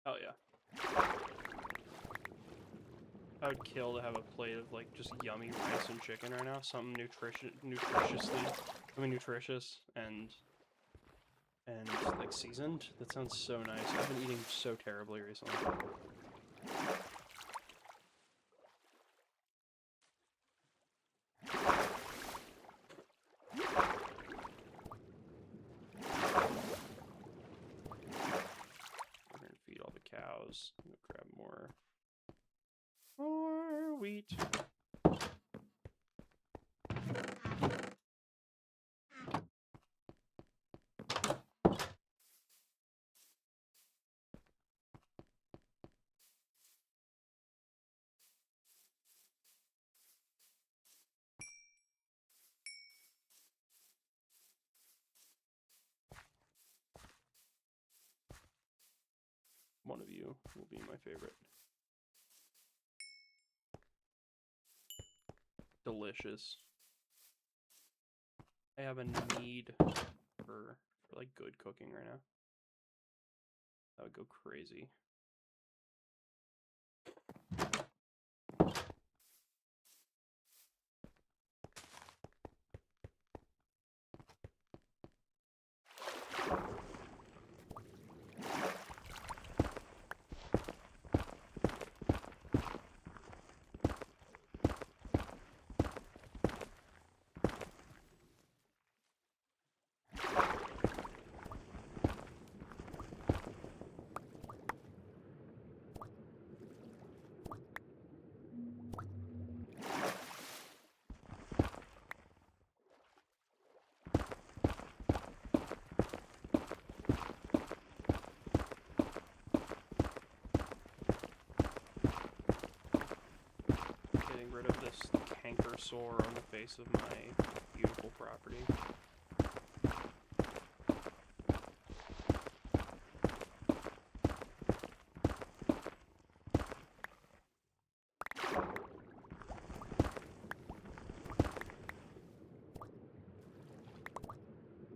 Oh yeah. I would kill to have a plate of like just yummy rice and chicken right now. Something nutritious and like seasoned. That sounds so nice. I've been eating so terribly recently. We're gonna feed all the cows. I'm gonna grab more wheat. One of you will be my favorite. Delicious. I have a need for like good cooking right now. That would go crazy. Getting rid of this canker sore on the face of my beautiful property.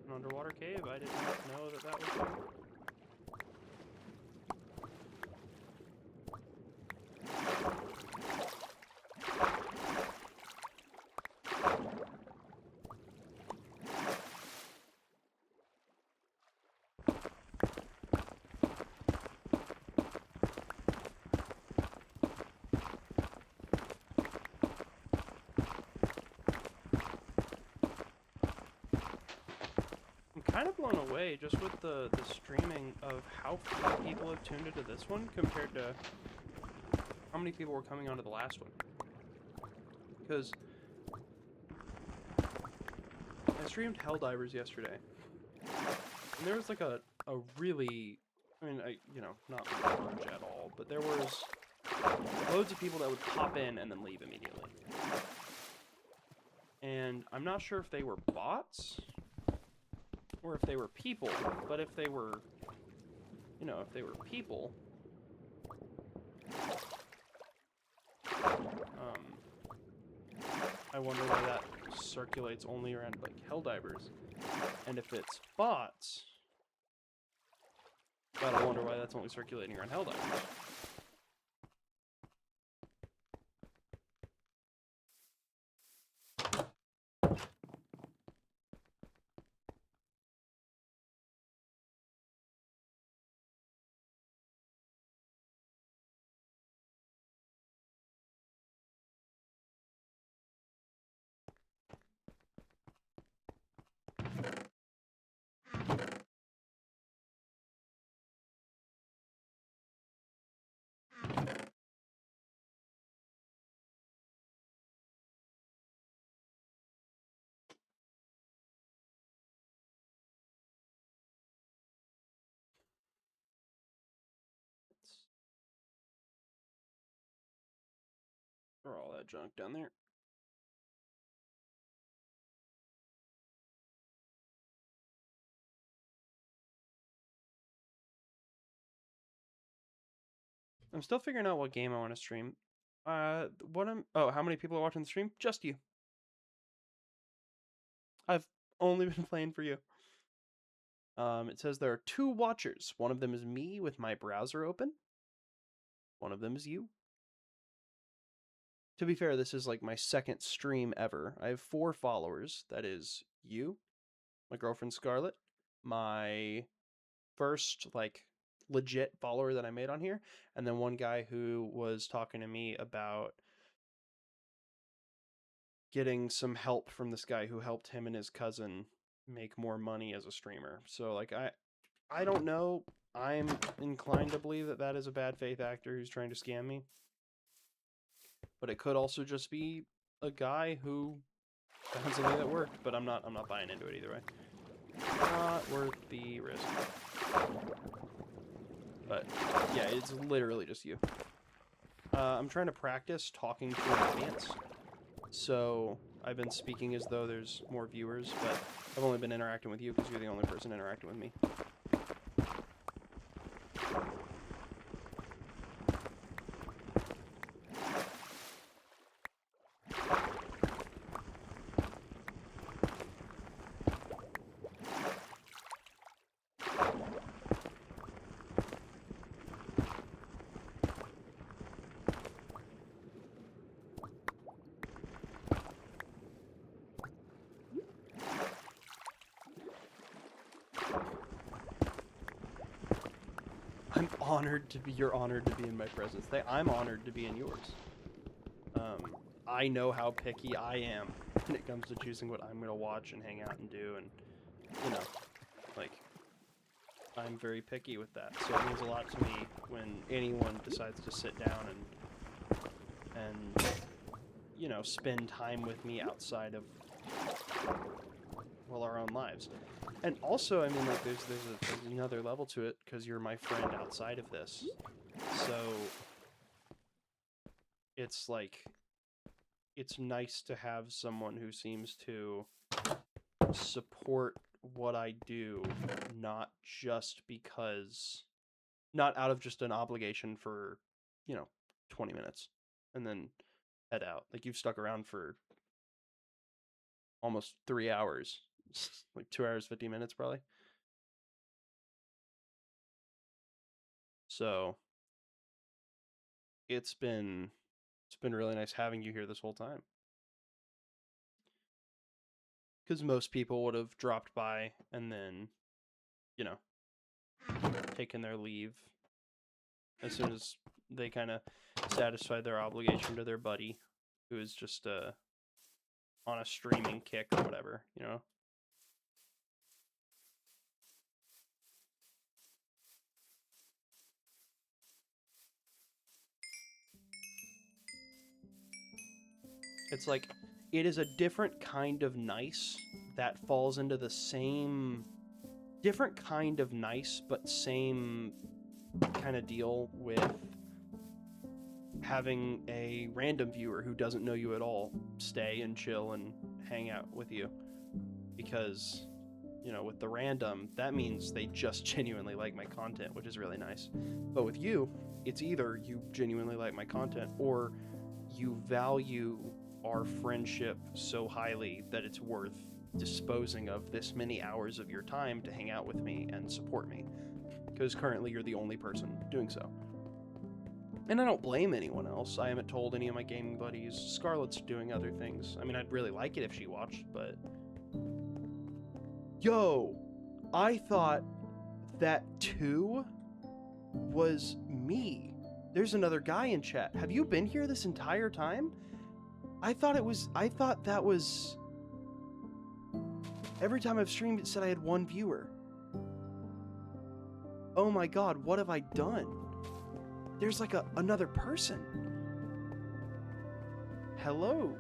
An underwater cave? I did not know that that was there. kind of blown away just with the streaming of how few people have tuned into this one compared to how many people were coming onto the last one. Because I streamed Helldivers yesterday, and there was like a really, I mean, you know, not large at all, but there was loads of people that would pop in and then leave immediately. And I'm not sure if they were bots or if they were people, but if they were, you know, if they were people, I wonder why that circulates only around, like, Helldivers. And if it's bots, gotta wonder why that's only circulating around Helldivers. Throw all that junk down there. I'm still figuring out what game I want to stream. Oh, how many people are watching the stream? Just you. I've only been playing for you. It says there are 2 watchers. One of them is me with my browser open. One of them is you. To be fair, this is like my second stream ever. I have 4 followers. That is you, my girlfriend Scarlett, my first, like, legit follower that I made on here, and then one guy who was talking to me about getting some help from this guy who helped him and his cousin make more money as a streamer. So, like, I don't know. I'm inclined to believe that that is a bad faith actor who's trying to scam me. But it could also just be a guy who found something that worked, but I'm not buying into it either way. Not worth the risk. But yeah, it's literally just you. I'm trying to practice talking to an audience. So I've been speaking as though there's more viewers, but I've only been interacting with you because you're the only person interacting with me. You're honored to be in my presence. I'm honored to be in yours. I know how picky I am when it comes to choosing what I'm gonna watch and hang out and do, and you know, like, I'm very picky with that. So it means a lot to me when anyone decides to sit down and you know, spend time with me outside of, well, our own lives. And also, I mean, like, there's another level to it, because you're my friend outside of this. So, it's like, it's nice to have someone who seems to support what I do, not just because, not out of just an obligation for, you know, 20 minutes, and then head out. Like, you've stuck around for almost 3 hours. Like 2 hours, 50 minutes, probably. So it's been really nice having you here this whole time. Because most people would have dropped by and then, you know, taken their leave as soon as they kind of satisfied their obligation to their buddy, who is just on a streaming kick or whatever, you know. It's like, it is a different kind of nice that falls into the same, different kind of nice, but same kind of deal with having a random viewer who doesn't know you at all stay and chill and hang out with you. Because, you know, with the random, that means they just genuinely like my content, which is really nice. But with you, it's either you genuinely like my content or you value our friendship so highly that it's worth disposing of this many hours of your time to hang out with me and support me. Because currently you're the only person doing so. And I don't blame anyone else. I haven't told any of my gaming buddies. Scarlett's doing other things. I mean, I'd really like it if she watched, but... Yo! I thought that 2 was me. There's another guy in chat. Have you been here this entire time? I thought that was... Every time I've streamed, it said I had 1 viewer. Oh my god, what have I done? There's like another person. Hello.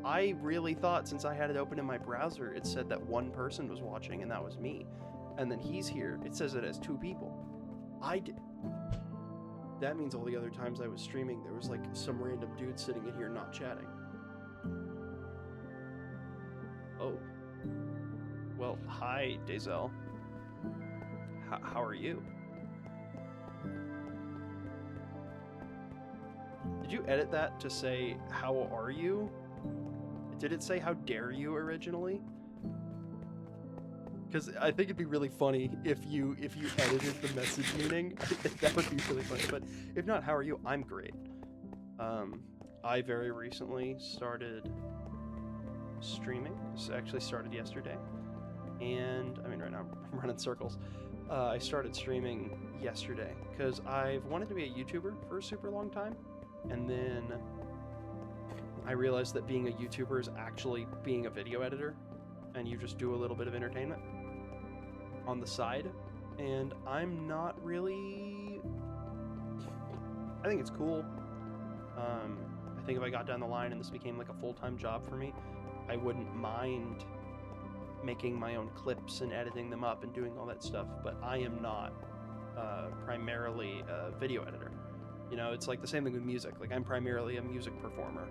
I really thought since I had it open in my browser, it said that 1 person was watching and that was me. And then he's here. It says it has 2 people. That means all the other times I was streaming, there was like some random dude sitting in here not chatting. Oh. Well, hi, Dazel. How are you? Did you edit that to say, how are you? Did it say, how dare you originally? Because I think it'd be really funny if you edited the message meaning. That would be really funny. But if not, how are you? I'm great. I very recently started streaming. This actually started yesterday. And, I mean, right now I'm running circles. I started streaming yesterday because I've wanted to be a YouTuber for a super long time. And then I realized that being a YouTuber is actually being a video editor. And you just do a little bit of entertainment on the side. And I'm not really... I think it's cool. I think if I got down the line and this became like a full-time job for me, I wouldn't mind making my own clips and editing them up and doing all that stuff, but I am not primarily a video editor. You know, it's like the same thing with music. Like, I'm primarily a music performer.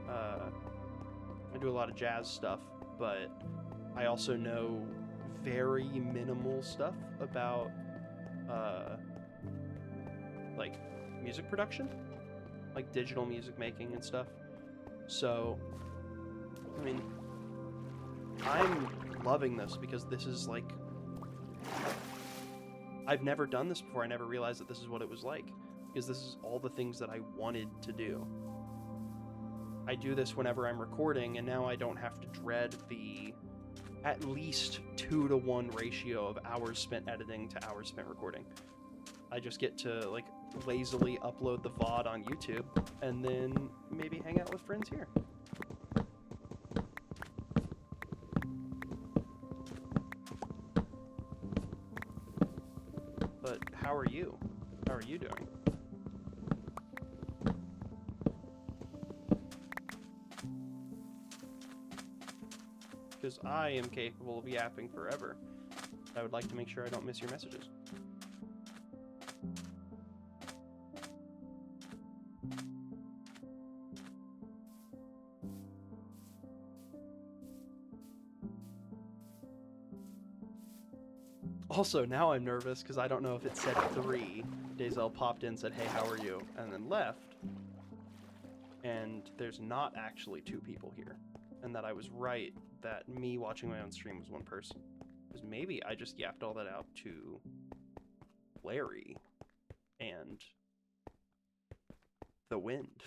I do a lot of jazz stuff, but I also know very minimal stuff about like music production, like digital music making and stuff. So, I mean, I'm loving this because this is like, I've never done this before. I never realized that this is what it was like, because this is all the things that I wanted to do. I do this whenever I'm recording, and now I don't have to dread the at least 2-to-1 ratio of hours spent editing to hours spent recording. I just get to like lazily upload the VOD on YouTube and then maybe hang out with friends here. But how are you? How are you doing? Because I am capable of yapping forever. I would like to make sure I don't miss your messages. Also, now I'm nervous because I don't know if it said 3. Dazel popped in, said, hey, how are you? And then left. And there's not actually 2 people here. And that I was right that me watching my own stream was 1 person. Because maybe I just yapped all that out to Larry and the wind.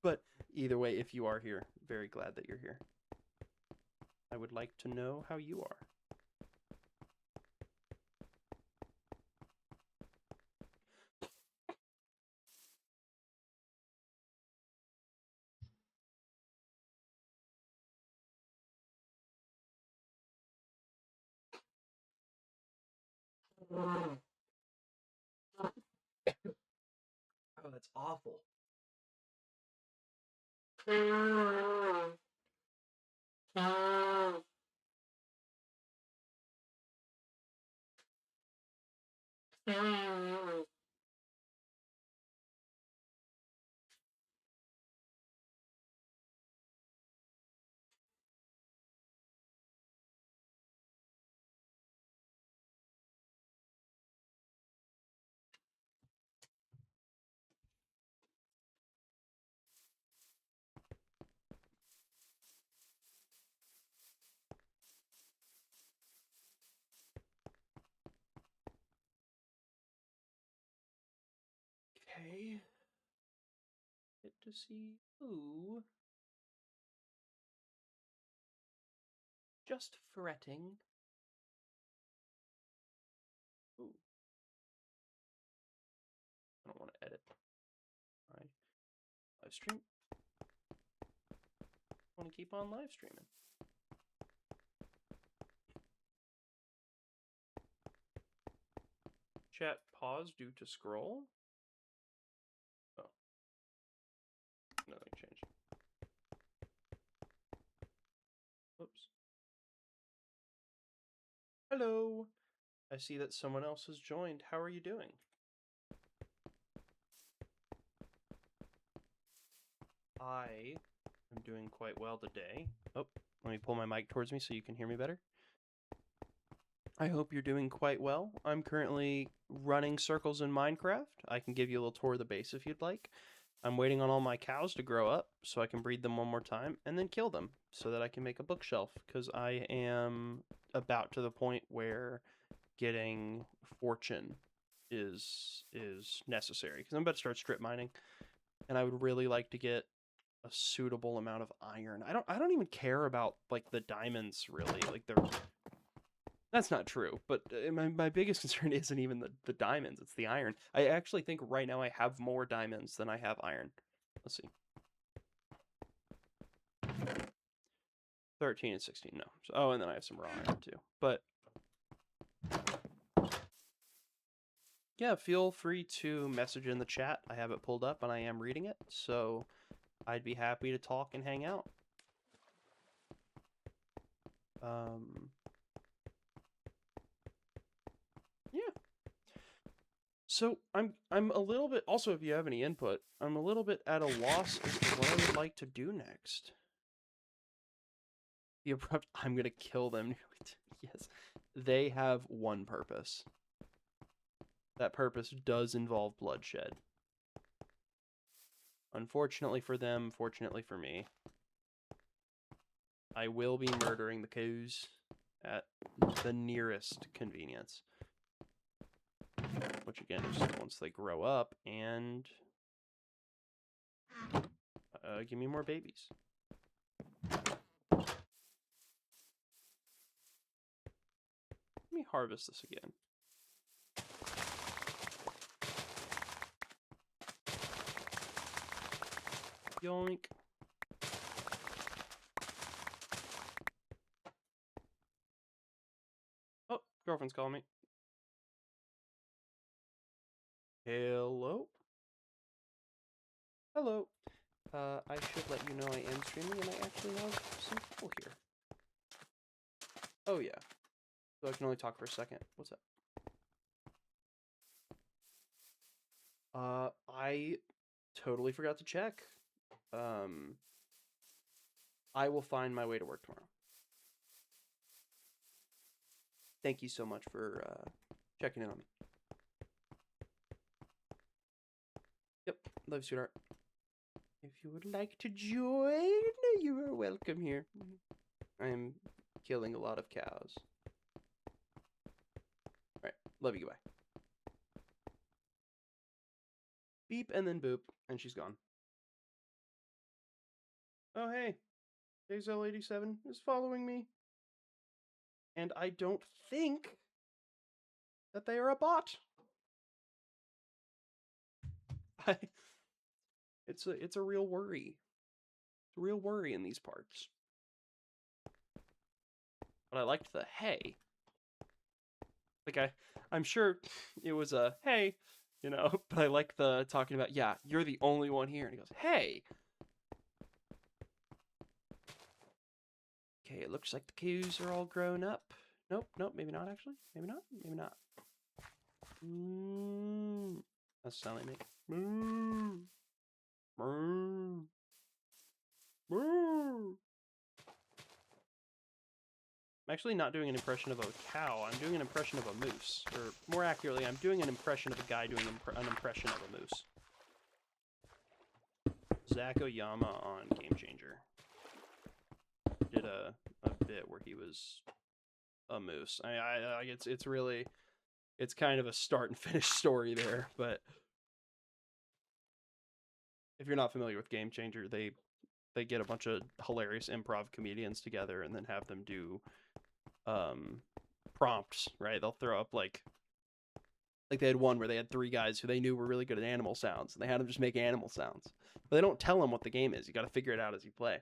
But either way, if you are here, very glad that you're here. I would like to know how you are. That's awful. Okay. Get to see who. Just fretting. Ooh. I don't want to edit. Alright. Live stream. I want to keep on live streaming. Chat pause due to scroll. Oh. Nothing changed. Oops. Hello. I see that someone else has joined. How are you doing? I am doing quite well today. Oh, let me pull my mic towards me so you can hear me better. I hope you're doing quite well. I'm currently running circles in Minecraft. I can give you a little tour of the base if you'd like. I'm waiting on all my cows to grow up so I can breed them one more time and then kill them so that I can make a bookshelf, because I am about to the point where getting fortune is necessary, because I'm about to start strip mining and I would really like to get a suitable amount of iron. I don't even care about like the diamonds really. Like that's not true, but my biggest concern isn't even the diamonds, it's the iron. I actually think right now I have more diamonds than I have iron. Let's see. 13 and 16, no. So, oh, and then I have some raw iron too. But yeah, feel free to message in the chat. I have it pulled up and I am reading it, so I'd be happy to talk and hang out. Yeah. So I'm a little bit, also if you have any input, I'm a little bit at a loss as to what I would like to do next. The abrupt, I'm gonna kill them. Yes, they have one purpose. That purpose does involve bloodshed. Unfortunately for them, fortunately for me, I will be murdering the cows at the nearest convenience. Which again is once they grow up and give me more babies. Let me harvest this again. Yoink. Oh, girlfriend's calling me. Hello? Hello. I should let you know I am streaming and I actually have some people here. Oh yeah. So I can only talk for a second. What's up? I totally forgot to check. I will find my way to work tomorrow. Thank you so much for checking in on me. Yep, love you, sweetheart. If you would like to join, you are welcome here. I am killing a lot of cows. Alright, love you, goodbye. Beep and then boop, and she's gone. Oh hey, Dazel87 is following me. And I don't think that they are a bot. It's a real worry. It's a real worry in these parts. But I liked the hey. Like I'm sure it was a hey, you know. But I like the talking about, yeah, you're the only one here, and he goes, hey. Okay, it looks like the coos are all grown up. Nope, maybe not actually. Maybe not. That's the sound they make. I'm actually not doing an impression of a cow. I'm doing an impression of a moose. Or more accurately, I'm doing an impression of a guy doing an impression of a moose. Zach Oyama on Game Changer did a bit where he was a moose. It's really, it's kind of a start and finish story there, but if you're not familiar with Game Changer, they get a bunch of hilarious improv comedians together and then have them do prompts, right? They'll throw up like they had one where they had 3 guys who they knew were really good at animal sounds, and they had them just make animal sounds. But they don't tell them what the game is. You got to figure it out as you play.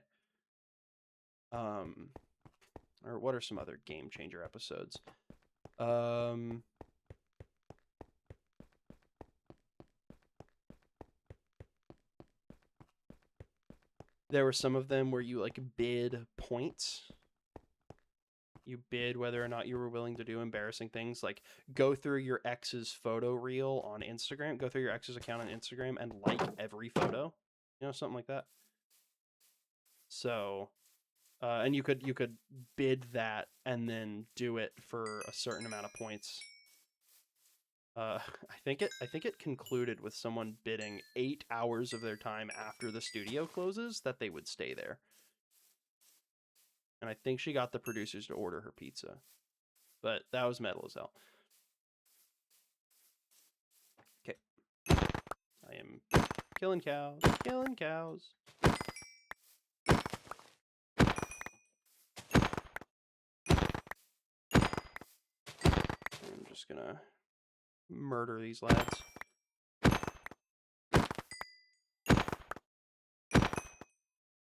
Or what are some other Game Changer episodes? There were some of them where you like bid points. You bid whether or not you were willing to do embarrassing things, like go through your ex's photo reel on Instagram, go through your ex's account on Instagram and like every photo, you know, something like that. So, and you could bid that and then do it for a certain amount of points. I think it concluded with someone bidding 8 hours of their time after the studio closes that they would stay there. And I think she got the producers to order her pizza. But that was metal as hell. Okay. I am killing cows. I'm just gonna murder these lads.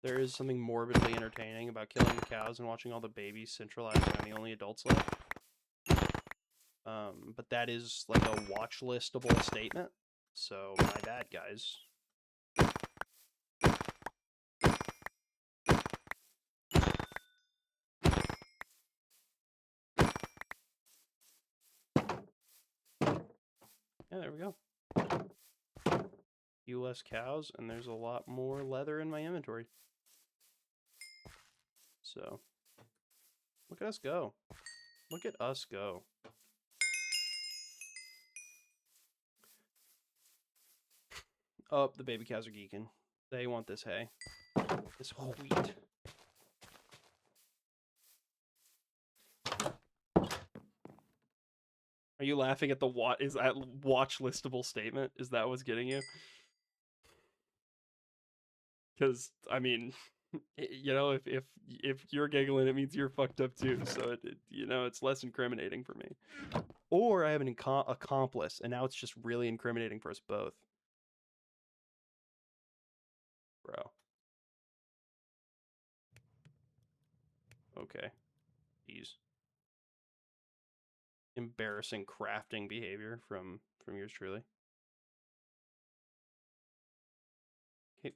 There is something morbidly entertaining about killing the cows and watching all the babies centralized when the only adults left. But that is like a watch listable statement. So my bad, guys. Yeah, there we go. Few less cows, and there's a lot more leather in my inventory. So, look at us go. Look at us go. Oh, the baby cows are geeking. They want this hay. This wheat. Are you laughing at the is that watch listable statement? Is that what's getting you? Because I mean, you know, if you're giggling, it means you're fucked up too. So you know, it's less incriminating for me. Or I have an accomplice, and now it's just really incriminating for us both, bro. Okay, jeez. Embarrassing crafting behavior from yours truly. Okay.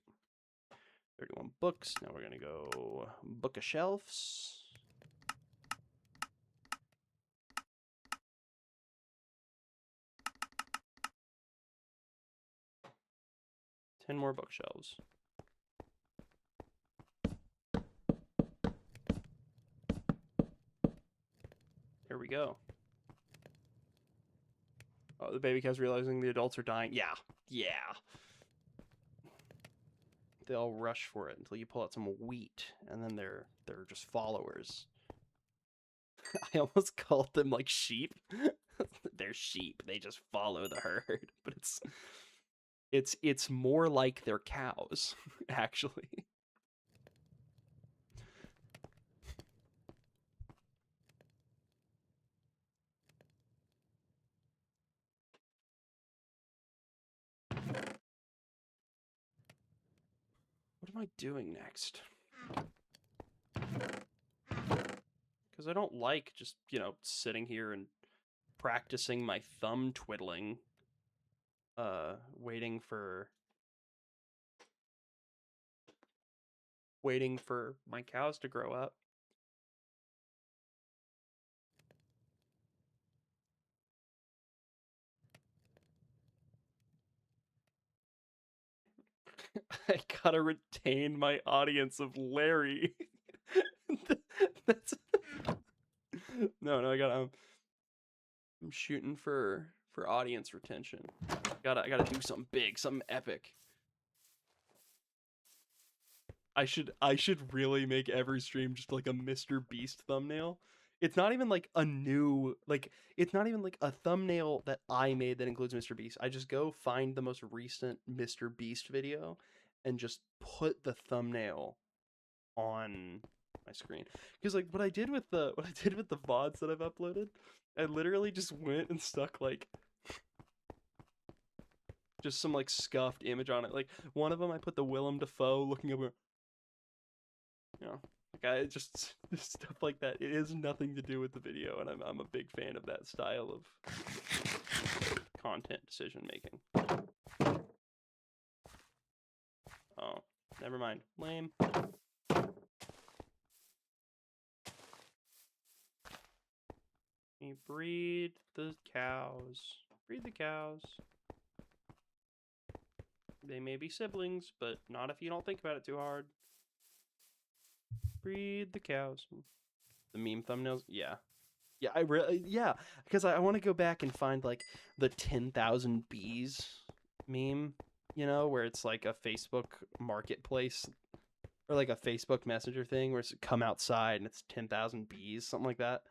31 books. Now we're gonna go book of shelves. Ten more bookshelves. Here we go. Oh, the baby cow's realizing the adults are dying. Yeah. They'll rush for it until you pull out some wheat, and then they're just followers. I almost called them like sheep. They're sheep. They just follow the herd, but it's more like they're cows, actually. What am I doing next? Because I don't like just, you know, sitting here and practicing my thumb twiddling waiting for my cows to grow up. I gotta retain my audience of Larry. That's no, I gotta. I'm shooting for audience retention. I gotta do something big, something epic. I should really make every stream just like a Mr. Beast thumbnail. It's not even like a new it's not even like a thumbnail that I made that includes Mr. Beast. I just go find the most recent Mr. Beast video and just put the thumbnail on my screen. Because like what I did with the VODs that I've uploaded, I literally just went and stuck like just some like scuffed image on it. Like one of them I put the Willem Dafoe looking over, you know, like I just stuff like that. It has nothing to do with the video, and I'm a big fan of that style of content decision making. Oh, never mind. Lame. You breed the cows. Breed the cows. They may be siblings, but not if you don't think about it too hard. Breed the cows. The meme thumbnails? Yeah. Yeah, because I want to go back and find like the 10,000 bees meme, you know, where it's like a Facebook marketplace or like a Facebook Messenger thing where it's come outside and it's 10,000 bees, something like that.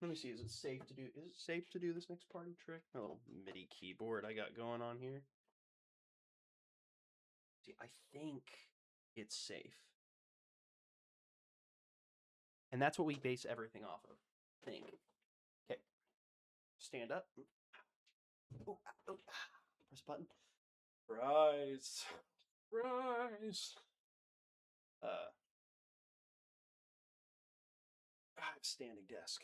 Let me see, is it safe to do this next party trick? My little MIDI keyboard I got going on here. See, I think it's safe. And that's what we base everything off of. Think. Okay. Stand up. Oh, press button. Rise. Rise. I have standing desk.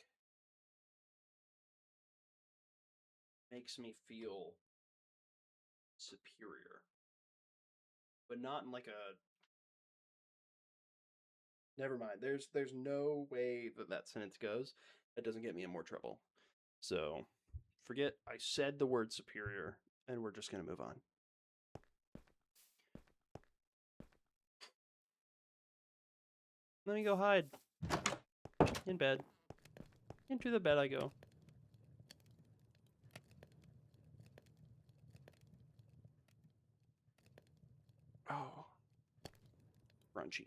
Makes me feel superior. But not in like a... Never mind. There's no way that sentence goes that doesn't get me in more trouble. So, forget I said the word superior, and we're just going to move on. Let me go hide. In bed. Into the bed I go. Oh. Crunchy.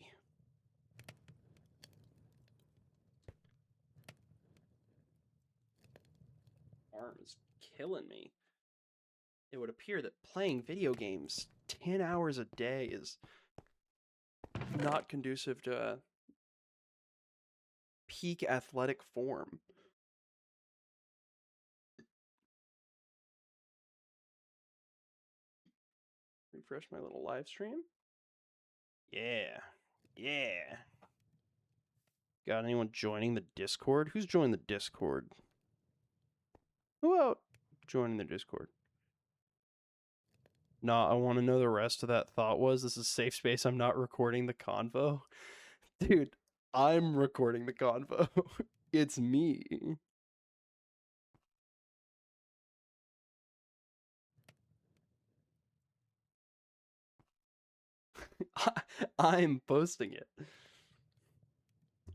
Arm is killing me. It would appear that playing video games 10 hours a day is not conducive to peak athletic form. Refresh my little live stream. Yeah. Got anyone joining the Discord? Who's joined the Discord? Who out joining the Discord? Nah, I want to know the rest of that thought was. This is safe space. I'm not recording the convo. Dude, I'm recording the convo. It's me. I'm posting it.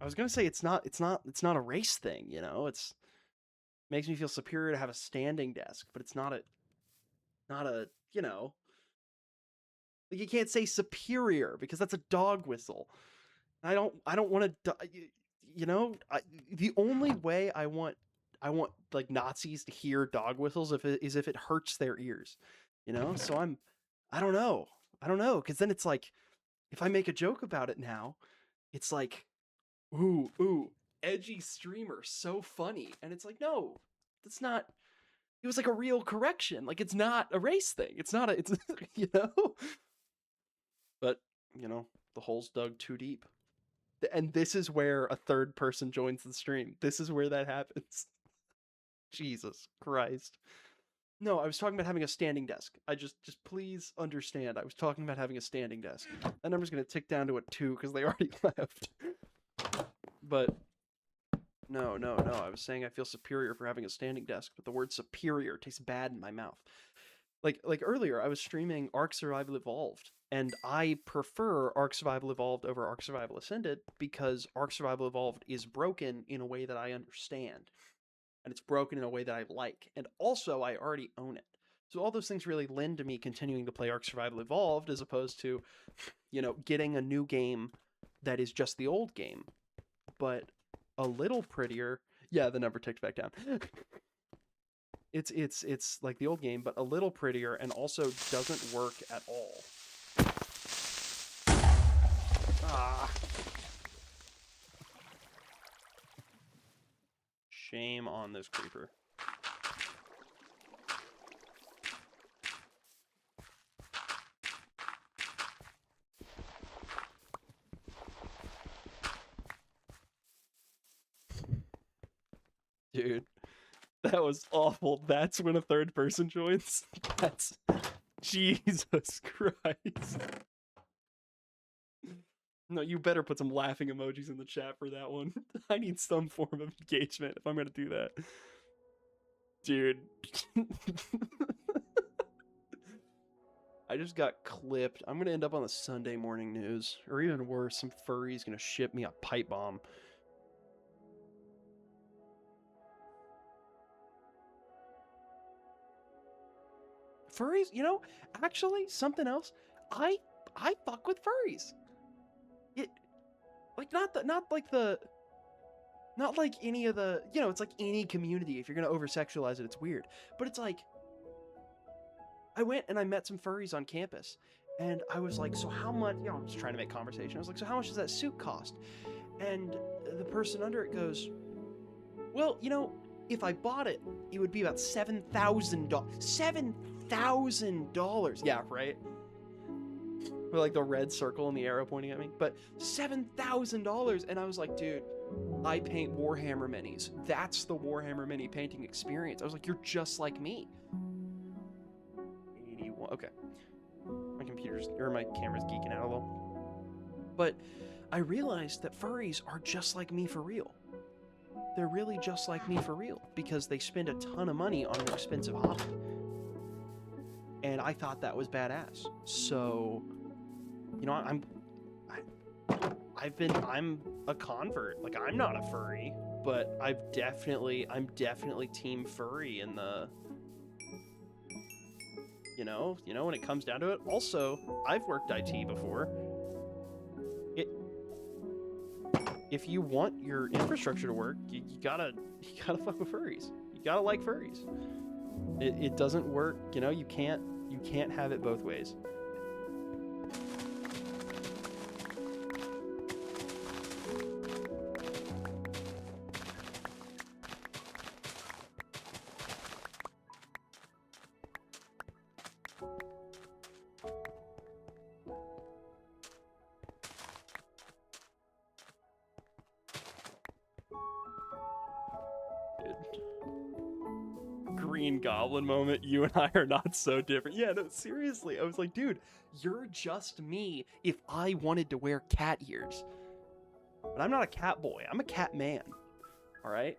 I was gonna say it's not a race thing, you know. It's makes me feel superior to have a standing desk, but it's not a you know. Like you can't say superior because that's a dog whistle. I don't want to, you know. The only way I want like Nazis to hear dog whistles is if it hurts their ears, you know. So I don't know, because then it's like if I make a joke about it now, it's like, ooh, edgy streamer, so funny, and it's like, no, that's not. It was like a real correction. Like it's not a race thing. It's not it's you know. But you know, the hole's dug too deep. And this is where a third person joins the stream. This is where that happens. Jesus Christ. No, I was talking about having a standing desk. I just please understand. I was talking about having a standing desk. That number's gonna tick down to a 2 because they already left. But no. I was saying I feel superior for having a standing desk, but the word superior tastes bad in my mouth. Like earlier, I was streaming Ark Survival Evolved, and I prefer Ark Survival Evolved over Ark Survival Ascended because Ark Survival Evolved is broken in a way that I understand. And it's broken in a way that I like. And also, I already own it. So all those things really lend to me continuing to play Ark Survival Evolved as opposed to, getting a new game that is just the old game, but a little prettier. Yeah, the number ticked back down. It's like the old game, but a little prettier and also doesn't work at all. Ah. Shame on this creeper. Dude, that was awful. That's when a third person joins. That's Jesus Christ. No, you better put some laughing emojis in the chat for that one. I need some form of engagement if I'm gonna do that. Dude. I just got clipped. I'm gonna end up on the Sunday morning news. Or even worse, some furry's gonna ship me a pipe bomb. Furries, actually, something else. I fuck with furries. Not like any of the, it's like any community. If you're gonna over sexualize it, it's weird. But it's like, I went and I met some furries on campus, and I was like, so how much? I'm just trying to make conversation. I was like, so how much does that suit cost? And the person under it goes, well, if I bought it, it would be about $7,000. $7,000. Yeah, right. With like the red circle and the arrow pointing at me. But $7,000, and I was like, dude, I paint Warhammer minis. That's the Warhammer mini painting experience. I was like, you're just like me. 81. Okay. My camera's geeking out a little. But I realized that furries are just like me for real. They're really just like me for real because they spend a ton of money on an expensive hobby. And I thought that was badass. So, I'm a convert. Like, I'm not a furry, but I'm definitely team furry in the, when it comes down to it. Also, I've worked IT before. If you want your infrastructure to work, you gotta fuck with furries. You gotta like furries. It doesn't work, you can't have it both ways. Green Goblin moment, you and I are not so different. Yeah, no, seriously. I was like, dude, you're just me if I wanted to wear cat ears. But I'm not a cat boy. I'm a cat man. All right?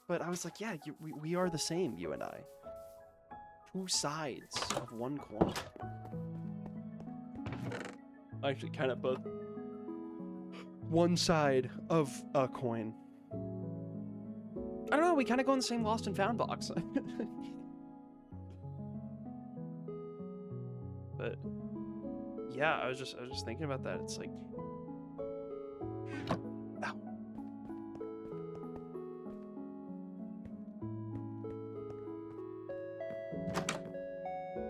But I was like, yeah, we are the same, you and I. Two sides of one coin. Actually, kind of both. One side of a coin. I don't know, we kind of go in the same lost and found box. But yeah, I was just thinking about that. It's like, ow.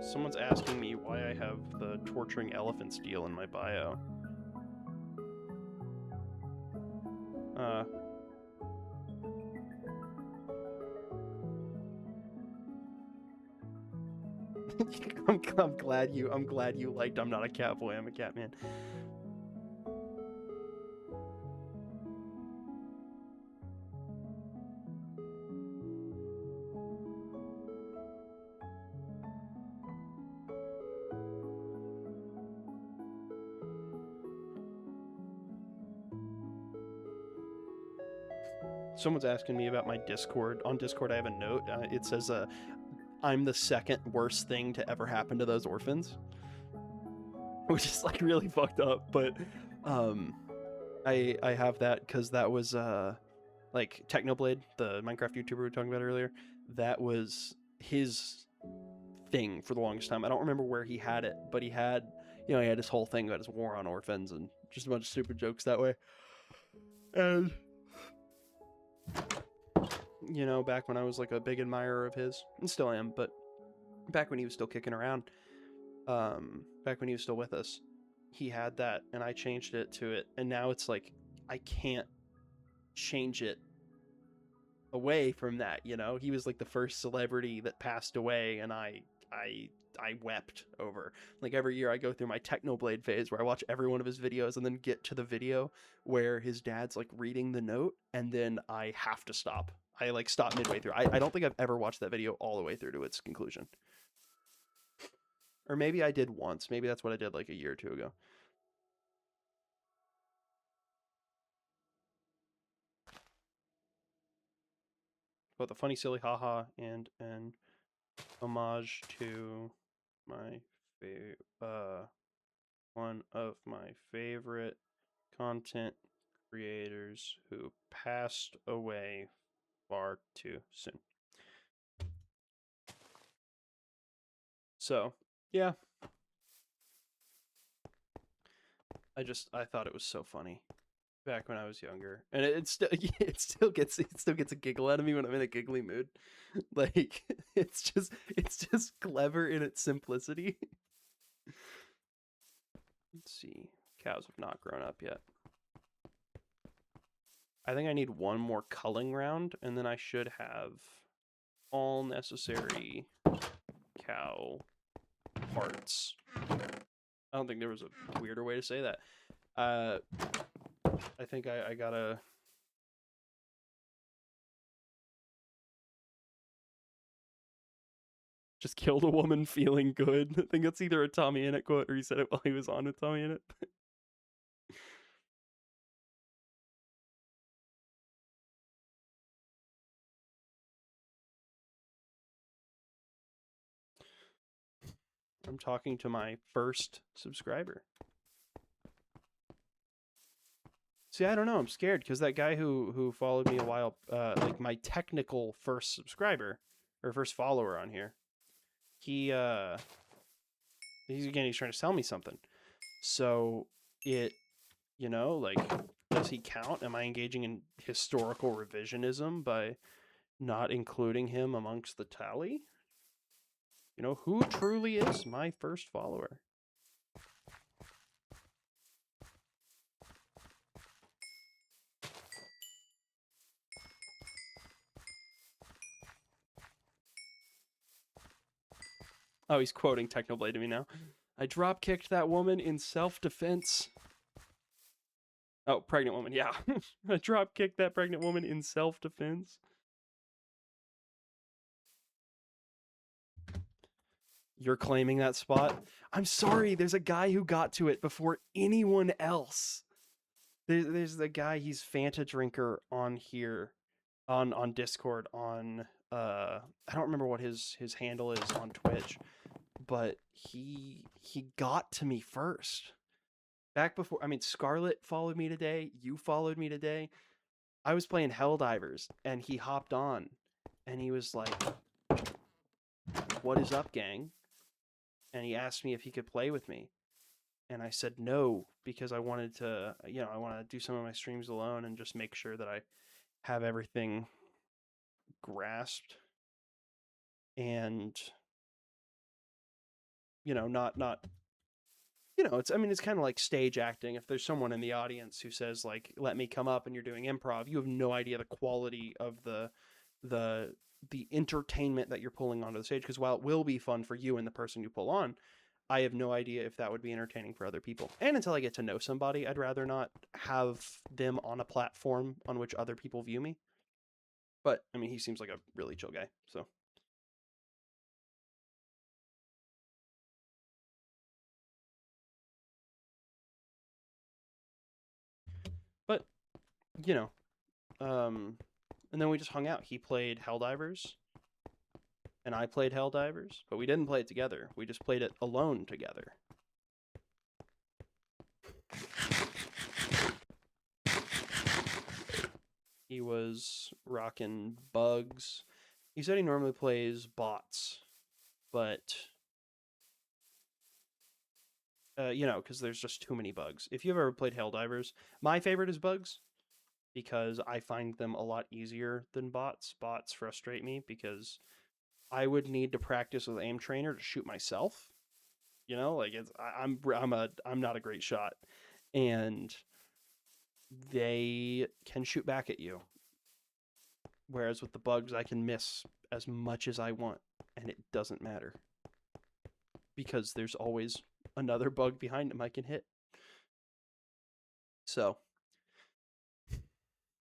Someone's asking me why I have the torturing elephants deal in my bio. I'm glad you liked I'm not a cat boy, I'm a cat man. Someone's asking me about my Discord. On Discord, I have a note. It says, I'm the second worst thing to ever happen to those orphans. Which is, like, really fucked up. But, I have that because that was, like, Technoblade, the Minecraft YouTuber we were talking about earlier. That was his thing for the longest time. I don't remember where he had it, but he had, he had this whole thing about his war on orphans and just a bunch of stupid jokes that way. And back when I was like a big admirer of his, and still am, but back when he was still kicking around, back when he was still with us, he had that, and I changed it to it, and now it's like I can't change it away from that. He was like the first celebrity that passed away, and I wept over. Like, every year I go through my Technoblade phase where I watch every one of his videos and then get to the video where his dad's like reading the note, and then I have to stop. I like stop midway through. I don't think I've ever watched that video all the way through to its conclusion. Or maybe I did once. Maybe that's what I did like a year or two ago. But the funny, silly, haha, and an homage to my one of my favorite content creators who passed away far too soon. So, yeah. I thought it was so funny back when I was younger, and it still gets a giggle out of me when I'm in a giggly mood. Like, it's just clever in its simplicity. Let's see. Cows have not grown up yet. I think I need one more culling round, and then I should have all necessary cow parts. I don't think there was a weirder way to say that. I think I gotta... Just killed a woman feeling good. I think that's either a Tommy Innit quote or he said it while he was on with Tommy Innit. I'm talking to my first subscriber. See, I don't know. I'm scared because that guy who followed me a while, like my technical first subscriber or first follower on here, he's trying to sell me something. So it, like, does he count? Am I engaging in historical revisionism by not including him amongst the tally? Who truly is my first follower? Oh, he's quoting Technoblade to me now. I drop-kicked that woman in self-defense. Oh, pregnant woman, yeah. I drop-kicked that pregnant woman in self-defense. You're claiming that spot? I'm sorry, there's a guy who got to it before anyone else. There's the guy, he's Fanta Drinker on here, on Discord, on, I don't remember what his handle is on Twitch, but he got to me first. Back before, Scarlet followed me today, you followed me today. I was playing Helldivers, and he hopped on, and he was like, "What is up, gang?" And he asked me if he could play with me. And I said no, because I wanted to, I want to do some of my streams alone and just make sure that I have everything grasped. And, not it's kind of like stage acting. If there's someone in the audience who says, like, let me come up and you're doing improv, you have no idea the quality of the entertainment that you're pulling onto the stage. Because while it will be fun for you and the person you pull on, I have no idea if that would be entertaining for other people. And until I get to know somebody, I'd rather not have them on a platform on which other people view me. But, he seems like a really chill guy, so. But, And then we just hung out. He played Helldivers, and I played Helldivers, but we didn't play it together. We just played it alone together. He was rocking bugs. He said he normally plays bots, but you know, because there's just too many bugs. If you've ever played Helldivers, my favorite is bugs because I find them a lot easier than bots. Bots frustrate me because I would need to practice with aim trainer to shoot myself. You know, like I'm not a great shot, and they can shoot back at you. Whereas with the bugs, I can miss as much as I want, and it doesn't matter because there's always another bug behind them I can hit. So,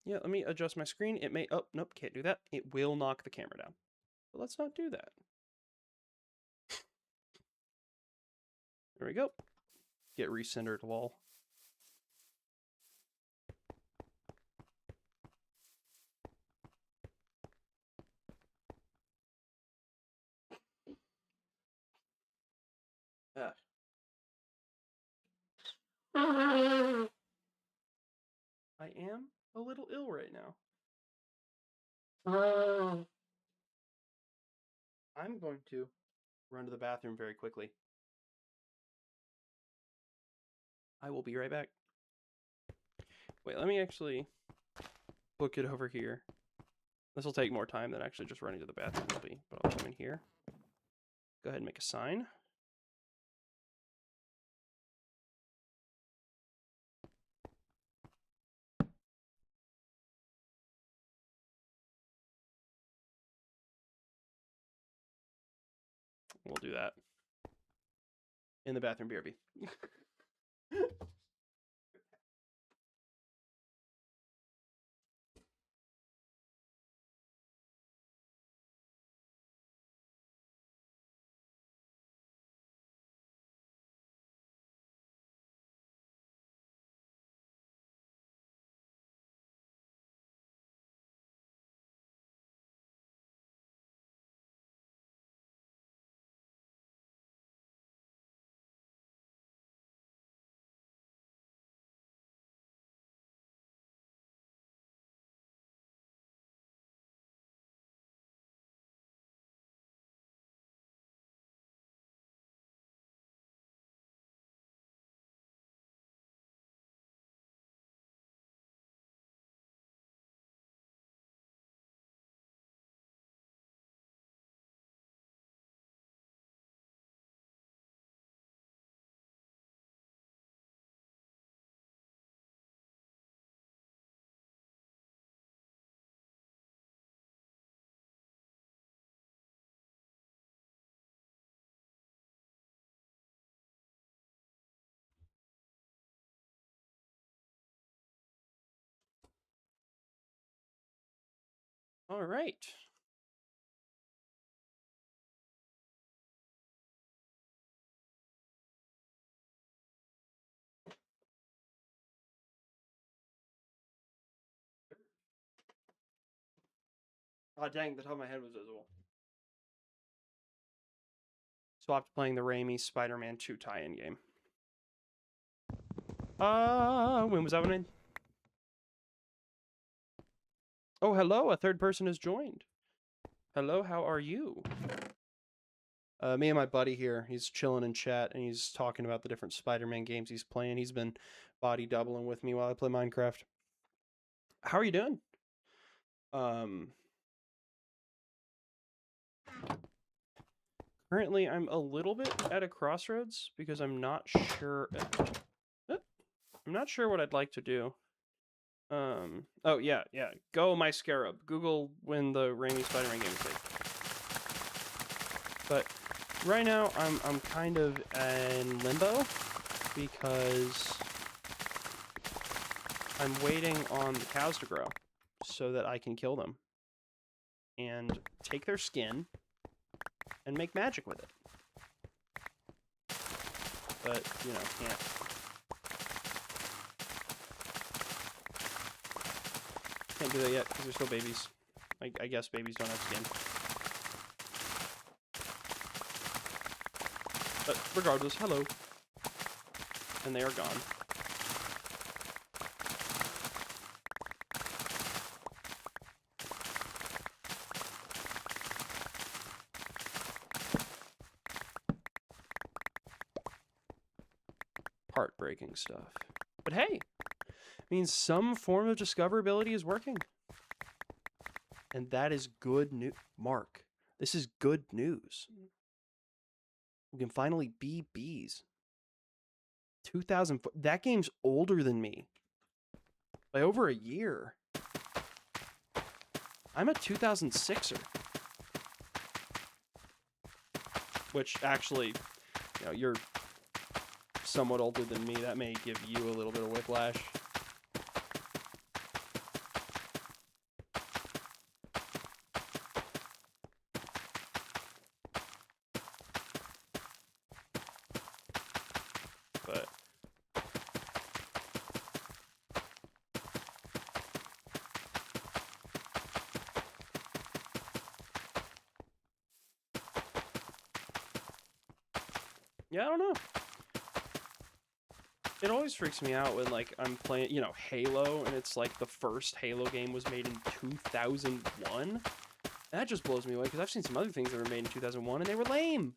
yeah, let me adjust my screen. It may, oh, nope, can't do that. It will knock the camera down. But let's not do that. There we go. Get recentered, lol. I am a little ill right now. I'm going to run to the bathroom very quickly. I will be right back. Wait, let me actually book it over here. This will take more time than actually just running to the bathroom will be, but I'll come in here. Go ahead and make a sign. We'll do that in the bathroom, BRB. All right. Oh, dang, the top of my head was visible. Swapped playing the Raimi Spider-Man 2 tie-in game. When was that one in? Oh, hello, a third person has joined. Hello, how are you? Me and my buddy here, he's chilling in chat, and he's talking about the different Spider-Man games he's playing. He's been body doubling with me while I play Minecraft. How are you doing? Currently, I'm a little bit at a crossroads because I'm not sure. I'm not sure what I'd like to do. Oh yeah. Go my scarab. Google when the Raimi Spider-Man game is played. But right now, I'm kind of in limbo because I'm waiting on the cows to grow so that I can kill them and take their skin and make magic with it. But, you know, can't do that yet because they're still babies. I guess babies don't have skin. But regardless, hello. And they are gone. Heartbreaking stuff. But hey, means some form of discoverability is working. And that is good news. Mark, this is good news. We can finally be bees. 2000. That game's older than me. By over a year. I'm a 2006er. Which actually, you know, you're somewhat older than me. That may give you a little bit of whiplash. But yeah, I don't know. It always freaks me out when, like, I'm playing, you know, Halo, and it's like the first Halo game was made in 2001. That just blows me away, because I've seen some other things that were made in 2001, and they were lame.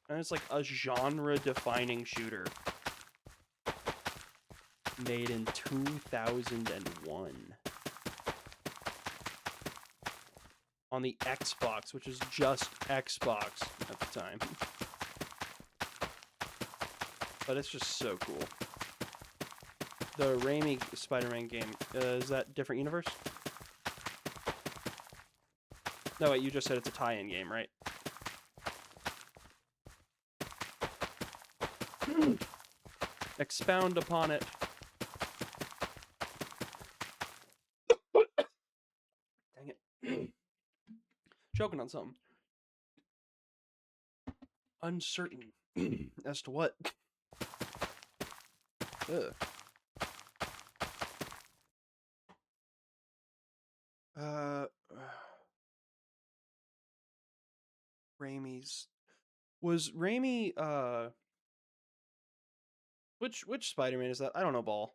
And it's like a genre-defining shooter. Made in 2001. On the Xbox, which is just Xbox at the time. But it's just so cool. The Raimi Spider-Man game, is that different universe? No, wait, you just said it's a tie-in game, right? Expound upon it. Dang it. Choking on something. Uncertain as to what. Ugh. Raimi's. Was Raimi, which Spider-Man is that? I don't know, Ball.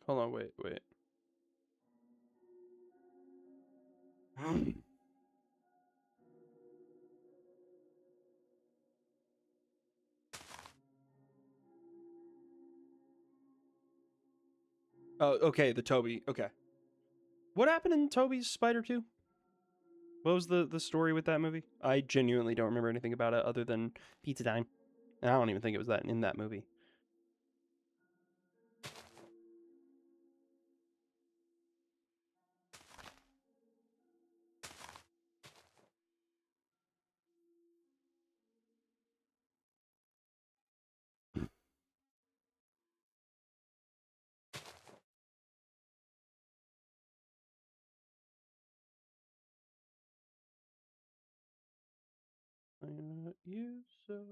Hold on, wait. Oh, okay, the Toby. Okay. What happened in Toby's Spider 2? What was the story with that movie? I genuinely don't remember anything about it other than pizza time. And I don't even think it was that in that movie. You so.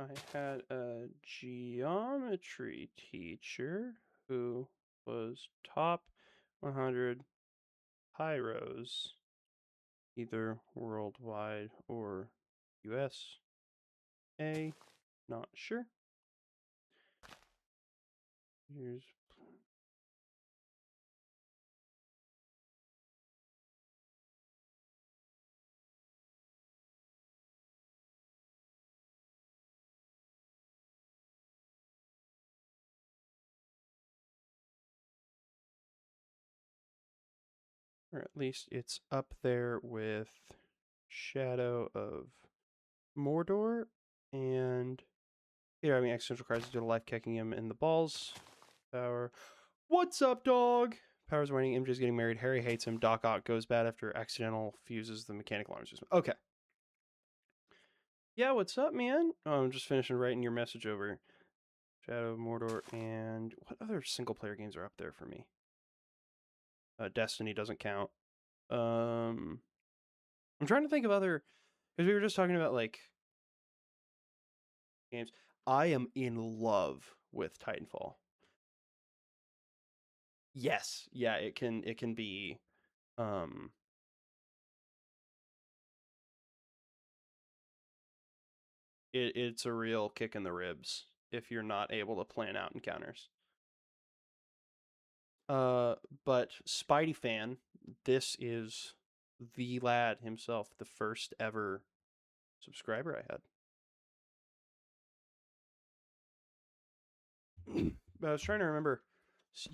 I had a geometry teacher who was top 100 pyros, either worldwide or US. Not sure. Here's or at least it's up there with Shadow of Mordor and here having existential crisis due to life kicking him in the balls. Power. What's up, dog? Power's waning. MJ's getting married. Harry hates him. Doc Ock goes bad after accidental fuses the mechanical alarm system. Okay. Yeah, what's up, man? Oh, I'm just finishing writing your message over. Shadow of Mordor, and what other single-player games are up there for me? Destiny doesn't count. I'm trying to think of other, because we were just talking about like games. I am in love with Titanfall. Yes, yeah, it can be it's a real kick in the ribs if you're not able to plan out encounters. But Spidey fan, this is the lad himself, the first ever subscriber I had. But I was trying to remember,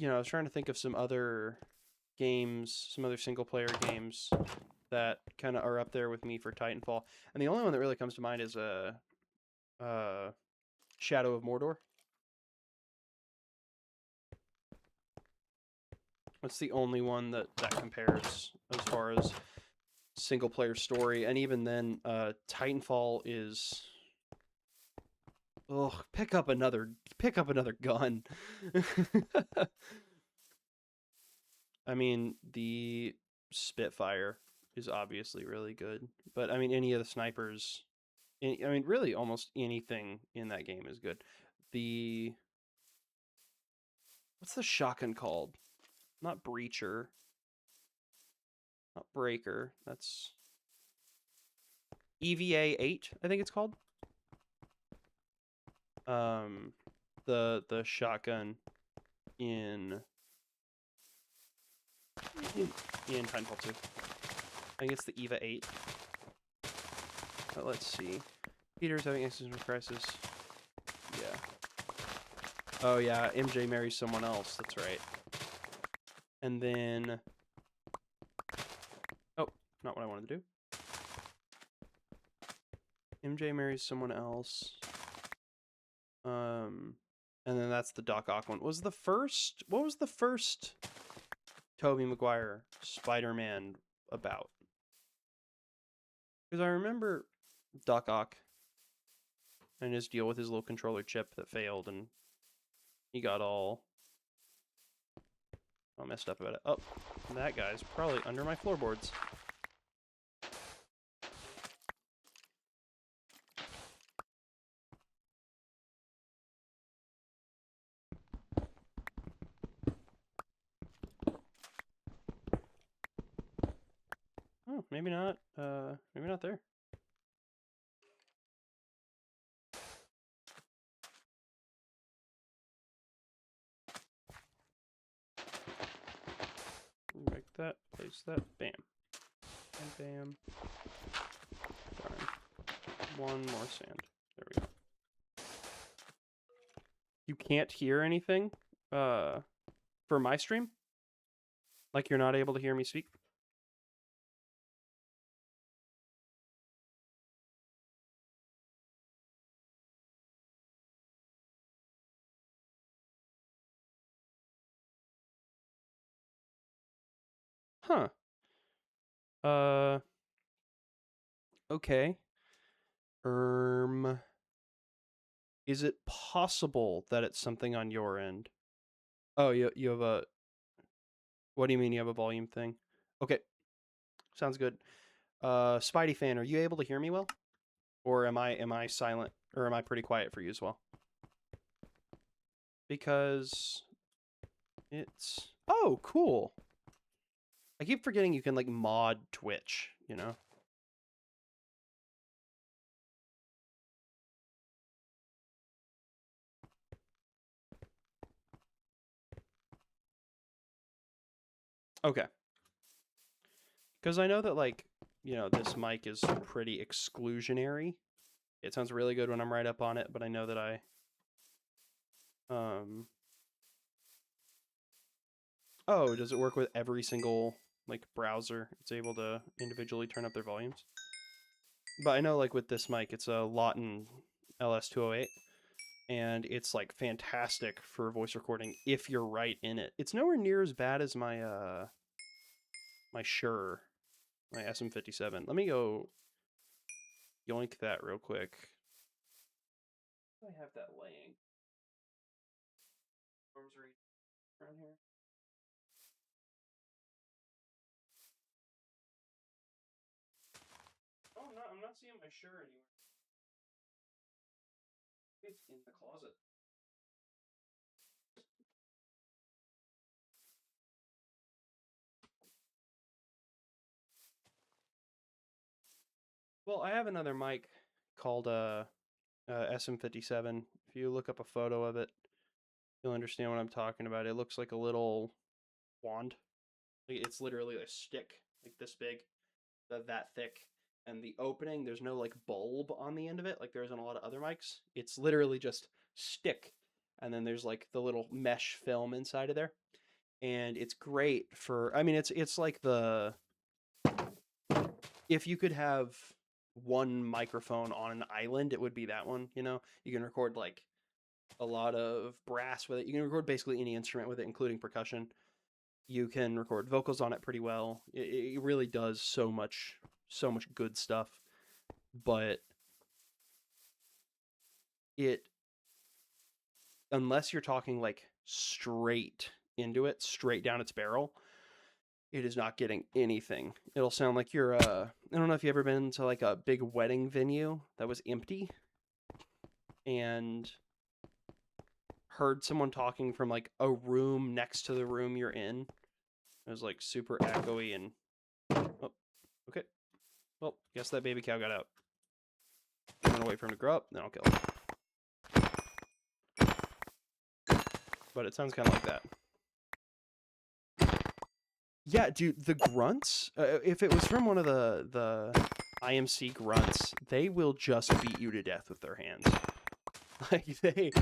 I was trying to think of some other games, some other single player games that kind of are up there with me for Titanfall. And the only one that really comes to mind is Shadow of Mordor. That's the only one that compares as far as single player story. And even then, Titanfall is, pick up another gun. I mean, the Spitfire is obviously really good, but I mean, any of the snipers, I mean, really almost anything in that game is good. What's the shotgun called? Not Breacher. Not Breaker. That's EVA 8, I think it's called. The shotgun in Titanfall 2. I think it's the EVA 8. But let's see. Peter's having existential crisis. Yeah. Oh yeah, MJ marries someone else. That's right. And then, oh, not what I wanted to do. MJ marries someone else. And then that's the Doc Ock one. What was the first Tobey Maguire Spider-Man about? Because I remember Doc Ock and his deal with his little controller chip that failed, and he got all messed up about it. Oh, that guy's probably under my floorboards. Oh, maybe not. Maybe not there. Make that, place that, bam. And bam. Darn. One more sand. There we go. You can't hear anything for my stream? Like you're not able to hear me speak? Huh. Okay. Is it possible that it's something on your end? Oh, you have a, what do you mean you have a volume thing? Okay. Sounds good. Spidey fan, are you able to hear me well? Or am I silent, or am I pretty quiet for you as well? Because it's, oh, cool. I keep forgetting you can like mod Twitch, you know? Okay. Because I know that, like, this mic is pretty exclusionary. It sounds really good when I'm right up on it, but I know that oh, does it work with every single, like, browser? It's able to individually turn up their volumes? But I know, like, with this mic, it's a Lawton LS208. and it's like fantastic for voice recording if you're right in it. It's nowhere near as bad as my my Shure, my SM57. Let me go yoink that real quick. I have that laying. Arms around here. Oh, I'm not seeing my Shure anywhere. It's in the closet. Well, I have another mic called SM57. If you look up a photo of it, you'll understand what I'm talking about. It looks like a little wand. Like, it's literally a stick, like this big, that thick. And the opening, there's no like bulb on the end of it, like there is on a lot of other mics. It's literally just stick, and then there's like the little mesh film inside of there. And it's great for. I mean, it's like the if you could have one microphone on an island, it would be that one. You know, you can record like a lot of brass with it. You can record basically any instrument with it, including percussion. You can record vocals on it pretty well. It really does so much good stuff. But it, unless you're talking like straight into it, straight down its barrel, it is not getting anything. It'll sound like you're I don't know if you've ever been to like a big wedding venue that was empty and heard someone talking from like a room next to the room you're in. It was like super echoey and oh, okay. Well, guess that baby cow got out. I'm gonna wait for him to grow up, then I'll kill him. But it sounds kind of like that. Yeah, dude, the grunts. If it was from one of the IMC grunts, they will just beat you to death with their hands. Like they,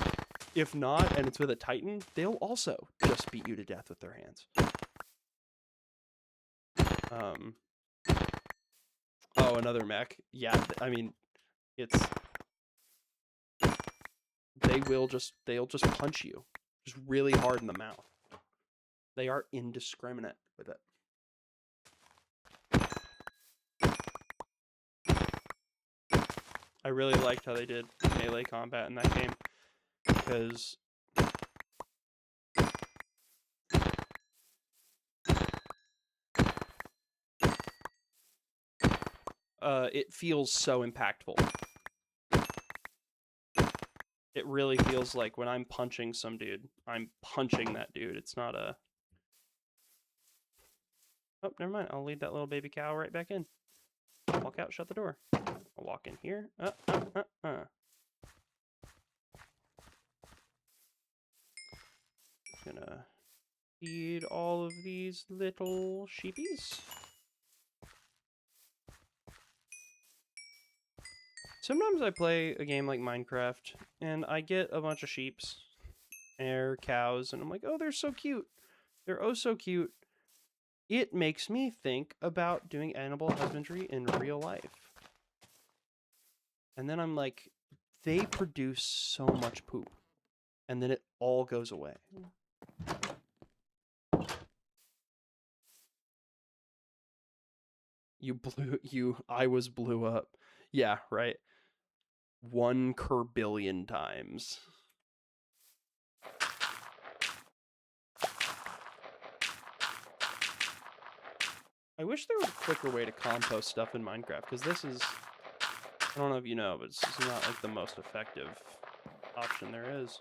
if not, and it's with a Titan, they'll also just beat you to death with their hands. Oh, another mech. Yeah, I mean, it's they'll just punch you, just really hard in the mouth. They are indiscriminate with it. I really liked how they did melee combat in that game because it feels so impactful. It really feels like when I'm punching some dude, I'm punching that dude. It's not a... Oh, never mind. I'll lead that little baby cow right back in. Walk out, shut the door. I'll walk in here. Gonna feed all of these little sheepies. Sometimes I play a game like Minecraft, and I get a bunch of sheeps or cows, and I'm like, oh, they're so cute. They're oh so cute. It makes me think about doing animal husbandry in real life. And then I'm like, they produce so much poop. And then it all goes away. I was blew up. Yeah, right. 1 billion times. I wish there was a quicker way to compost stuff in Minecraft, because this is, I don't know if you know, but it's not like the most effective option there is.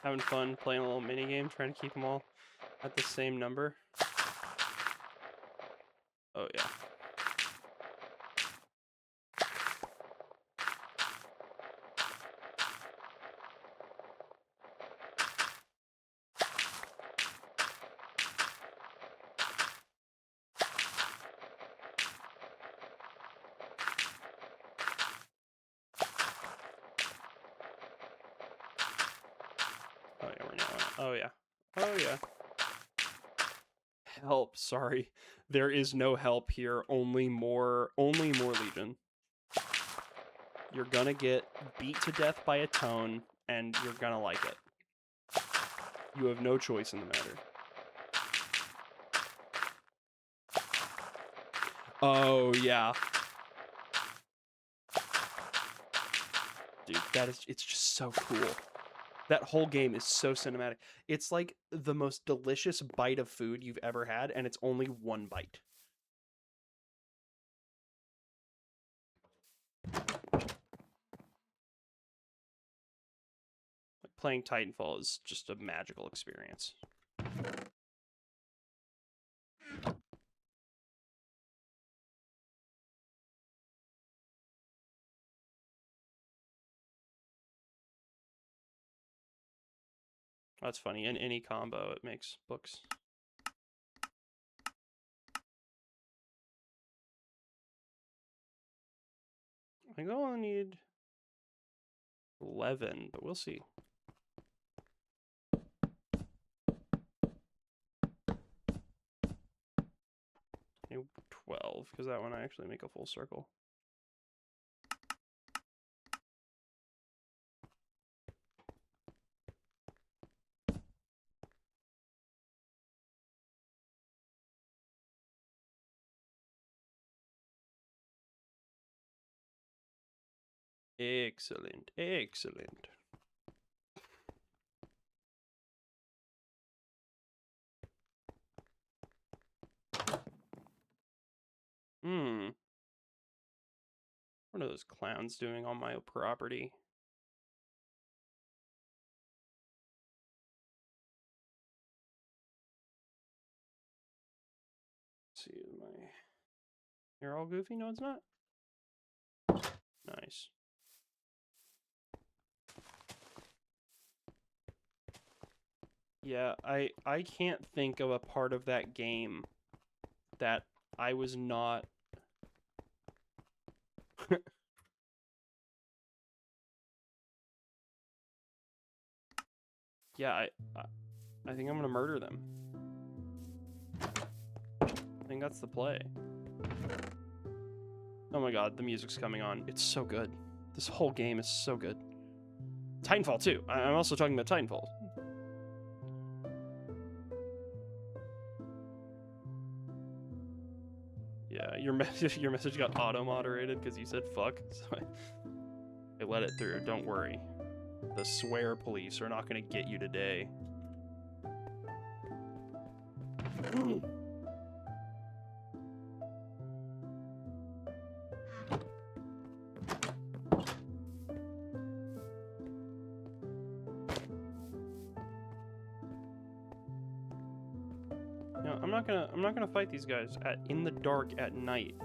Having fun playing a little mini game, trying to keep them all at the same number. Oh, yeah. Oh, yeah, we're not. Oh, yeah. Oh, yeah. Help, sorry. There is no help here. Only more Legion. You're gonna get beat to death by a tone, and you're gonna like it. You have no choice in the matter. Oh, yeah. Dude, it's just so cool. That whole game is so cinematic. It's like the most delicious bite of food you've ever had, and it's only one bite. Like, playing Titanfall is just a magical experience. That's funny. In any combo, it makes books. I think I'll only need 11, but we'll see. Maybe 12, because that one I actually make a full circle. Excellent, excellent. What are those clowns doing on my property? Let's see, is my hair all goofy? No, it's not. Nice. Yeah, I can't think of a part of that game that I was not Yeah, I think I'm gonna murder them. I think that's the play. Oh my god, the music's coming on. It's so good. This whole game is so good. Titanfall too. I'm also talking about Titanfall. Yeah, your message got auto-moderated because you said fuck, so I let it through. Don't worry. The swear police are not gonna get you today. No, I'm not gonna fight these guys in the dark at night.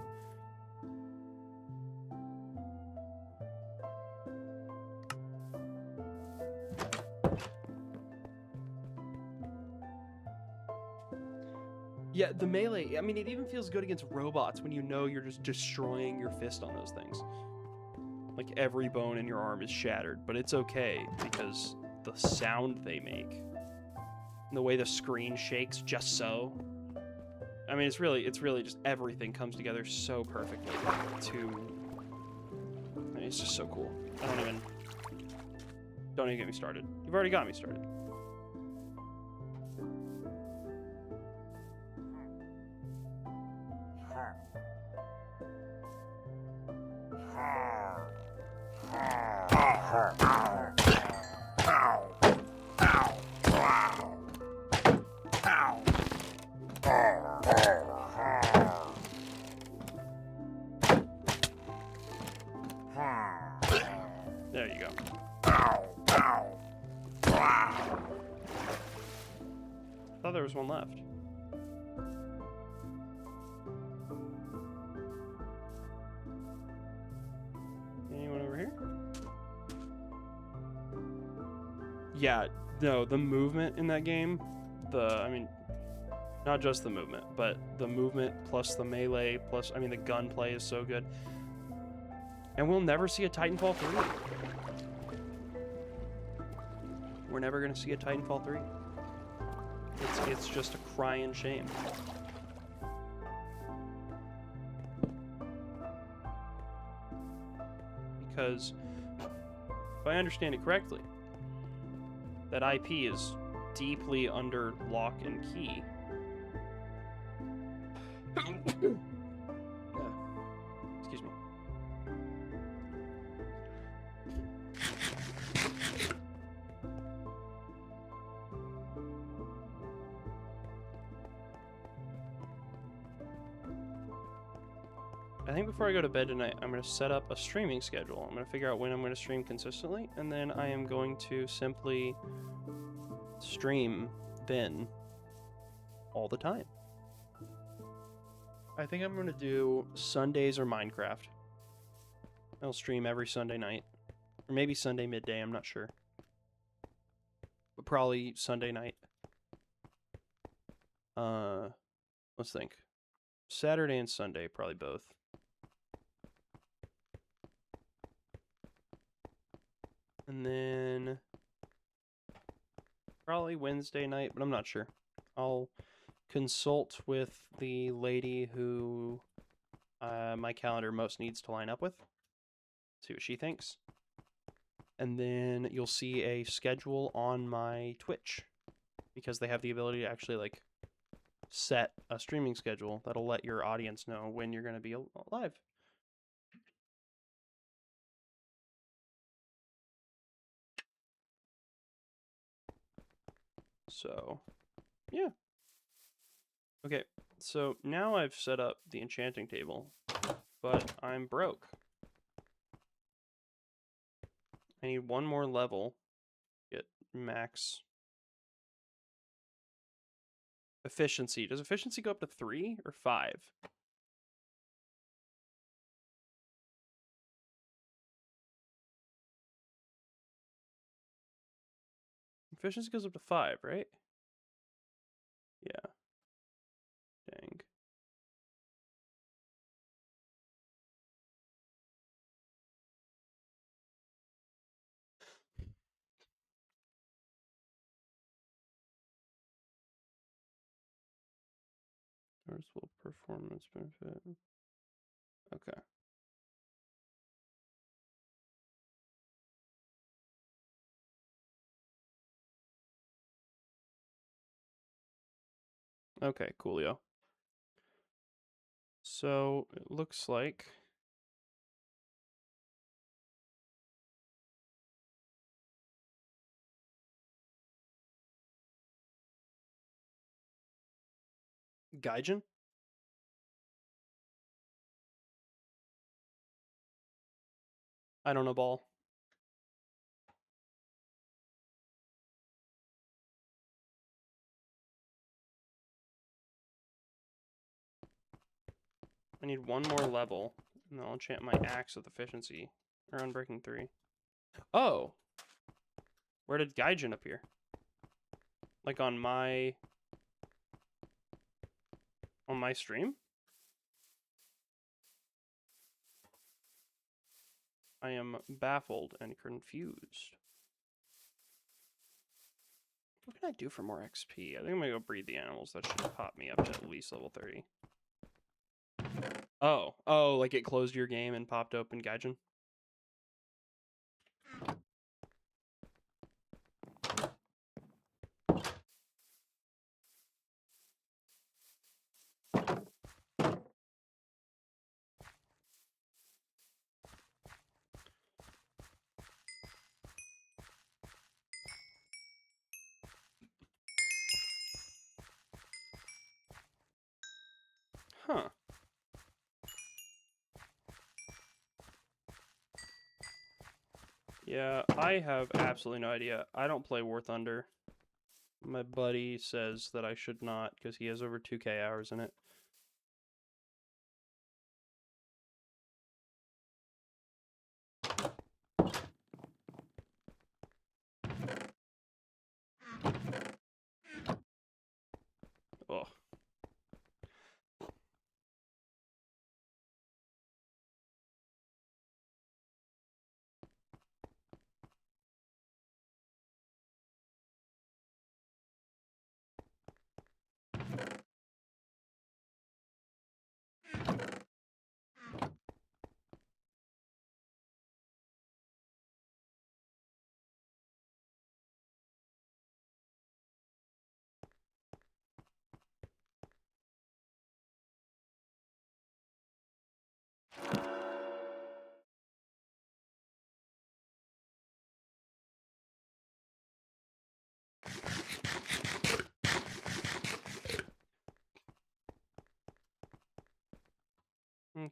Yeah, the melee, I mean, it even feels good against robots when you know you're just destroying your fist on those things. Like, every bone in your arm is shattered, but it's okay because the sound they make and the way the screen shakes just so. I mean, it's really just everything comes together so perfectly to. I mean, it's just so cool. Don't even get me started. You've already got me started. There you go. I thought there was one left. Yeah, no, the movement in that game, I mean, not just the movement, but the movement plus the melee plus, I mean, the gunplay is so good. And we'll never see a Titanfall 3. We're never going to see a Titanfall 3. It's just a crying shame. Because, if I understand it correctly, that IP is deeply under lock and key. Excuse me. I think before I go to bed tonight, I'm going to set up a streaming schedule. I'm going to figure out when I'm going to stream consistently, and then I am going to simply stream then all the time. I think I'm going to do Sundays or Minecraft. I'll stream every Sunday night. Or maybe Sunday midday, I'm not sure. But probably Sunday night. Let's think. Saturday and Sunday, probably both. And then probably Wednesday night, but I'm not sure. I'll consult with the lady who my calendar most needs to line up with. See what she thinks. And then you'll see a schedule on my Twitch, because they have the ability to actually like set a streaming schedule that'll let your audience know when you're going to be live. So, yeah. Okay, so now I've set up the enchanting table, but I'm broke. I need one more level, get max efficiency. Does efficiency go up to 3 or 5? Efficiency goes up to 5, right? Yeah. Dang. Noticeable performance benefit. Okay. Okay, coolio. So it looks like Gaijin? I don't know, ball. I need one more level, and then I'll enchant my axe with efficiency. Or Unbreaking 3. Oh! Where did Gaijin appear? Like on my stream? I am baffled and confused. What can I do for more XP? I think I'm gonna go breed the animals. That should pop me up to at least level 30. Oh, like it closed your game and popped open Gaijin? Huh. Yeah, I have absolutely no idea. I don't play War Thunder. My buddy says that I should not because he has over 2K hours in it.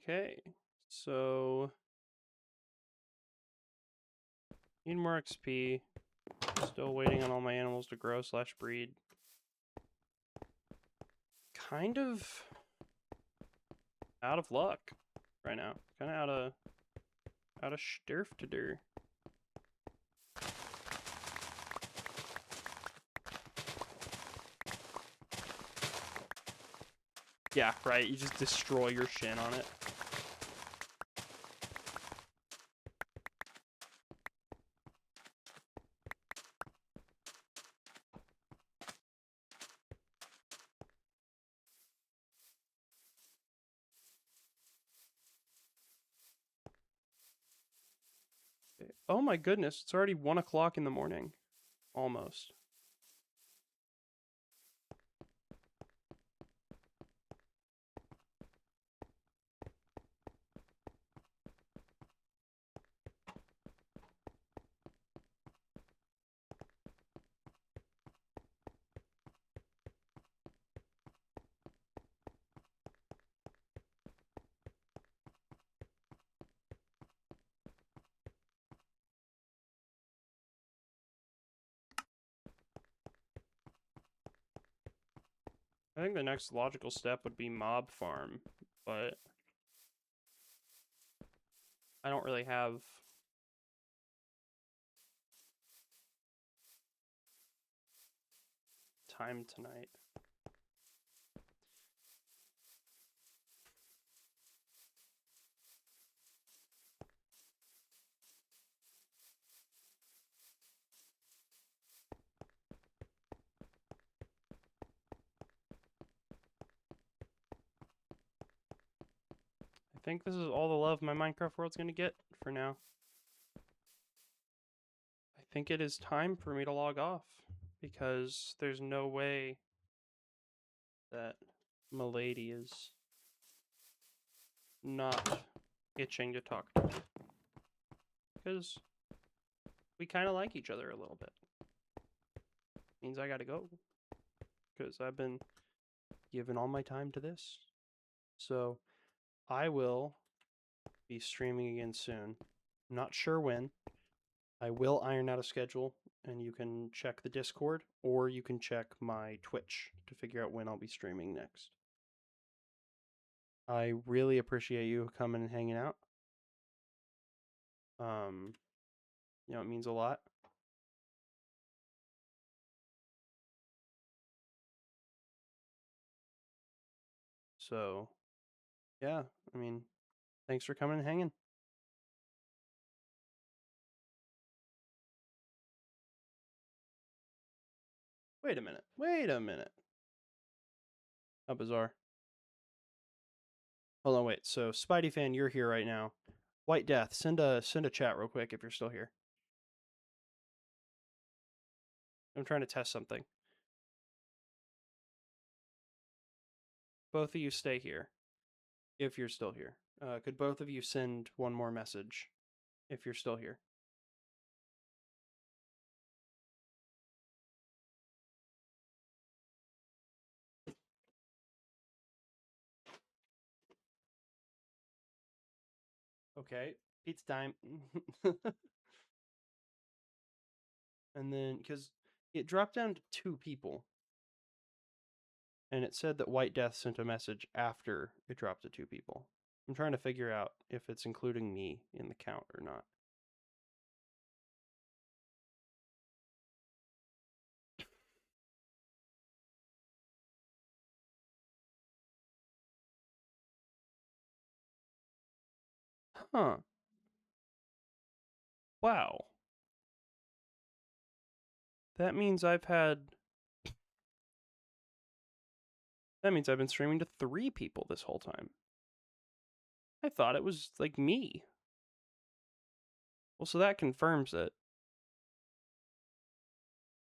Okay, so need more XP. Still waiting on all my animals to grow / breed. Kind of out of luck right now. Kind of out of sturf to do. Yeah, right. You just destroy your shin on it. Oh my goodness, it's already 1 o'clock in the morning. Almost. I think the next logical step would be mob farm, but I don't really have time tonight. I think this is all the love my Minecraft world's gonna get for now. I think it is time for me to log off because there's no way that Milady is not itching to talk to me. Because we kind of like each other a little bit. Means I gotta go. Because I've been giving all my time to this. So I will be streaming again soon. Not sure when. I will iron out a schedule, and you can check the Discord, or you can check my Twitch to figure out when I'll be streaming next. I really appreciate you coming and hanging out. You know, it means a lot. So, yeah, I mean, thanks for coming and hanging. Wait a minute. Wait a minute. How bizarre. Hold on, wait. So, Spidey fan, you're here right now. White Death, send a chat real quick if you're still here. I'm trying to test something. Both of you stay here if you're still here. Could both of you send one more message if you're still here? Okay, pizza time. And then, because it dropped down to 2 people. And it said that White Death sent a message after it dropped to 2 people. I'm trying to figure out if it's including me in the count or not. Huh. Wow. That means I've been streaming to 3 people this whole time. I thought it was like me. Well, so that confirms it.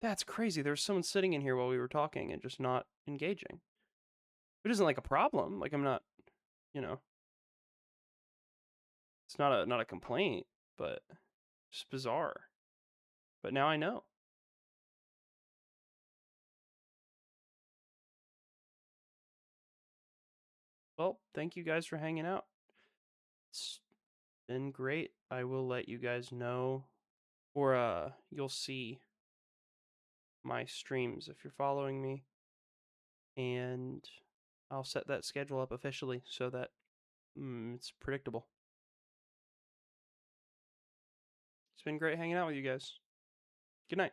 That's crazy. There was someone sitting in here while we were talking and just not engaging. It isn't like a problem. Like I'm not, you know. It's not a complaint, but just bizarre. But now I know. Well, thank you guys for hanging out. it's been great. I will let you guys know, or you'll see my streams if you're following me, and I'll set that schedule up officially so that it's predictable. It's been great hanging out with you guys. Good night.